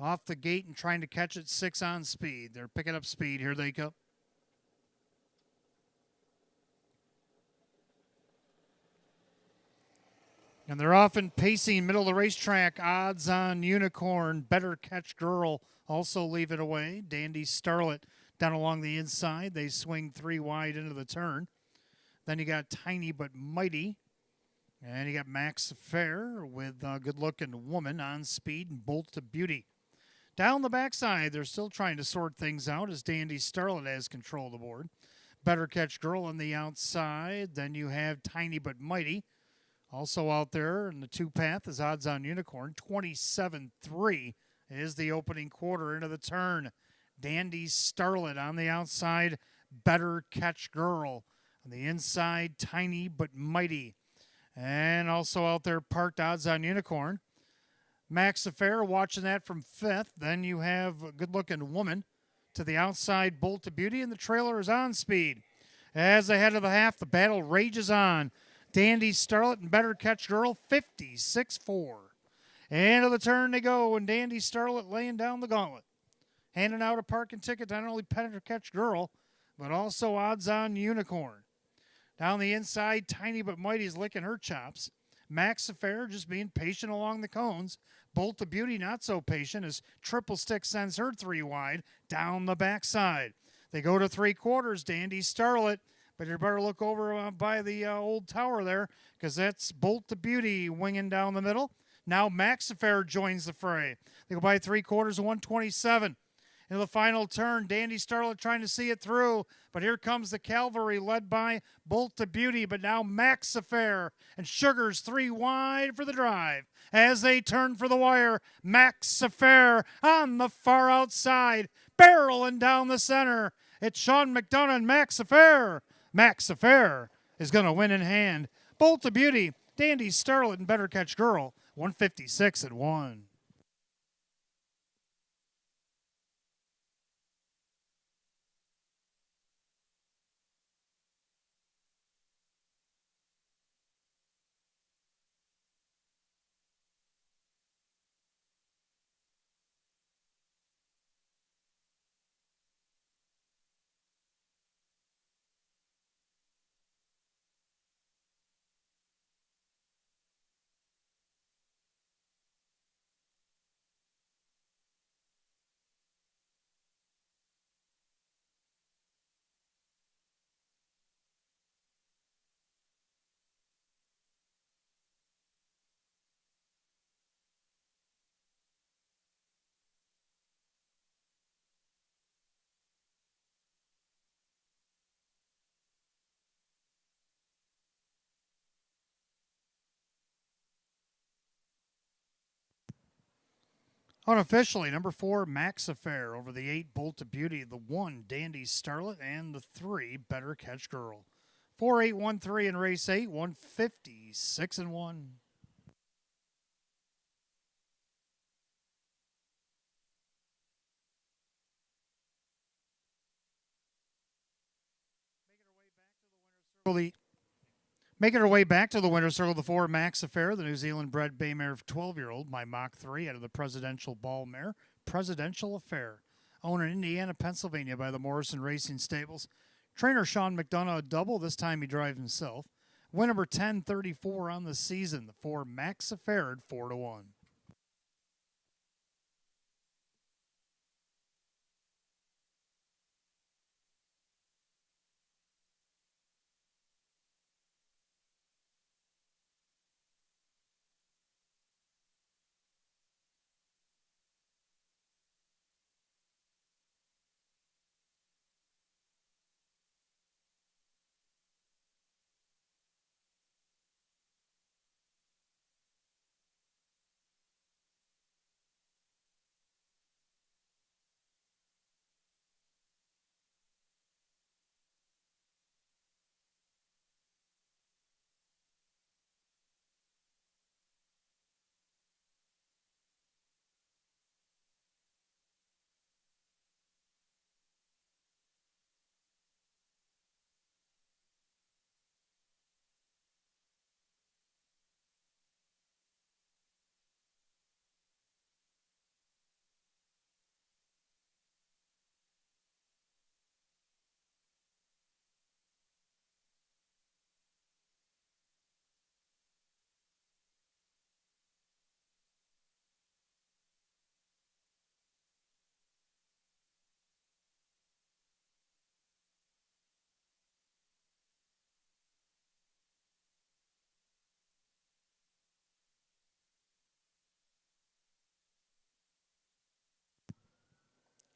Off the gate and trying to catch it 6 on speed. They're picking up speed. Here they go. And they're often pacing middle of the racetrack. Odds on Unicorn, Better Catch Girl also leave it away. Dandy Starlet down along the inside. They swing 3 wide into the turn. Then you got Tiny But Mighty. And you got Max Fair with a good-looking woman on speed and Bolt to Beauty. Down the backside, they're still trying to sort things out as Dandy Starlet has control of the board. Better Catch Girl on the outside. Then you have Tiny But Mighty. Also out there in the 2-path is Odds on Unicorn. 27-3 is the opening quarter into the turn. Dandy Starlet on the outside. Better Catch Girl. On the inside, Tiny But Mighty. And also out there parked Odds on Unicorn. Max Affair watching that from 5th. Then you have a good-looking woman to the outside, Bolt to Beauty, and the trailer is on speed. As ahead of the half, the battle rages on. Dandy Starlet and Better Catch Girl, 56-4. Into the turn they go, and Dandy Starlet laying down the gauntlet. Handing out a parking ticket to not only Better Catch Girl, but also Odds on Unicorn. Down the inside, Tiny But Mighty's licking her chops. Max Affair just being patient along the cones. Bolt to Beauty not so patient as Triple Stick sends her 3 wide down the backside. They go to 3/4, Dandy Starlet, but you better look over by the old tower there because that's Bolt to Beauty winging down the middle. Now Max Affair joins the fray. They go by 3/4 of 127. In the final turn, Dandy Starlet trying to see it through, but here comes the cavalry led by Bolt to Beauty, but now Max Affair and Sugar's 3 wide for the drive. As they turn for the wire, Max Affair on the far outside, barreling down the center. It's Sean McDonough and Max Affair. Max Affair is going to win in hand. Bolt to Beauty, Dandy Starlet, and Better Catch Girl, 156-1. Unofficially, number 4, Max Affair over the 8, Bolt to Beauty, the 1, Dandy Starlet, and the 3, Better Catch Girl. 4-8-1-3 in race 8, 156-1. Making her way back to the winner's circle, the 4, Max Affair, the New Zealand-bred bay mare of 12-year-old, my Mach 3 out of the Presidential Ball mare, Presidential Affair. Owned in Indiana, Pennsylvania by the Morrison Racing Stables. Trainer Sean McDonough, a double. This time he drives himself. Win number 1034 on the season. The 4, Max Affair at 4-1.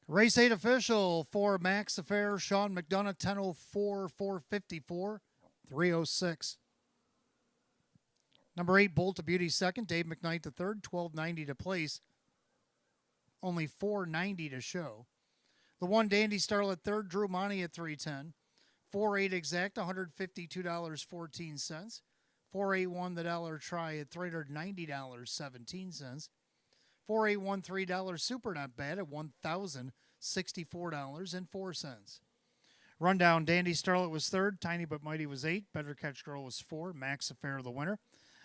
Race 8 official for Max Affair, Sean McDonough, 10:04, 4:54, 3:06. Number 8, Bolt of Beauty second, Dave McKnight the third, 12.90 to place, only 4.90 to show. The 1, Dandy Starlet third, Drew Monty at 310. 4-8 exact, $152.14. 4-8-1 the dollar try at $390.17. 4-8-1 $3 super not bad at $1,064.04. Rundown, Dandy Starlet was third, Tiny But Mighty was 8, Better Catch Girl was 4, Max Affair the winner.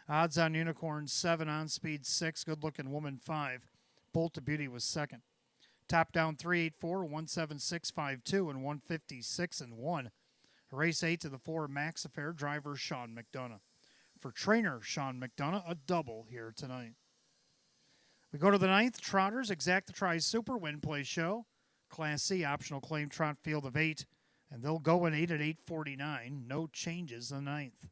Odds on Unicorn 7, On Speed 6, Good Looking Woman 5, Bolt of Beauty was second. Top down 384, 17652 and 156 and 1. Race 8 to the 4, Max Affair, driver Sean McDonough. For trainer Sean McDonough, a double here tonight. We go to the 9th, Trotters, Exacta Tri Super, Win Play Show. Class C, optional claim trot field of 8, and they'll go in 8 at 8:49. No changes the 9th.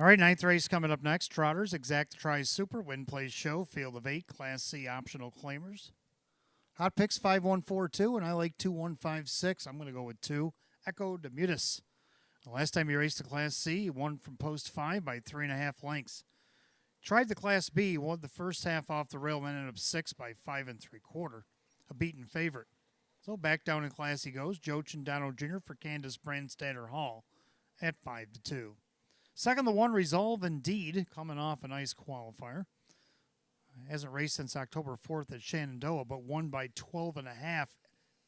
All right, ninth race coming up next. Trotters, Exact Tries Super, Win Plays Show, Field of 8, Class C optional claimers. Hot picks 5142, and I like 2156. I'm going to go with 2. Echo Demutus. The last time he raced the Class C, he won from post 5 by 3.5 lengths. Tried the Class B, won the first half off the rail, and ended up 6 by 5 3/4. A beaten favorite. So back down in class he goes. Joe Chindano Jr. for Candace Brandstatter Hall at 5-2. Second, the 1 Resolve Indeed, coming off a nice qualifier. Hasn't raced since October 4th at Shenandoah, but won by 12.5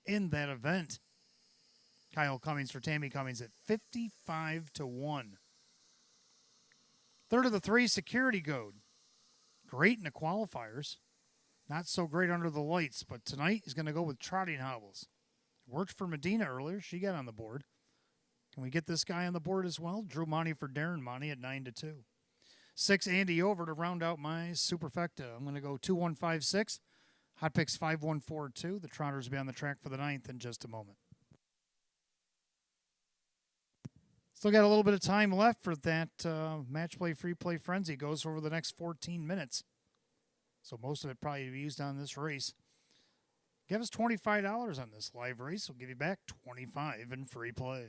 in that event. Kyle Cummings for Tammy Cummings at 55-1. Third of the 3, Security Code. Great in the qualifiers. Not so great under the lights, but tonight he's going to go with Trotting Hobbles. Worked for Medina earlier. She got on the board. Can we get this guy on the board as well? Drew Monty for Darren Monty at 9-2. 6, Andy Over to round out my superfecta. I'm going to go 2156. Hot picks 5142. The Trotters will be on the track for the 9th in just a moment. Still got a little bit of time left for that match play, free play frenzy. Goes over the next 14 minutes. So most of it probably be used on this race. Give us $25 on this live race. We'll give you back $25 in free play.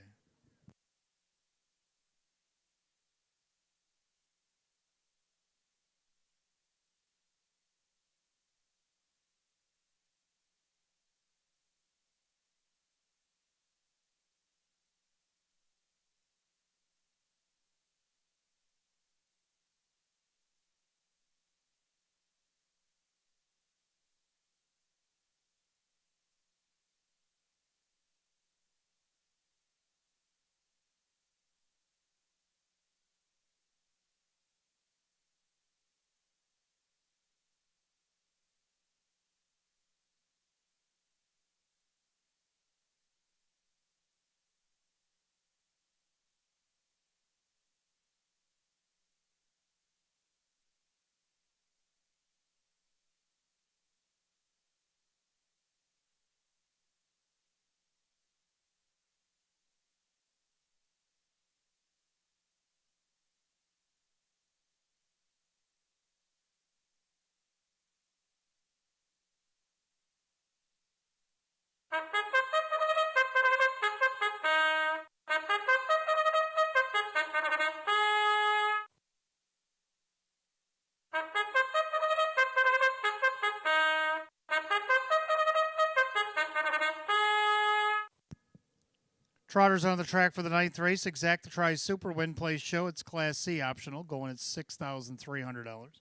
Trotters on the track for the 9th race. Exact Tries Super Win Play Show. It's Class C optional, going at $6,300.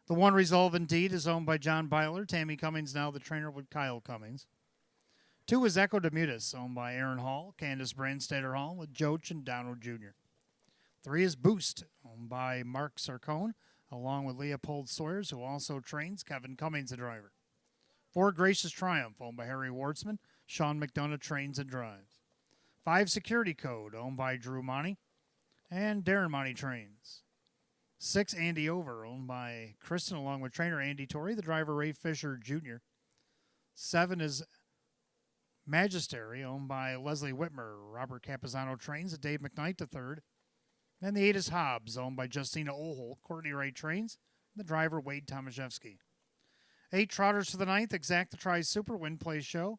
The 1 Resolve Indeed is owned by John Byler. Tammy Cummings now the trainer with Kyle Cummings. 2 is Echo Demutus, owned by Aaron Hall, Candace Brandstatter Hall with Joe Chindano Jr. 3 is Boost, owned by Mark Sarcone, along with Leopold Sawyers, who also trains Kevin Cummings, the driver. 4, Gracious Triumph, owned by Harry Wardsman. Sean McDonough trains and drives. 5, Security Code, owned by Drew Monty, and Darren Monty trains. 6, Andy Over, owned by Kristen, along with trainer Andy Torrey, the driver Ray Fisher Jr. 7 is Magistery, owned by Leslie Whitmer. Robert Capizano trains, and Dave McKnight the third. Then the 8 is Hobbs, owned by Justina Oholt. Courtney Ray trains, and the driver Wade Tomaszewski. 8 Trotters for the 9th, Exact Tries Super Win Play Show.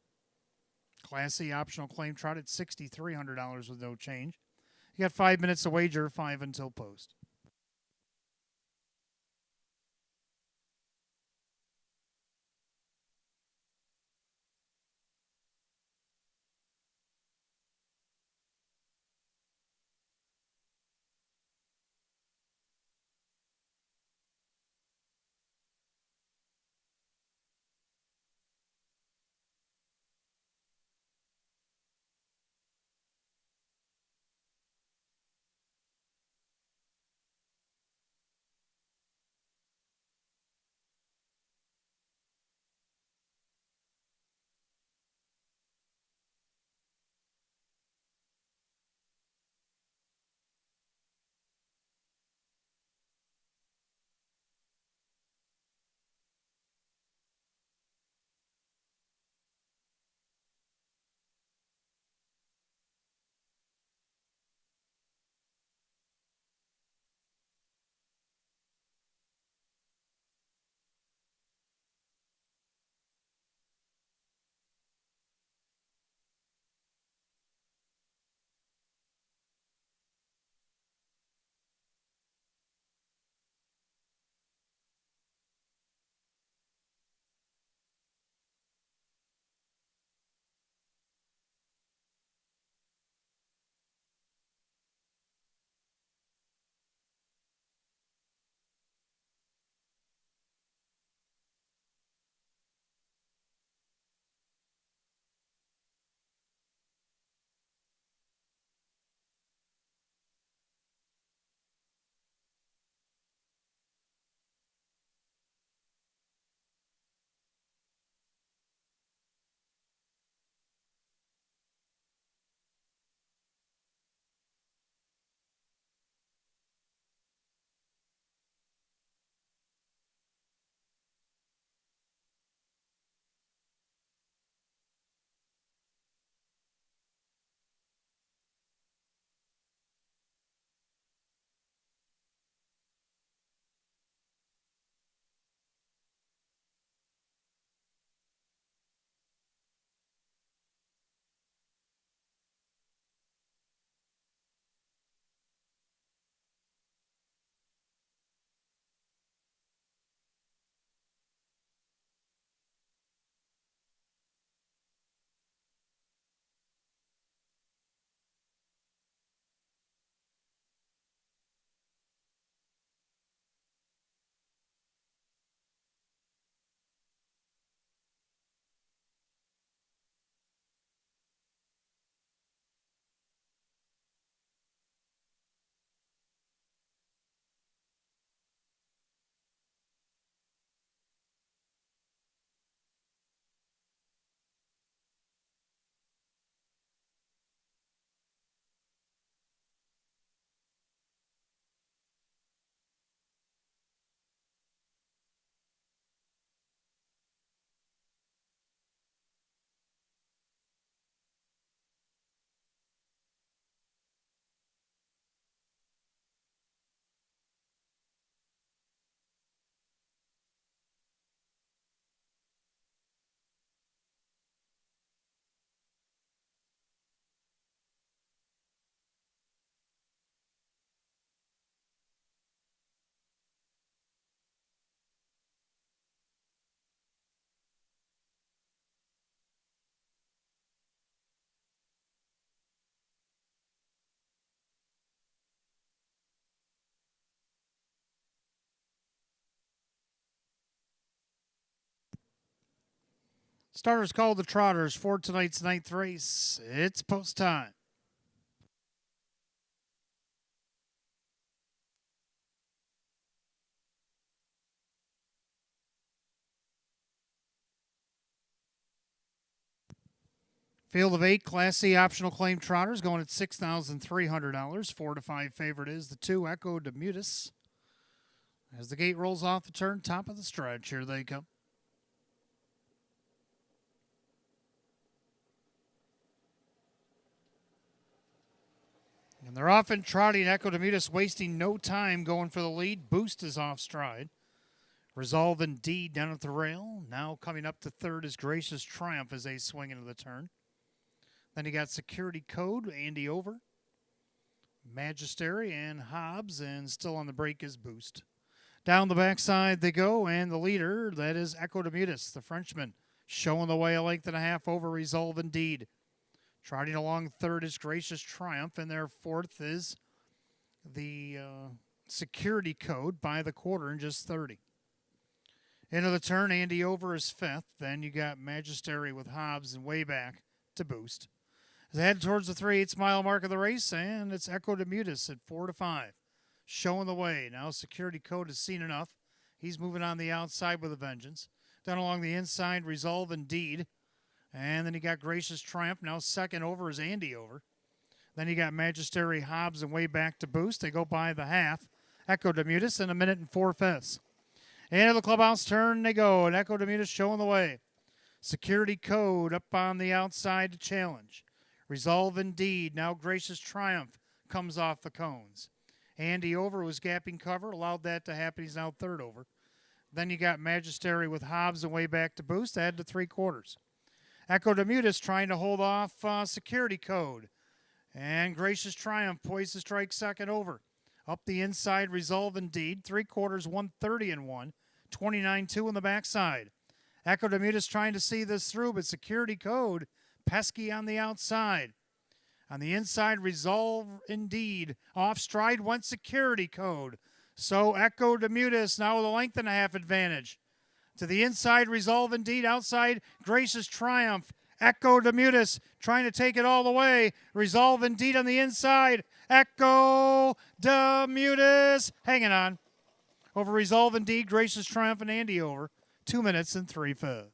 Class C optional claim trot at $6,300 with no change. You got 5 minutes to wager, 5 until post. Starters called the Trotters for tonight's ninth race. It's post time. Field of 8 Class C optional claim trotters going at $6,300. 4 to 5 favorite is the 2 Echo Demutus. As the gate rolls off the turn, top of the stretch, here they come. And they're off and trotting. Echo Demutus wasting no time going for the lead. Boost is off stride. Resolve Indeed down at the rail. Now coming up to third is Gracious Triumph as they swing into the turn. Then you got Security Code, Andy Over, Magistery, and Hobbs, and still on the break is Boost. Down the backside they go, and the leader, that is Echo Demutus, the Frenchman, showing the way a length and a half over Resolve Indeed. Trotting along third is Gracious Triumph, and their fourth is the Security Code by the quarter in just 30. Into the turn, Andy Over is fifth. Then you got Magistery with Hobbs and way back to Boost. As they head towards the 3/8 mile mark of the race, and it's Echo Demutus at 4 to 5. Showing the way. Now Security Code has seen enough. He's moving on the outside with a vengeance. Down along the inside, Resolve Indeed. And then you got Gracious Triumph. Now second over is Andy Over. Then you got Magistery, Hobbs, and way back to Boost. They go by the half. Echo Demutus in 1 minute and 4/5. Into the clubhouse turn they go, and Echo Demutus showing the way. Security Code up on the outside to challenge. Resolve Indeed. Now Gracious Triumph comes off the cones. Andy Over was gapping cover, allowed that to happen. He's now third over. Then you got Magistery with Hobbs and way back to Boost. Add to 3/4. Echo Demutus trying to hold off Security Code. And Gracious Triumph poised to strike second over. Up the inside, Resolve Indeed. 3/4, 130-1. 29-2 on the backside. Echo Demutus trying to see this through, but Security Code pesky on the outside. On the inside, Resolve Indeed. Off stride went Security Code. So Echo Demutus now with a length and a half advantage. To the inside, Resolve Indeed. Outside, Gracious Triumph. Echo Demutus trying to take it all the way. Resolve Indeed on the inside. Echo Demutus hanging on. Over Resolve Indeed, Gracious Triumph, and Andy Over. 2 minutes and 3/5.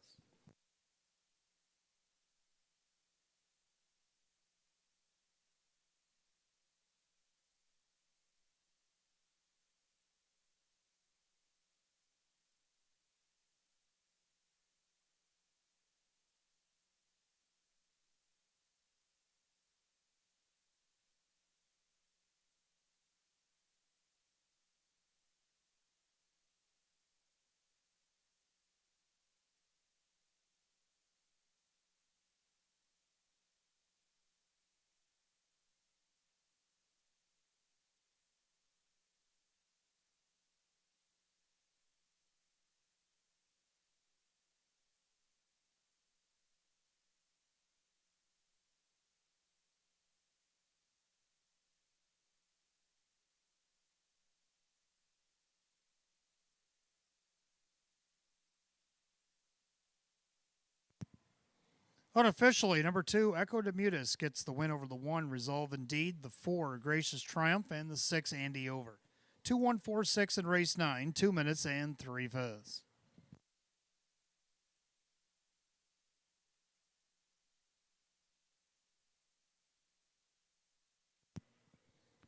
Unofficially, number 2, Echo Demutus gets the win over the 1, Resolve Indeed, the 4, Gracious Triumph, and the 6, Andy Over. 2-1-4-6 in race 9, 2 minutes and 3/5.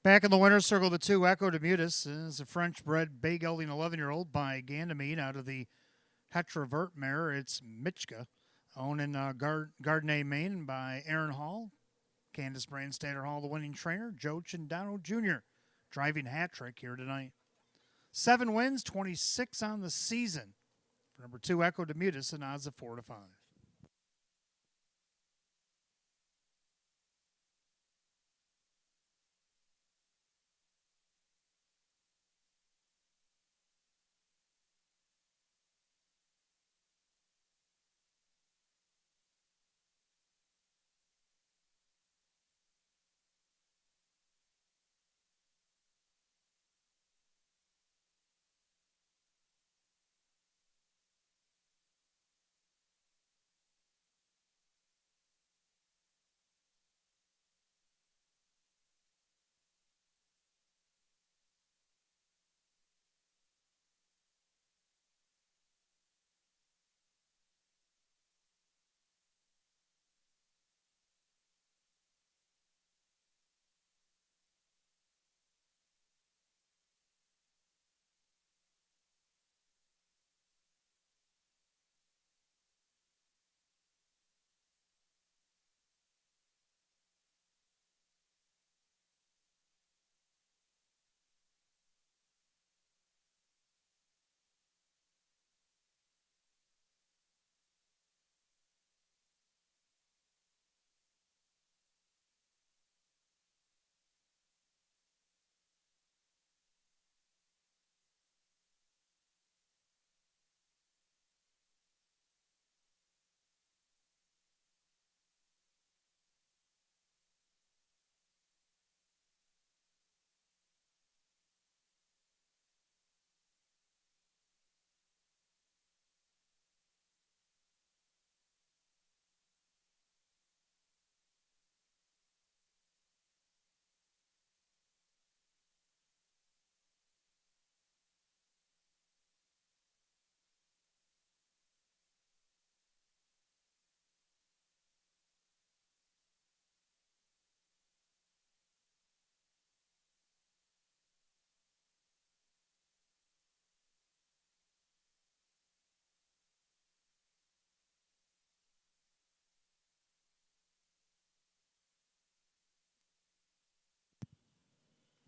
Back in the winner's circle, the 2, Echo Demutus, is a French-bred bay gelding 11-year-old by Ganymede out of the Hetravert mare. It's Mitchka, owned in Gardner, Maine by Aaron Hall. Candace Brandstatter Hall, the winning trainer. Joe Chindano Jr. driving hat trick here tonight. 7 wins, 26 on the season. For number 2, Echo Demutus, and odds of 4 to 5.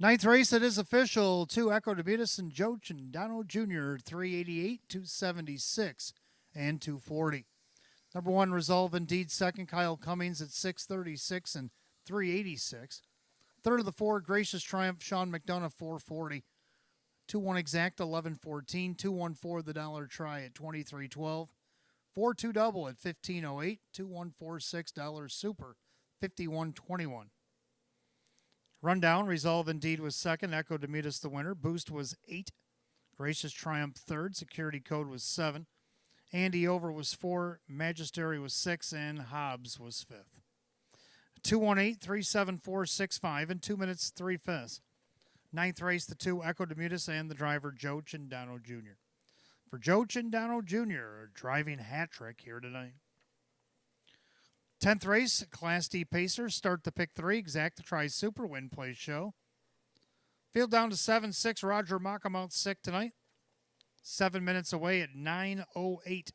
Ninth race, it is official. 2 Echo Debutus and Joe Chindano Jr., 388, 276, and 240. Number 1, Resolve Indeed. Second, Kyle Cummings at 636 and 386. Third of the 4, Gracious Triumph, Sean McDonough, 440. 2-1 Exact, 1114. 2-1-4 the Dollar Try at 2312. 4-2 Double at 1508. 2-1-4-6 Dollar Super, 5121. Rundown, Resolve Indeed was second. Echo Demutus the winner. Boost was 8. Gracious Triumph third. Security Code was 7. Andy Over was 4. Magistery was 6. And Hobbs was 5th. 218-374-65 in 2 minutes, 3/5. Ninth race, the 2 Echo Demutus and the driver Joe Chindano Jr. For Joe Chindano Jr., a driving hat trick here tonight. 10th race, Class D Pacers, start to pick 3, Exact to try Super, win, play, show. Field down to 7-6, Roger Mockamount sick tonight. 7 minutes away at 9:08.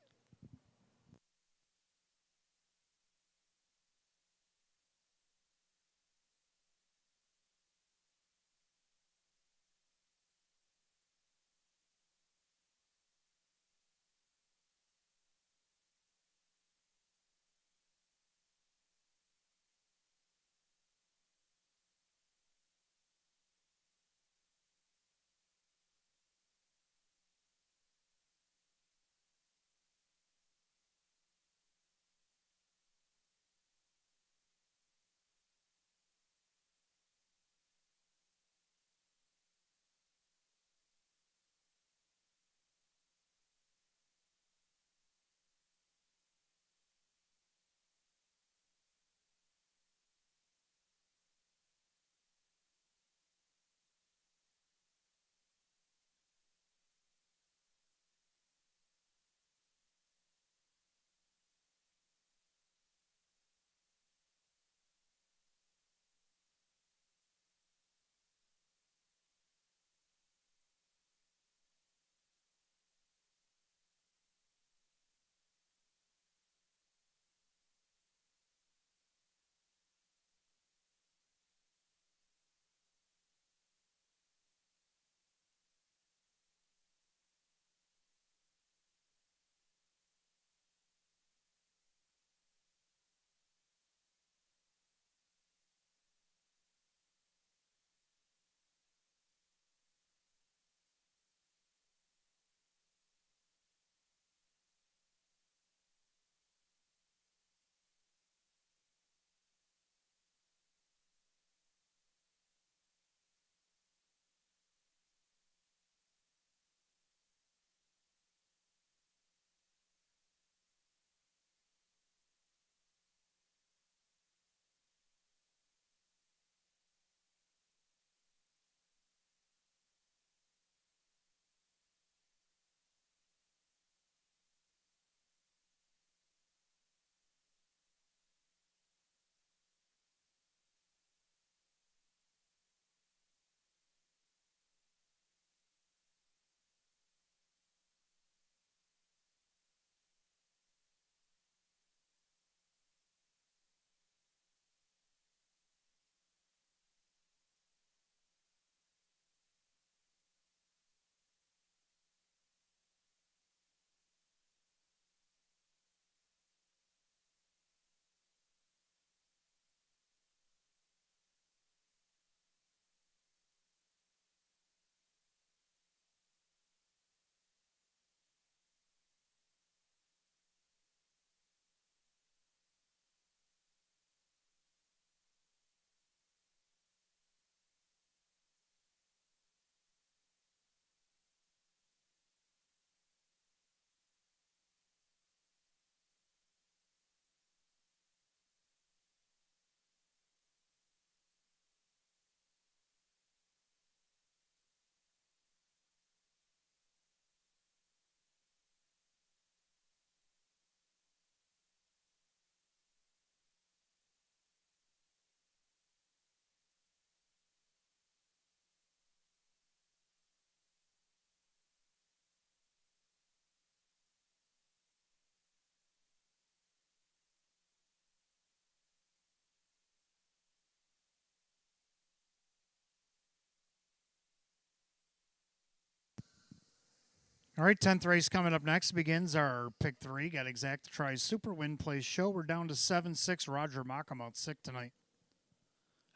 All right, 10th race coming up next begins our pick three. Got exact tries super win place show. We're down to 7-6. Roger Mockham out sick tonight.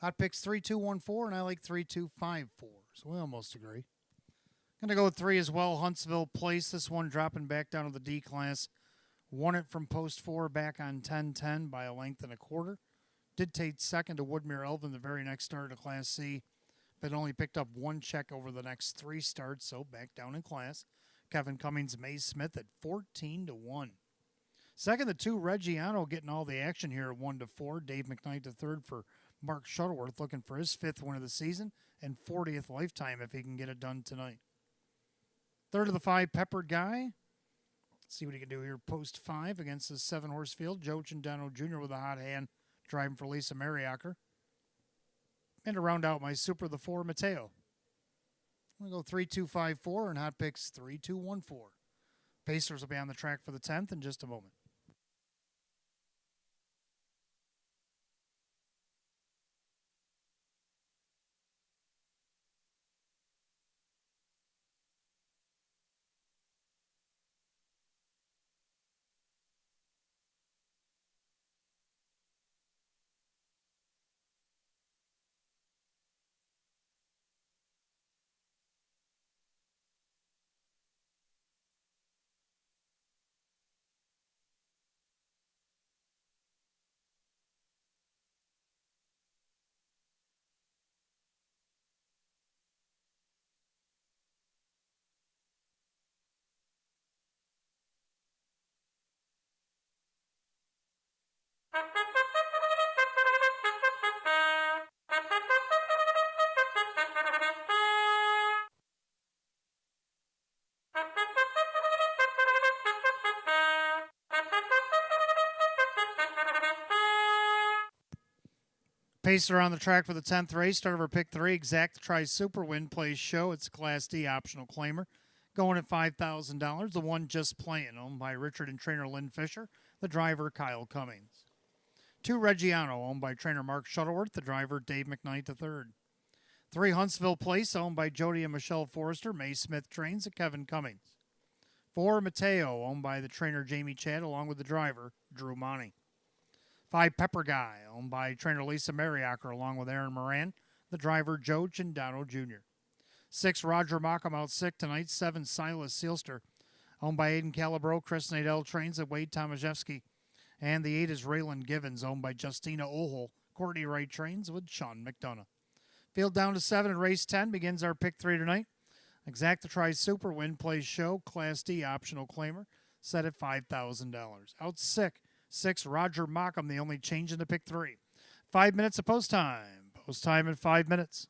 Hot picks 3-2-1-4, and I like 3-2-5-4. So we almost agree. Gonna go with three as well. Huntsville Place. This one dropping back down to the D class. Won it from post four back on 10-10 by a length and a quarter. Did take second to Woodmere Elvin the very next start of Class C, but only picked up one check over the next three starts, so back down in class. Kevin Cummings, May Smith at 14-1. Second, the two, Reggiano getting all the action here at 1-4. Dave McKnight to third for Mark Shuttleworth, looking for his fifth win of the season and 40th lifetime if he can get it done tonight. Third of the five, Peppered Guy. Let's see what he can do here. Post five against the 7-horse field. Joe Cindano Jr. with a hot hand driving for Lisa Mariacker. And to round out my super, the four, Mateo. I'm going to go 3-2-5-4 and hot picks 3-2-1-4. Pacers will be on the track for the 10th in just a moment. Pacer on the track for the 10th race. Start of our pick three. Exact Try Super Win Plays Show. It's a Class D optional claimer. Going at $5,000. The one just playing, owned by Richard and trainer Lynn Fisher. The driver, Kyle Cummings. Two, Reggiano, owned by trainer Mark Shuttleworth. The driver, Dave McKnight III. Three, Huntsville Place, owned by Jody and Michelle Forrester. May Smith trains at Kevin Cummings. Four, Mateo, owned by the trainer Jamie Chad, along with the driver, Drew Monty. Five, Pepper Guy, owned by trainer Lisa Mariacker, along with Aaron Moran, the driver, Joe Cindano Jr. Six, Roger Mockham out sick tonight. Seven, Silas Sealster, owned by Aiden Calabro. Chris Nadell trains at Wade Tomaszewski. And the eight is Raylan Givens, owned by Justina Ohol. Courtney Wright trains with Sean McDonough. Field down to 7 in race 10 begins our pick 3 tonight. Exacta Try Super Win Plays Show, Class D optional claimer, set at $5,000. Out sick, 6, Roger Mockham, the only change in the pick 3. 5 minutes of post time. Post time in 5 minutes.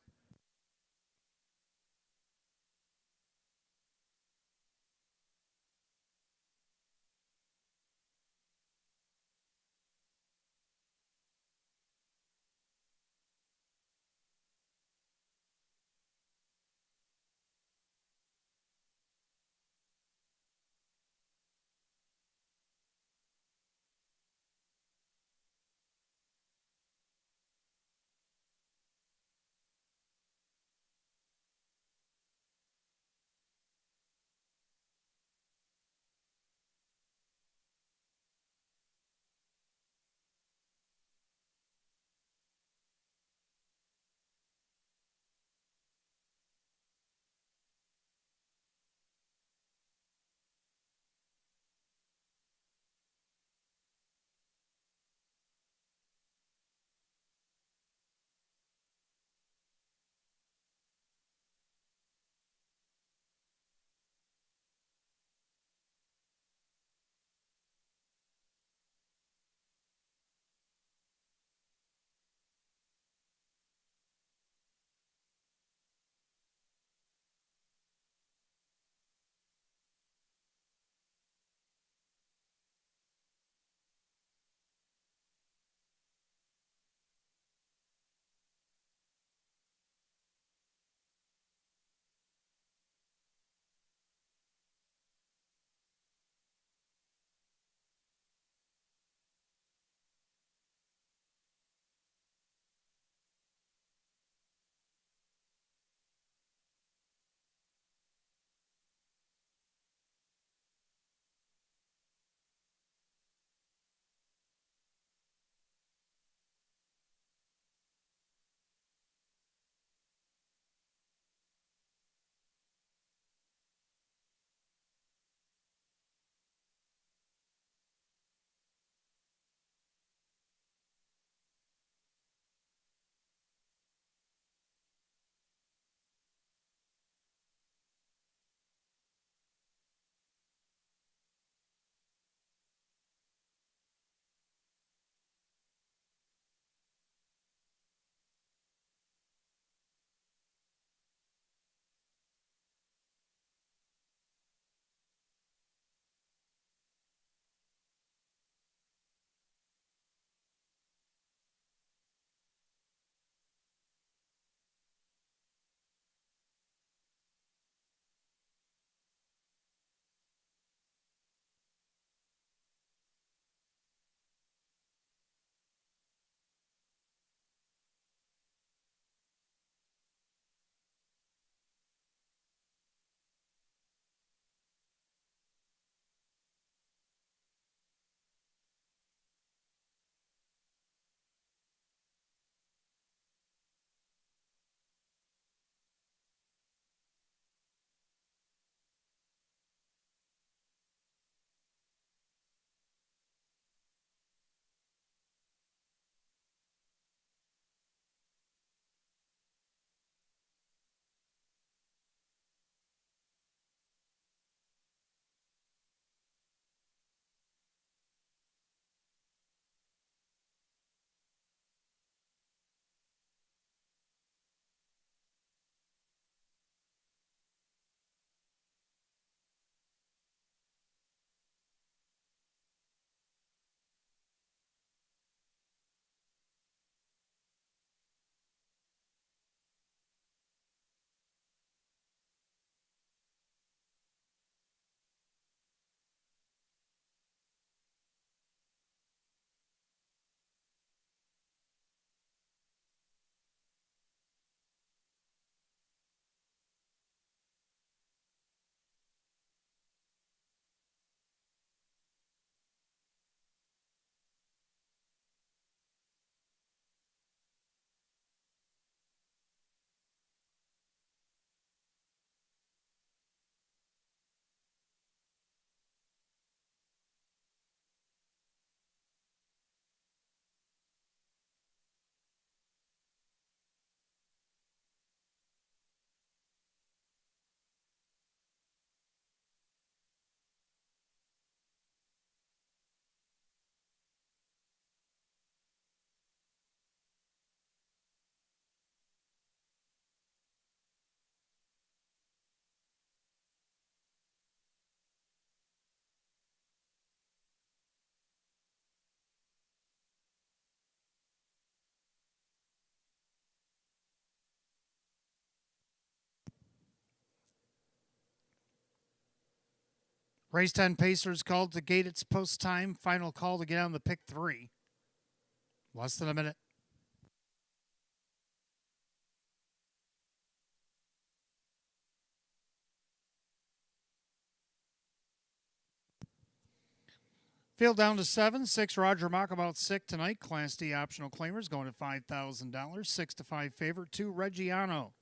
Race 10 Pacers called to gate its post time. Final call to get on the pick 3. Less than a minute. Field down to 7. 6 Roger Mockabout sick tonight. Class D optional claimers going at $5,000. 6 to 5 favorite. 2 Reggiano.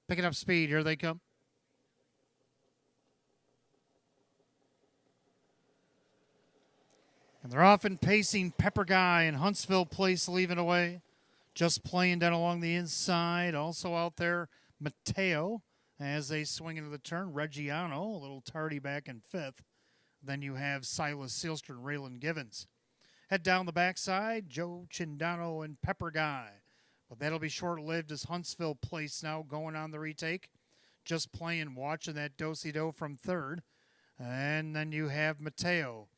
Picking up speed. Here they come. And they're often pacing Pepper Guy and Huntsville Place leaving away. Just playing down along the inside. Also out there, Mateo as they swing into the turn. Reggiano, a little tardy back in 5th. Then you have Silas Sealster and Raylan Givens. Head down the backside, Joe Chindano and Pepper Guy. But that'll be short-lived as Huntsville Place now going on the retake. Just playing, watching that do-si-do from 3rd. And then you have Mateo.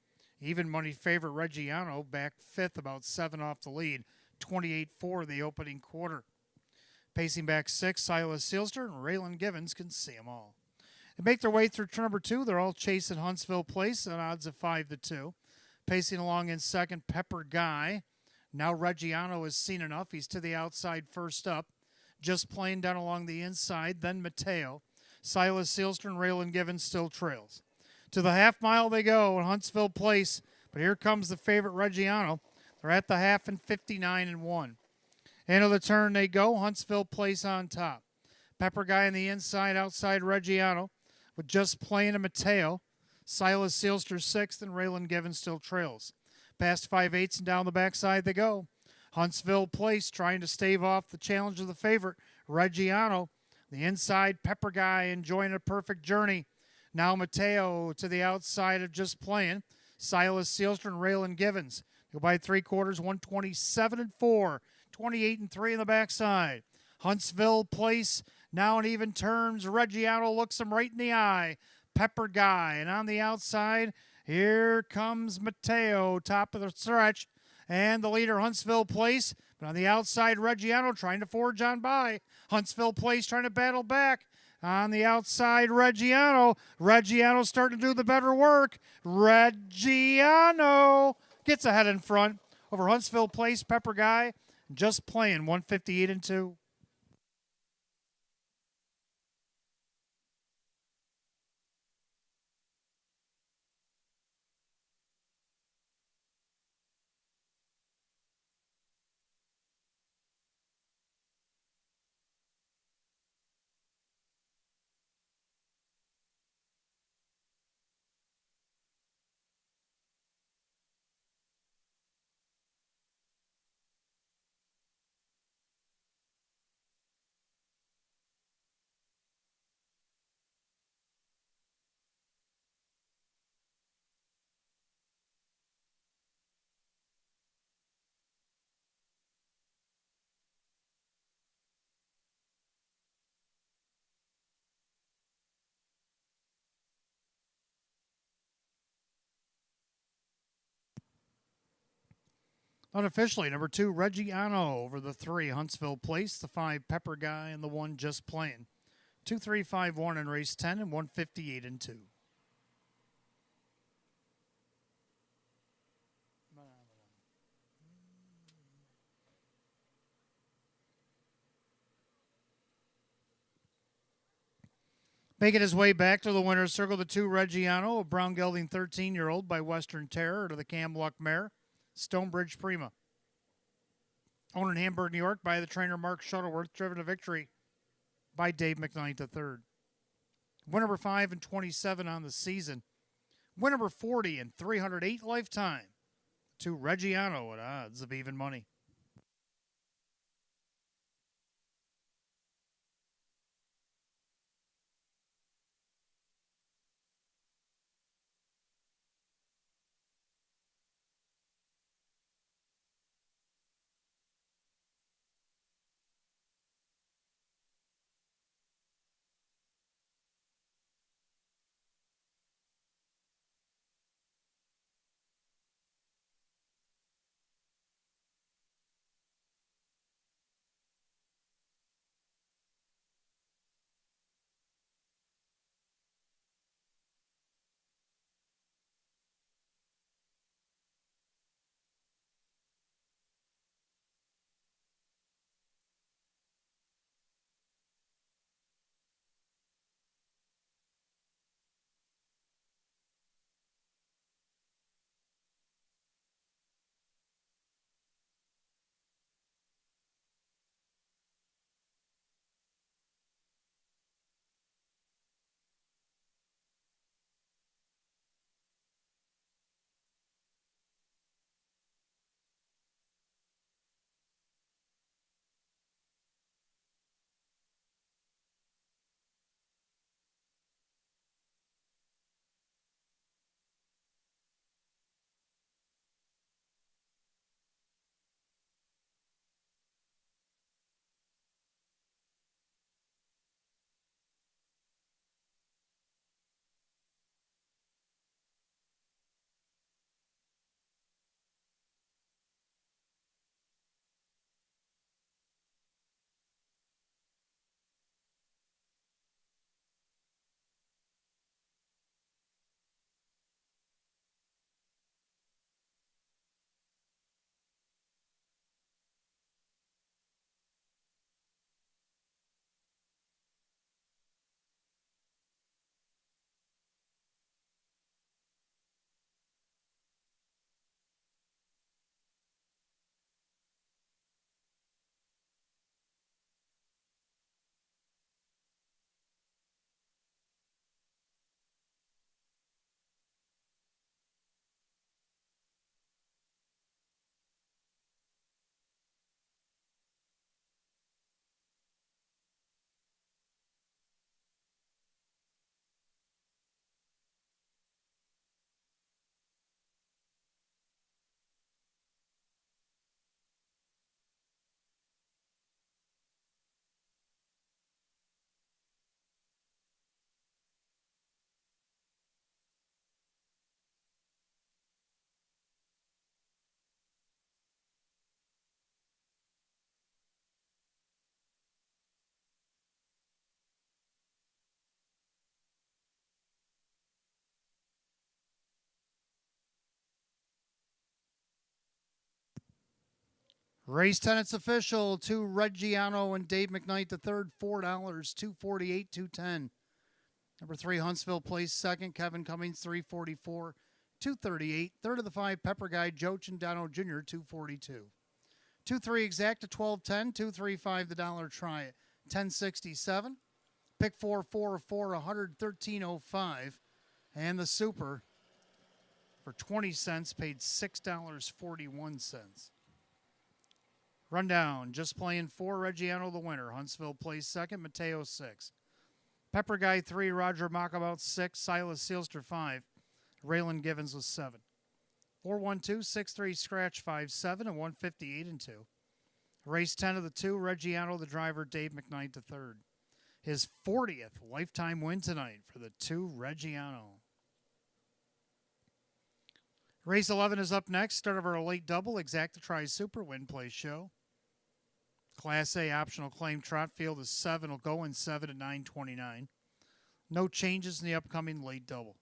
Even money favorite Reggiano back 5th, about 7 off the lead. 28-4 the opening quarter. Pacing back 6, Silas Sealster and Raylan Givens can see them all. They make their way through turn number 2. They're all chasing Huntsville Place at odds of 5-2. Pacing along in 2nd, Pepper Guy. Now Reggiano has seen enough. He's to the outside first up. Just playing down along the inside. Then Mateo. Silas Sealster and Raylan Givens still trails. To the half mile they go in Huntsville Place. But here comes the favorite Reggiano. They're at the half and 59-1. Into the turn they go. Huntsville Place on top. Pepper Guy on the inside, outside Reggiano. With just playing a Mateo. Silas Sealster 6th and Raylan Givens still trails. Past 5/8 and down the backside they go. Huntsville Place trying to stave off the challenge of the favorite, Reggiano. The inside, Pepper Guy enjoying a perfect journey. Now Mateo to the outside of just playing. Silas Sealster and Raylan Givens. Go by 3/4, 127-4. 28-3 in the backside. Huntsville Place now in even terms. Reggiano looks him right in the eye. Pepper Guy. And on the outside, here comes Mateo, top of the stretch. And the leader, Huntsville Place. But on the outside, Reggiano trying to forge on by. Huntsville Place trying to battle back. On the outside, Reggiano. Reggiano starting to do the better work. Reggiano gets ahead in front over Huntsville Place. Pepper Guy just playing 158-2. Unofficially, number 2, Reggiano over the 3, Huntsville Place, the 5, Pepper Guy, and the 1 just playing. 2-3-5-1 in race 10 and 158-2. Making his way back to the winner's circle, the 2, Reggiano, a brown gelding 13-year-old by Western Terror to the Cam Luck mare, Stonebridge Prima. Owned in Hamburg, New York by the trainer Mark Shuttleworth, driven to victory by Dave McKnight III. Win number 5 and 27 on the season. Win number 40 and 308 lifetime. To Reggiano at odds of even money. Race 10, it's official. 2 Reggiano and Dave McKnight the third, $4, 248, 210. Number 3 Huntsville placed second. Kevin Cummings 344, 238. Third of the 5 Pepper Guy Joe Cindano Jr. 242. 2-3 exact to 1210. 2-3-5 the dollar try it 1067. Pick 4-4-4 113.05. And the super for 20 cents paid $6.41. Rundown, just playing 4 Reggiano the winner. Huntsville plays second, Mateo 6. Pepper Guy 3, Roger Mockabout 6, Silas Sealster 5, Raylan Givens was 7. 4-1-2-6-3 scratch 5-7 and 158 and 2. Race 10 of the 2, Reggiano the driver, Dave McKnight the third. His 40th lifetime win tonight for the 2 Reggiano. Race 11 is up next. Start of our late double, Exacta Tri Super Win Play Show. Class A optional claim trot field is 7. Will go in 7 at 9:29. No changes in the upcoming late double.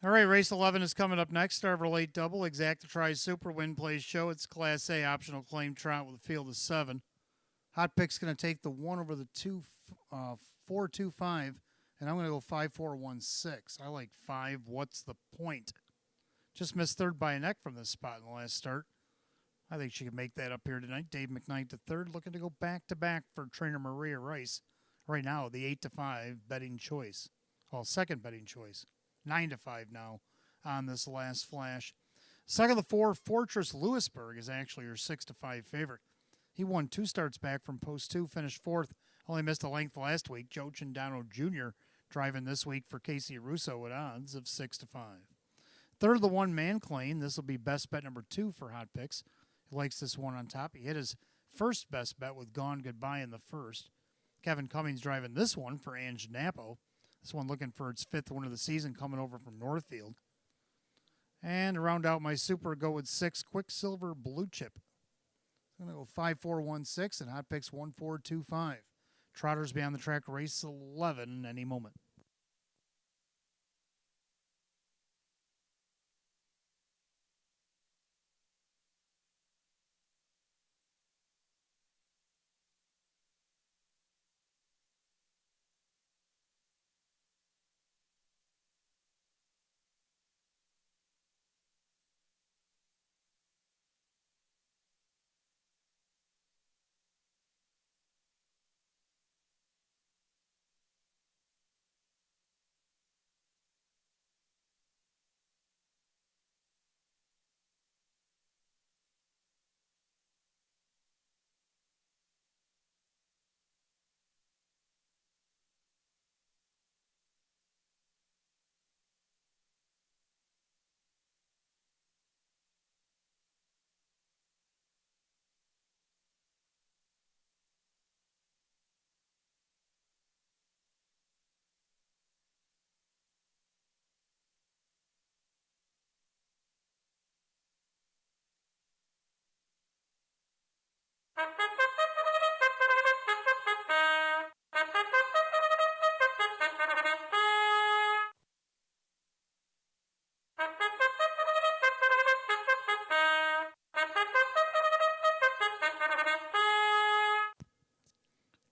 All right, race 11 is coming up next. Start of our late double, Exacta Tri Super Win Plays Show. It's Class A optional claim trot with a field of 7. Hot Pick's going to take the 1 over the 4-2-5, and I'm going to go 5-4-1-6. I like 5. What's the point? Just missed third by a neck from this spot in the last start. I think she can make that up here tonight. Dave McKnight the third, looking to go back-to-back for trainer Maria Rice. Right now, the 8-5 betting choice. Well, second betting choice. 9-5 now on this last flash. Second of the 4, Fortress Lewisburg is actually her 6-5 favorite. He won 2 starts back from post 2, finished 4th, only missed a length last week. Joe Chindano Jr. driving this week for Casey Russo at odds of 6 to 5. Third, the one man claim. This will be best bet number 2 for Hot Picks. He likes this one on top. He hit his first best bet with Gone Goodbye in the first. Kevin Cummings driving this one for Ange Napo. This one looking for its 5th win of the season, coming over from Northfield. And to round out my super, go with 6 Quicksilver Blue Chip. I'm going to go 5-4-1-6 and Hot Picks 1-4-2-5. Trotters be on the track, race 11 any moment.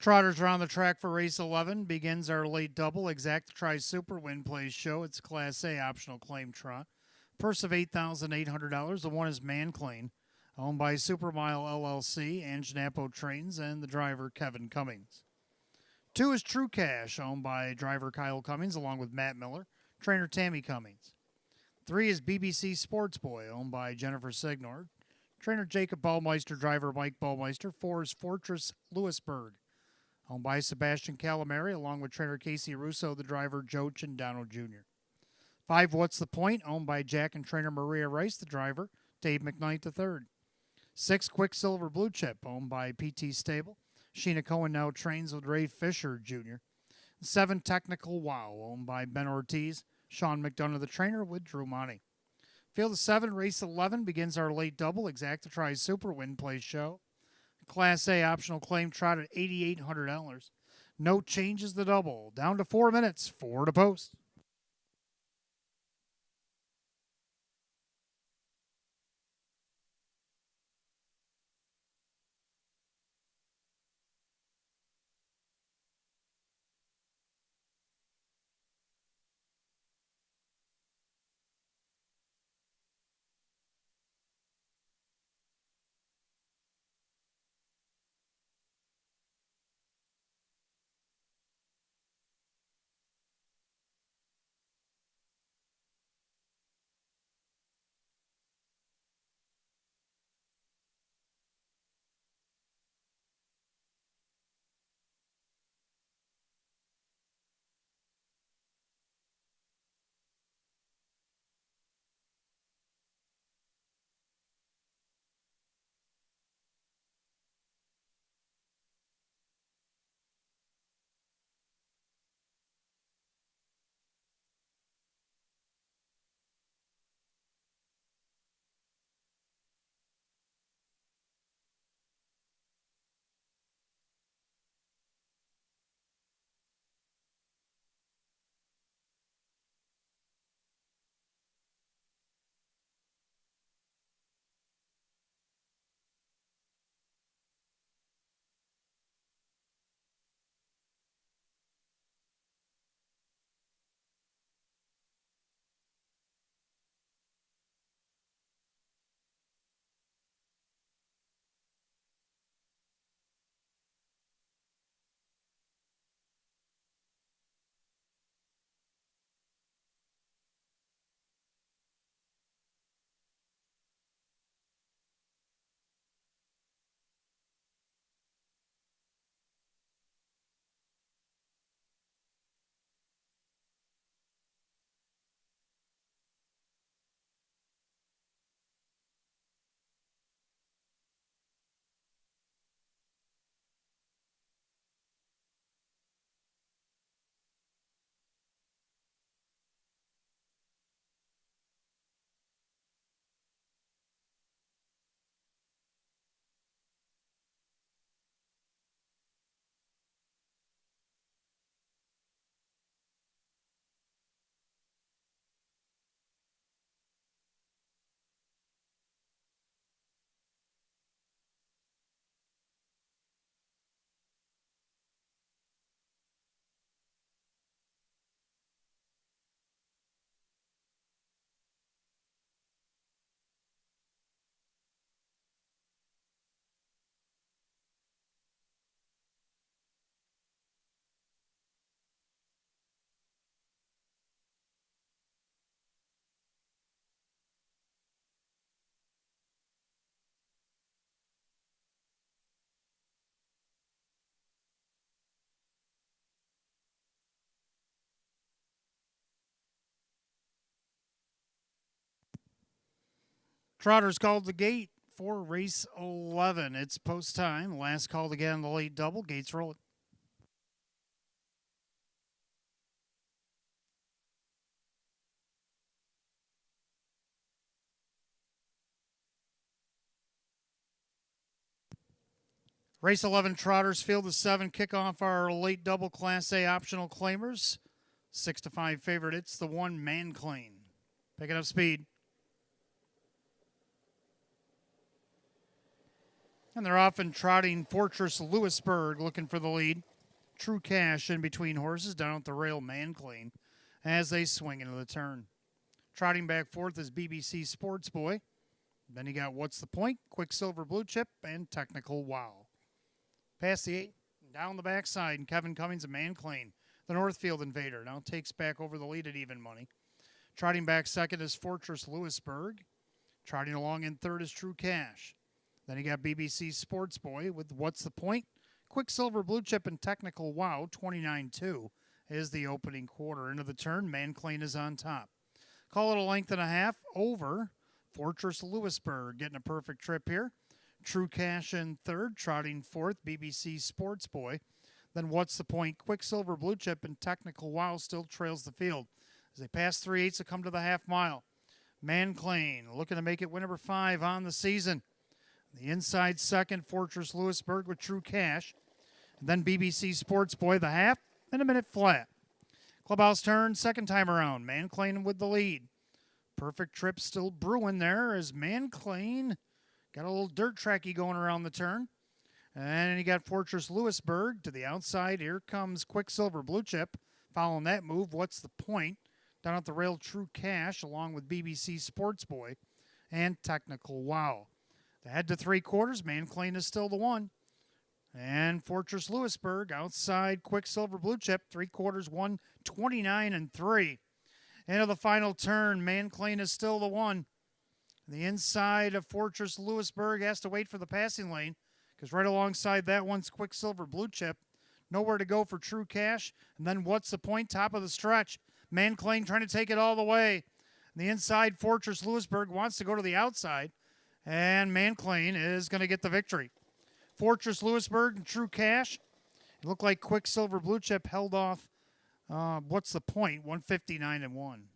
Trotters are on the track for race 11. Begins our late double. Exact Try Super Win Plays Show. It's Class A optional claim trot. Purse of $8,800. The one is Man Claim, owned by Supermile LLC, Ange Napo Trains, and the driver Kevin Cummings. 2 is True Cash, owned by driver Kyle Cummings, along with Matt Miller, trainer Tammy Cummings. 3 is BBC Sports Boy, owned by Jennifer Signord, trainer Jacob Ballmeister, driver Mike Ballmeister. 4 is Fortress Lewisburg, owned by Sebastian Calamari, along with trainer Casey Russo, the driver Joe Chindano Jr. 5, What's the Point, owned by Jack and trainer Maria Rice, the driver Dave McKnight III. 6, Quicksilver Blue Chip, owned by PT Stable. Sheena Cohen now trains with Ray Fisher Jr. 7, Technical Wow, owned by Ben Ortiz. Sean McDonough, the trainer, with Drew Monty. Field of 7, race 11 begins our late double. Exacta Try Super Win Play Show. Class A optional claim trot at $8,800. No changes the double. Down to 4 minutes. 4 to post. Trotters called the gate for race 11. It's post time. Last called again, the late double. Gates rolling. Race 11 Trotters field of 7 kick off our late double Class A optional claimers. 6 to 5 favorite. It's the one Man Clean. Picking up speed. And they're off and trotting Fortress Lewisburg looking for the lead. True Cash in between horses down at the rail, Man Clean, as they swing into the turn. Trotting back fourth is BBC Sports Boy. Then you got What's the Point, Quicksilver Blue Chip, and Technical Wow. Past the 8, down the backside, and Kevin Cummings and Man Clean. The Northfield Invader now takes back over the lead at even money. Trotting back second is Fortress Lewisburg. Trotting along in third is True Cash. Then you got BBC Sports Boy with What's the Point, Quicksilver Blue Chip, and Technical Wow. 29-2 is the opening quarter. Into the turn, Man Clean is on top. Call it a length and a half over. Fortress Lewisburg getting a perfect trip here. True Cash in third, trotting fourth, BBC Sports Boy. Then What's the Point, Quicksilver Blue Chip, and Technical Wow still trails the field. As they pass 3/8 to come to the half mile. Man Clean looking to make it win number 5 on the season. The inside second, Fortress Lewisburg with True Cash. And then BBC Sports Boy, the half, and a minute flat. Clubhouse turn, second time around. Man Clean with the lead. Perfect trip still brewing there as Man Clean got a little dirt tracky going around the turn. And you got Fortress Lewisburg to the outside. Here comes Quicksilver Blue Chip. Following that move, What's the Point? Down at the rail, True Cash, along with BBC Sports Boy and Technical Wow. The head to 3/4, Man Clean is still the one. And Fortress Lewisburg outside Quicksilver Blue Chip, 3/4, 129-3. Into the final turn, Man Clean is still the one. The inside of Fortress Lewisburg has to wait for the passing lane because right alongside that one's Quicksilver Blue Chip. Nowhere to go for True Cash. And then What's the Point? Top of the stretch. Man Clean trying to take it all the way. The inside, Fortress Lewisburg wants to go to the outside. And Man Clean is going to get the victory. Fortress Lewisburg and True Cash. It looked like Quicksilver Blue Chip held off. What's the Point? 159-1.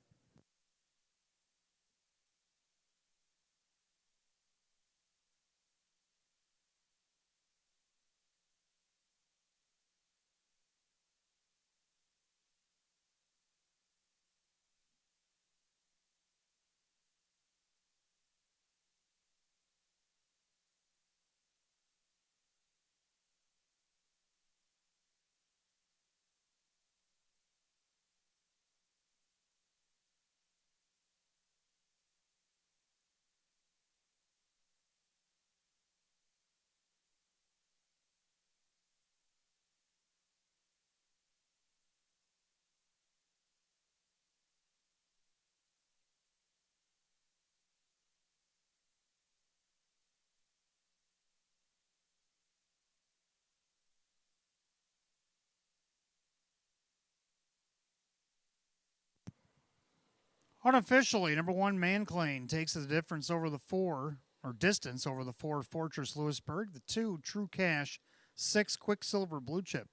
Unofficially, number 1 Man Clean takes the difference over the 4, or distance over the 4 Fortress Lewisburg. The 2 True Cash, 6 Quicksilver Blue Chip.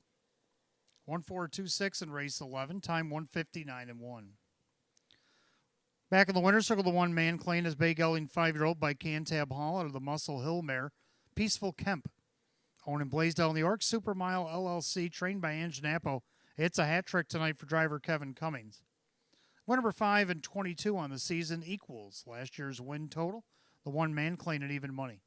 1-4-2-6 in race 11, time 159-1. Back in the winner's circle, the 1 Man Clean is bay gelding 5-year-old by Cantab Hall out of the Muscle Hill mare, Peaceful Kemp. Owned in Blaisdell, New York, Super Mile LLC, trained by Ange Napo. It's a hat trick tonight for driver Kevin Cummings. Win number 5 and 22 on the season equals last year's win total. The 1 Man Clean at even money.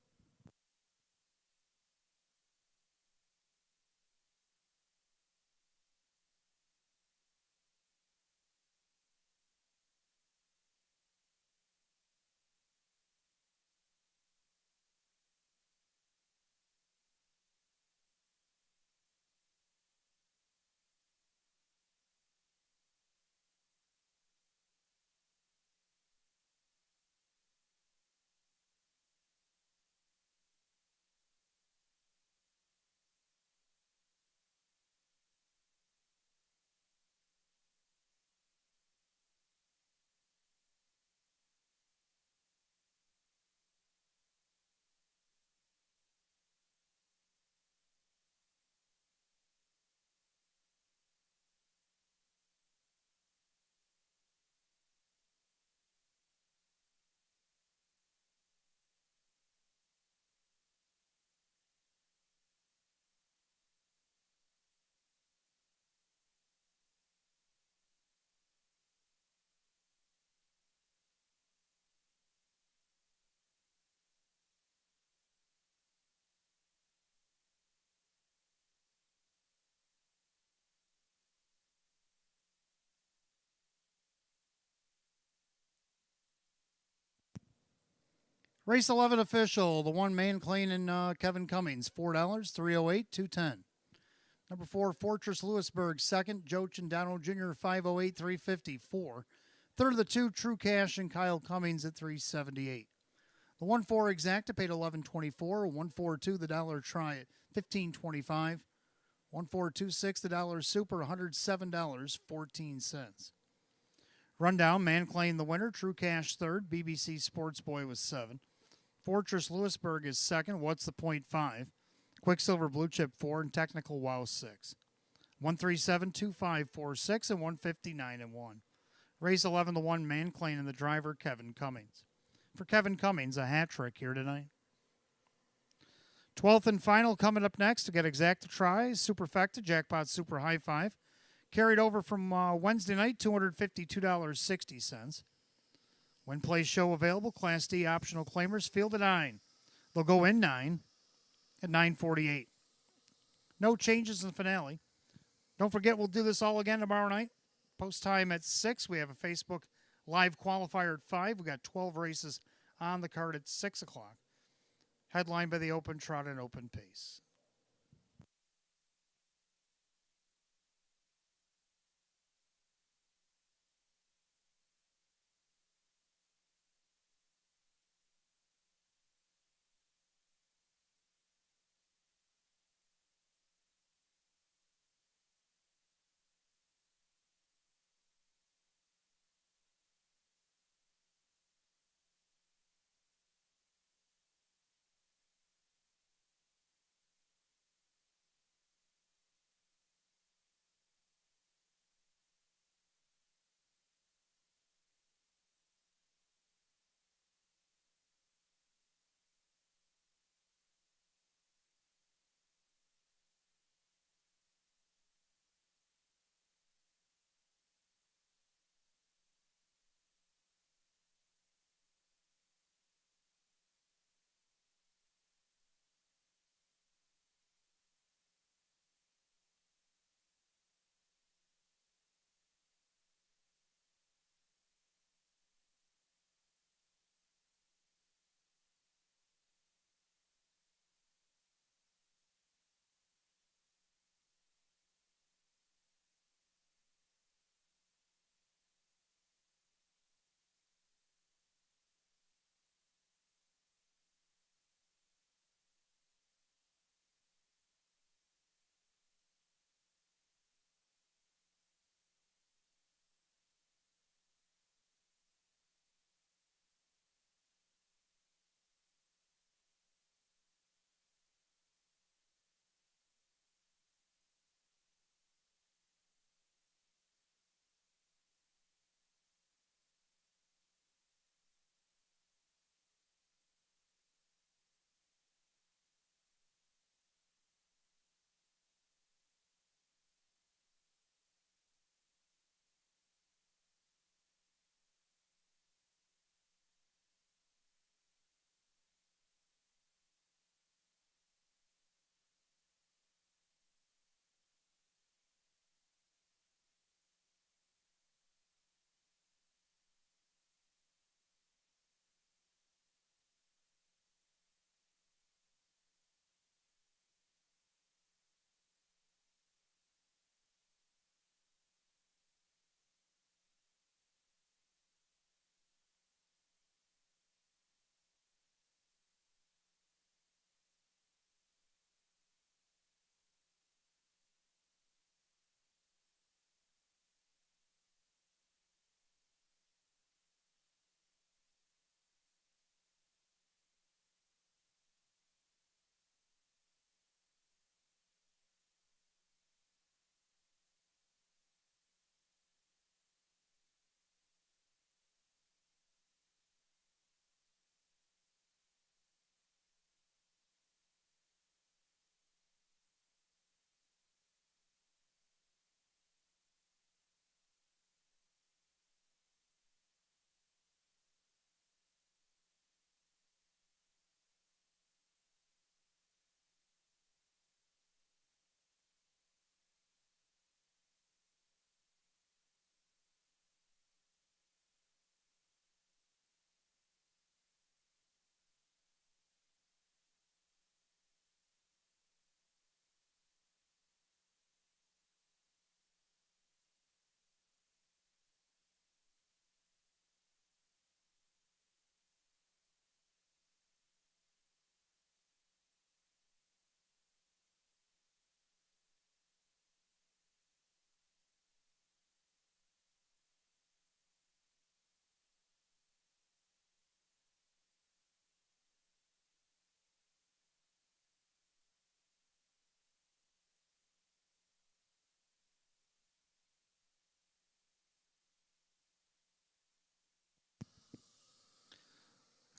Race 11 official, the one main clean and Kevin Cummings, $4, 308, 210. Number 4, Fortress Lewisburg, second, Joe Chindano Jr., 508, 354. Third of the 2, True Cash and Kyle Cummings at 378. The 1-4 exacta paid $11.24. 1-4-2 the dollar try at $15.25. 1-4-2-6 the dollar super $107.14. Rundown, Manclain the winner, True Cash third, BBC Sports Boy was 7. Fortress Lewisburg is second, What's the Point 5. Quicksilver Blue Chip 4 and Technical Wow 6. 137-2546 and 159 and 1. Race 11 the 1 Manclain and the driver Kevin Cummings. For Kevin Cummings, a hat trick here tonight. 12th and final coming up next to get exacta tries. Superfecta, Jackpot Super High 5. Carried over from Wednesday night, $252.60. Win Play Show available. Class D optional claimers. Field at 9. They'll go in 9 at 9:48. No changes in the finale. Don't forget, we'll do this all again tomorrow night. Post time at 6. We have a Facebook Live qualifier at 5. We got 12 races on the card at 6 o'clock. Headlined by the Open Trot and Open Pace.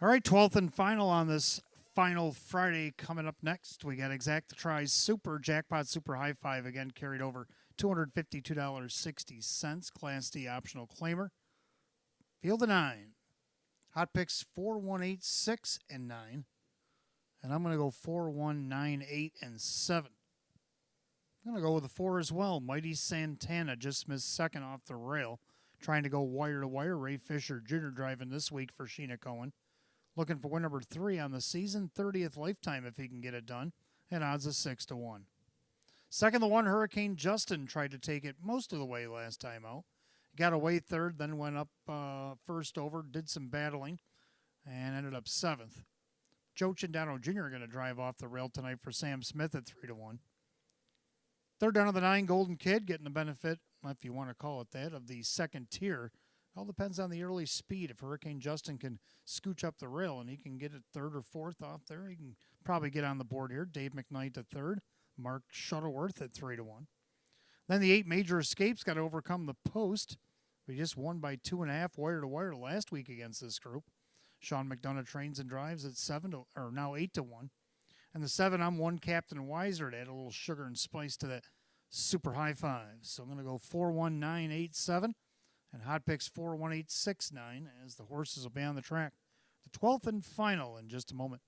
All right, 12th and final on this final Friday coming up next. We got Exact the Tries Super Jackpot Super High Five again carried over $252.60. Class D optional claimer. Field of 9. Hot picks 4186 and 9. And I'm going to go 4198 and 7. I'm going to go with the 4 as well. Mighty Santana just missed second off the rail. Trying to go wire to wire. Ray Fisher Jr. driving this week for Sheena Cohen. Looking for win number 3 on the season. 30th lifetime if he can get it done. At odds of 6-1. Second, the 1 Hurricane Justin tried to take it most of the way last time out. Got away third, then went up first over, did some battling, and ended up 7th. Joe Chindano Jr. going to drive off the rail tonight for Sam Smith at 3-1. Third down of the 9 Golden Kid, getting the benefit, if you want to call it that, of the second tier. All depends on the early speed. If Hurricane Justin can scooch up the rail and he can get it third or fourth off there, he can probably get on the board here. Dave McKnight at third, Mark Shuttleworth at 3-1. Then the 8 Major Escapes got to overcome the post. We just won by 2.5 wire to wire last week against this group. Sean McDonough trains and drives at 8-1. And the 7, I'm 1 Captain Weiser to add a little sugar and spice to that super high five. So I'm going to go 41987 and hot picks 41869 as the horses will be on the track. The 12th and final in just a moment.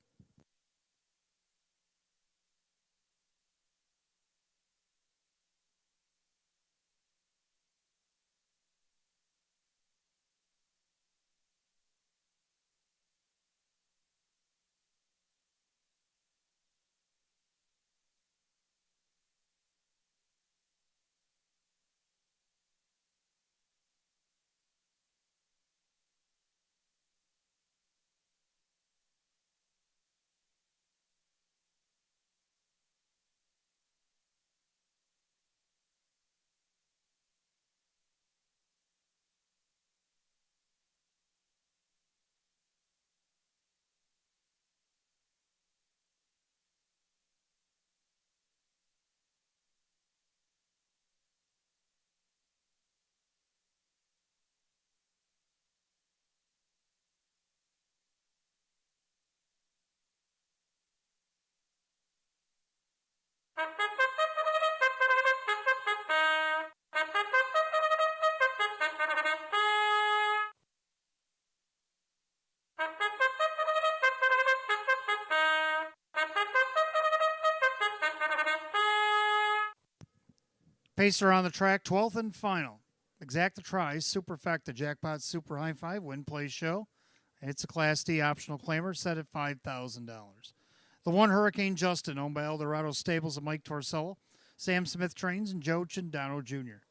Pacer on the track, 12th and final. Exact the Tries, Superfecta Jackpot Super High Five Win Play Show. It's a Class D optional claimer set at $5,000. The 1 Hurricane Justin, owned by Eldorado Stables and Mike Torsello, Sam Smith Trains, and Joe Chindano Jr.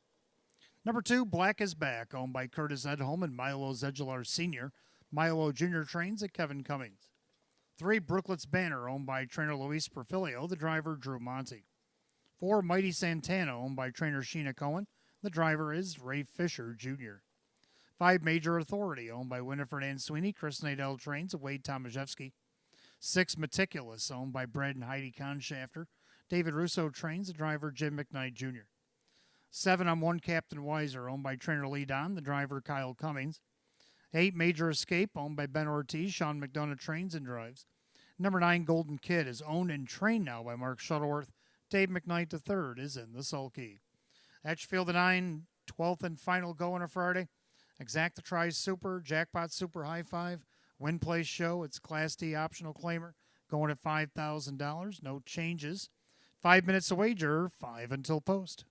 Number 2, Black is Back, owned by Curtis Edholm and Milo Zedular Sr., Milo Jr. Trains at Kevin Cummings. 3, Brooklet's Banner, owned by trainer Luis Perfilio, the driver Drew Monty. 4, Mighty Santana, owned by trainer Sheena Cohen. The driver is Ray Fisher, Jr. 5, Major Authority, owned by Winifred Ann Sweeney, Chris Nadell Trains, and Wade Tomaszewski. 6, Meticulous, owned by Brad and Heidi Conshafter. David Russo Trains, the driver Jim McKnight, Jr. 7, I'm 1 Captain Weiser, owned by trainer Lee Don, the driver Kyle Cummings. 8, Major Escape, owned by Ben Ortiz, Sean McDonough Trains and drives. Number 9, Golden Kid, is owned and trained now by Mark Shuttleworth. Dave McKnight III is in the sulky. That's Field of 9, 12th and final go on a Friday. Exact the Tries Super, Jackpot Super High Five, Win Play Show. It's Class D optional claimer, going at $5,000. No changes. 5 minutes a wager, 5 until post.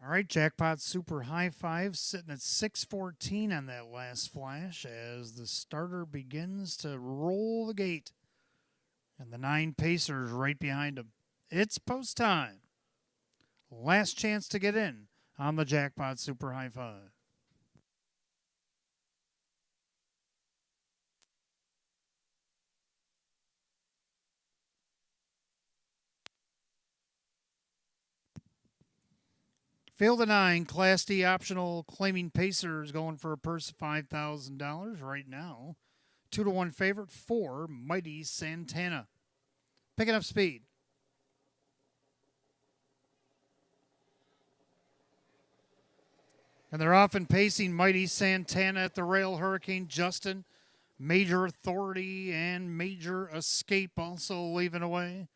All right, Jackpot Super High Five sitting at 614 on that last flash as the starter begins to roll the gate. And the 9 Pacers right behind him. It's post time. Last chance to get in on the Jackpot Super High Five. Field of 9, Class D optional, claiming Pacers going for a purse of $5,000 right now. 2-1 favorite, 4, Mighty Santana. Picking up speed. And they're often pacing Mighty Santana at the rail. Hurricane Justin, Major Authority, and Major Escape also leaving away.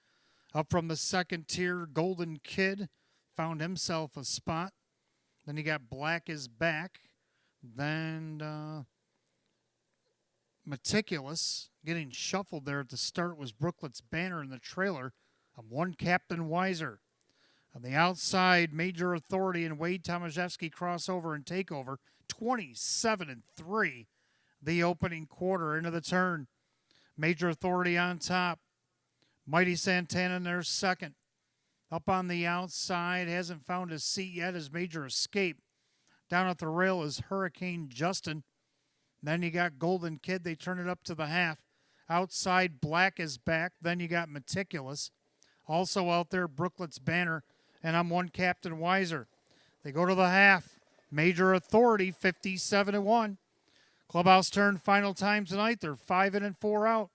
Up from the second tier, Golden Kid found himself a spot. Then you got Black is Back. Then Meticulous getting shuffled there at the start was Brooklet's Banner in the trailer of 1 Captain Weiser. On the outside, Major Authority and Wade Tomaszewski crossover and takeover, 27-3. The opening quarter into the turn. Major Authority on top. Mighty Santana in their second. Up on the outside, hasn't found his seat yet as Major Escape. Down at the rail is Hurricane Justin. Then you got Golden Kid. They turn it up to the half. Outside, Black is Back. Then you got Meticulous. Also out there, Brooklet's Banner. And I'm 1 Captain Weiser. They go to the half. Major Authority, 57-1. Clubhouse turn final time tonight. They're 5 in and 4 out.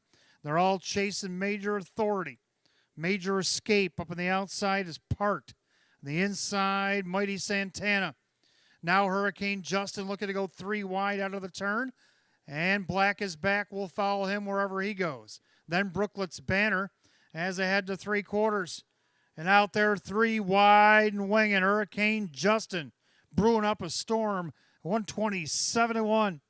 They're all chasing Major Authority. Major Escape up on the outside is parked. On the inside, Mighty Santana. Now Hurricane Justin looking to go 3 wide out of the turn. And Black is Back. Will follow him wherever he goes. Then Brooklet's Banner as they head to 3/4. And out there, 3 wide and winging. Hurricane Justin brewing up a storm, 127-1.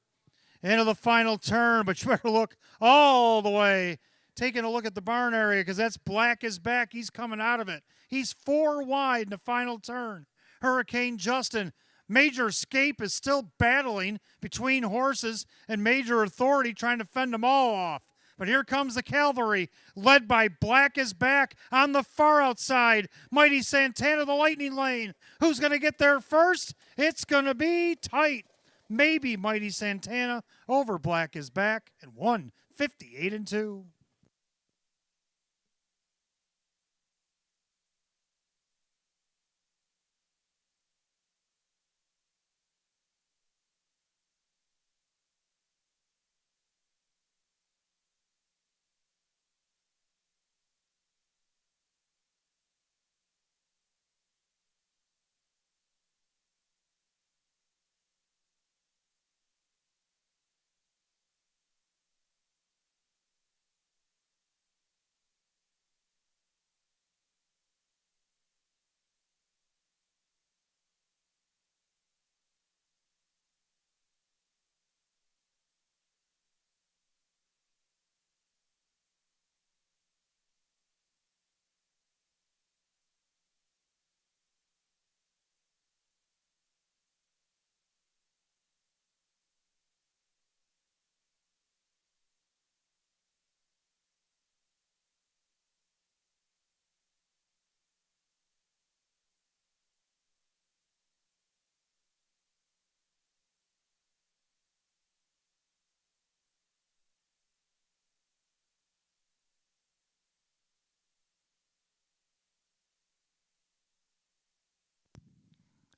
Into the final turn, but you better look all the way. Taking a look at the barn area because that's Black is Back. He's coming out of it. He's 4 wide in the final turn. Hurricane Justin. Major Escape is still battling between horses and Major Authority trying to fend them all off. But here comes the cavalry, led by Black is Back on the far outside. Mighty Santana, the lightning lane. Who's going to get there first? It's going to be tight. Maybe Mighty Santana over Black is Back and 158-2.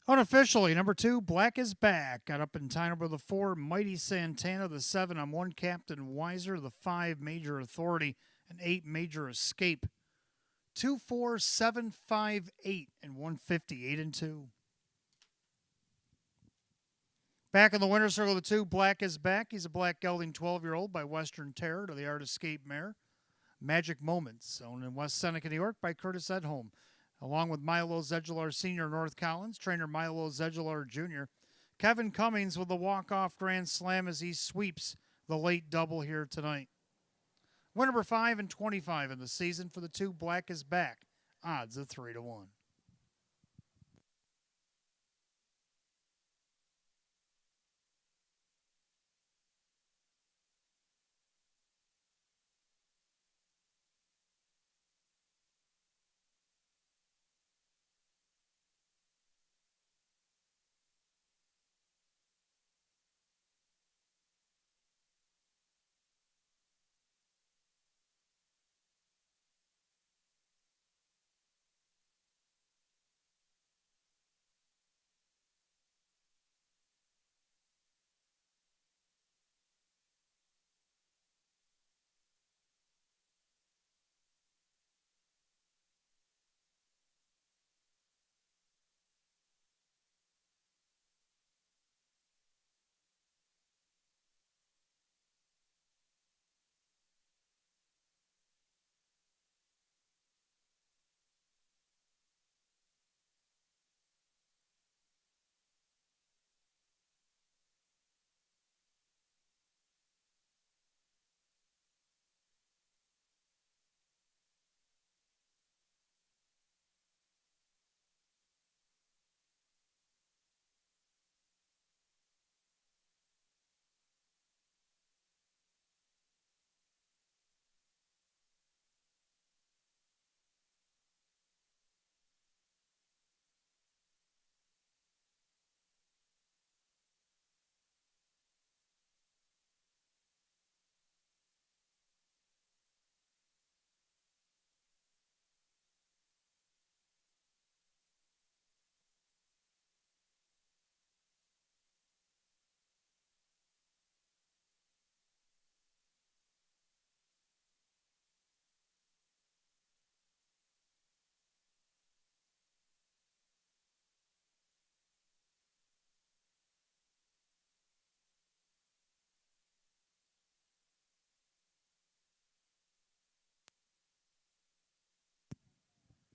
Unofficially, number 2, Black is Back. Got up in time number the 4, Mighty Santana. The 7, I'm 1 Captain Weiser. The 5, Major Authority. And 8, Major Escape. 2, 4, 7, 5, 8, and 158-2. Back in the winner's circle, the 2, Black is Back. He's a black gelding 12-year-old by Western Terror to the Art Escape mare. Magic Moments, owned in West Seneca, New York by Curtis Edholm. Along with Milo Zedular Sr. North Collins, trainer Milo Zedular Jr. Kevin Cummings with the walk-off grand slam as he sweeps the late double here tonight. Win number 5 and 25 in the season for the 2, Black is Back. Odds of 3-1.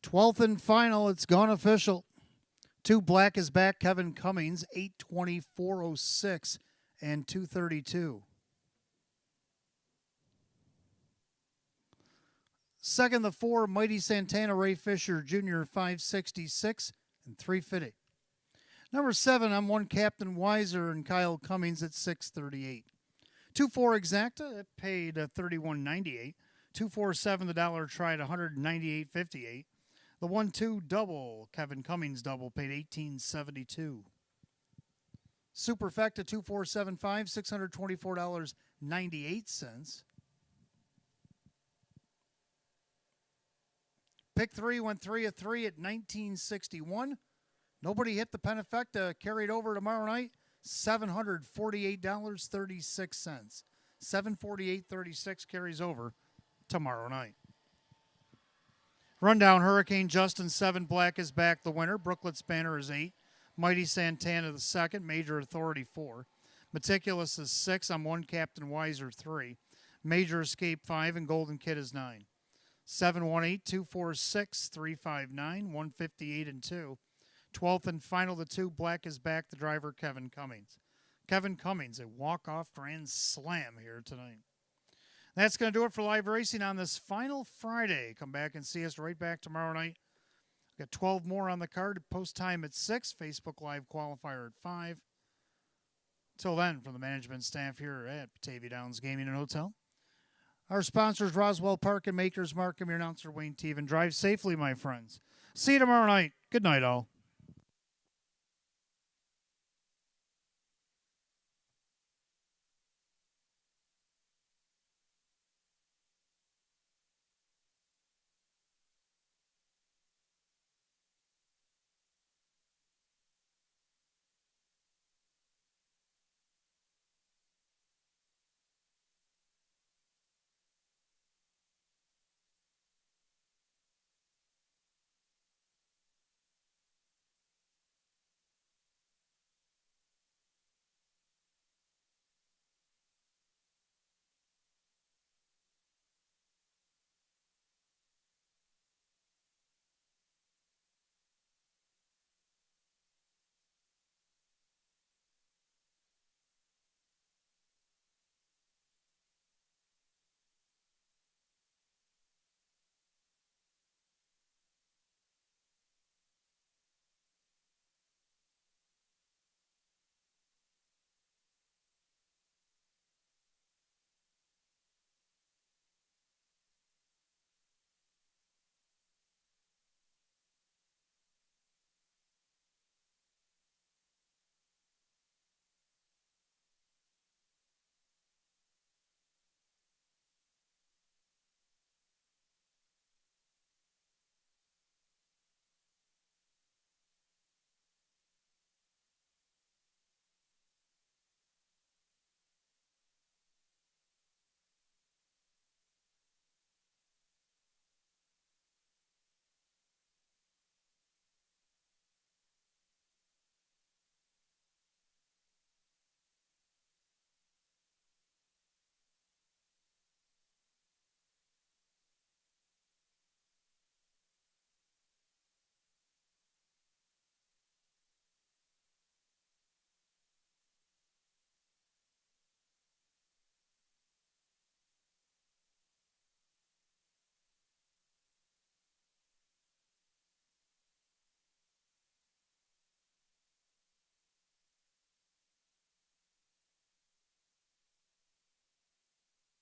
12th and final, it's gone official. 2 Black is Back, Kevin Cummings, 8:24:06 and 2:32. Second, the 4 Mighty Santana, Ray Fisher Jr., 5:66 and 3:50. Number 7, I'm 1 Captain Weiser and Kyle Cummings at 6:38. 2-4 Exacta, it paid $31.98. 2-4-7, the dollar tried $198.58. The 1-2 double, Kevin Cummings double, paid $18.72. Superfecta 2475, $624.98. Pick 3 went 3 of 3 at $19.61. Nobody hit the Penifecta, carried over tomorrow night, $748.36. $748.36 carries over tomorrow night. Rundown: Hurricane Justin 7 Black is Back, the winner. Brooklet's Banner is 8. Mighty Santana the second. Major Authority 4. Meticulous is 6. I'm 1 Captain Weiser 3. Major Escape 5 and Golden Kid is 9. 718 246 359 158 and 2. 12th and final, the 2 Black is Back, the driver Kevin Cummings. Kevin Cummings, a walk-off grand slam here tonight. That's going to do it for live racing on this final Friday. Come back and see us right back tomorrow night. Got 12 more on the card. Post time at 6. Facebook Live qualifier at 5. Till then, from the management staff here at Batavia Downs Gaming and Hotel, our sponsors, Roswell Park and Makers Markham, your announcer, Wayne Teven. Drive safely, my friends. See you tomorrow night. Good night, all.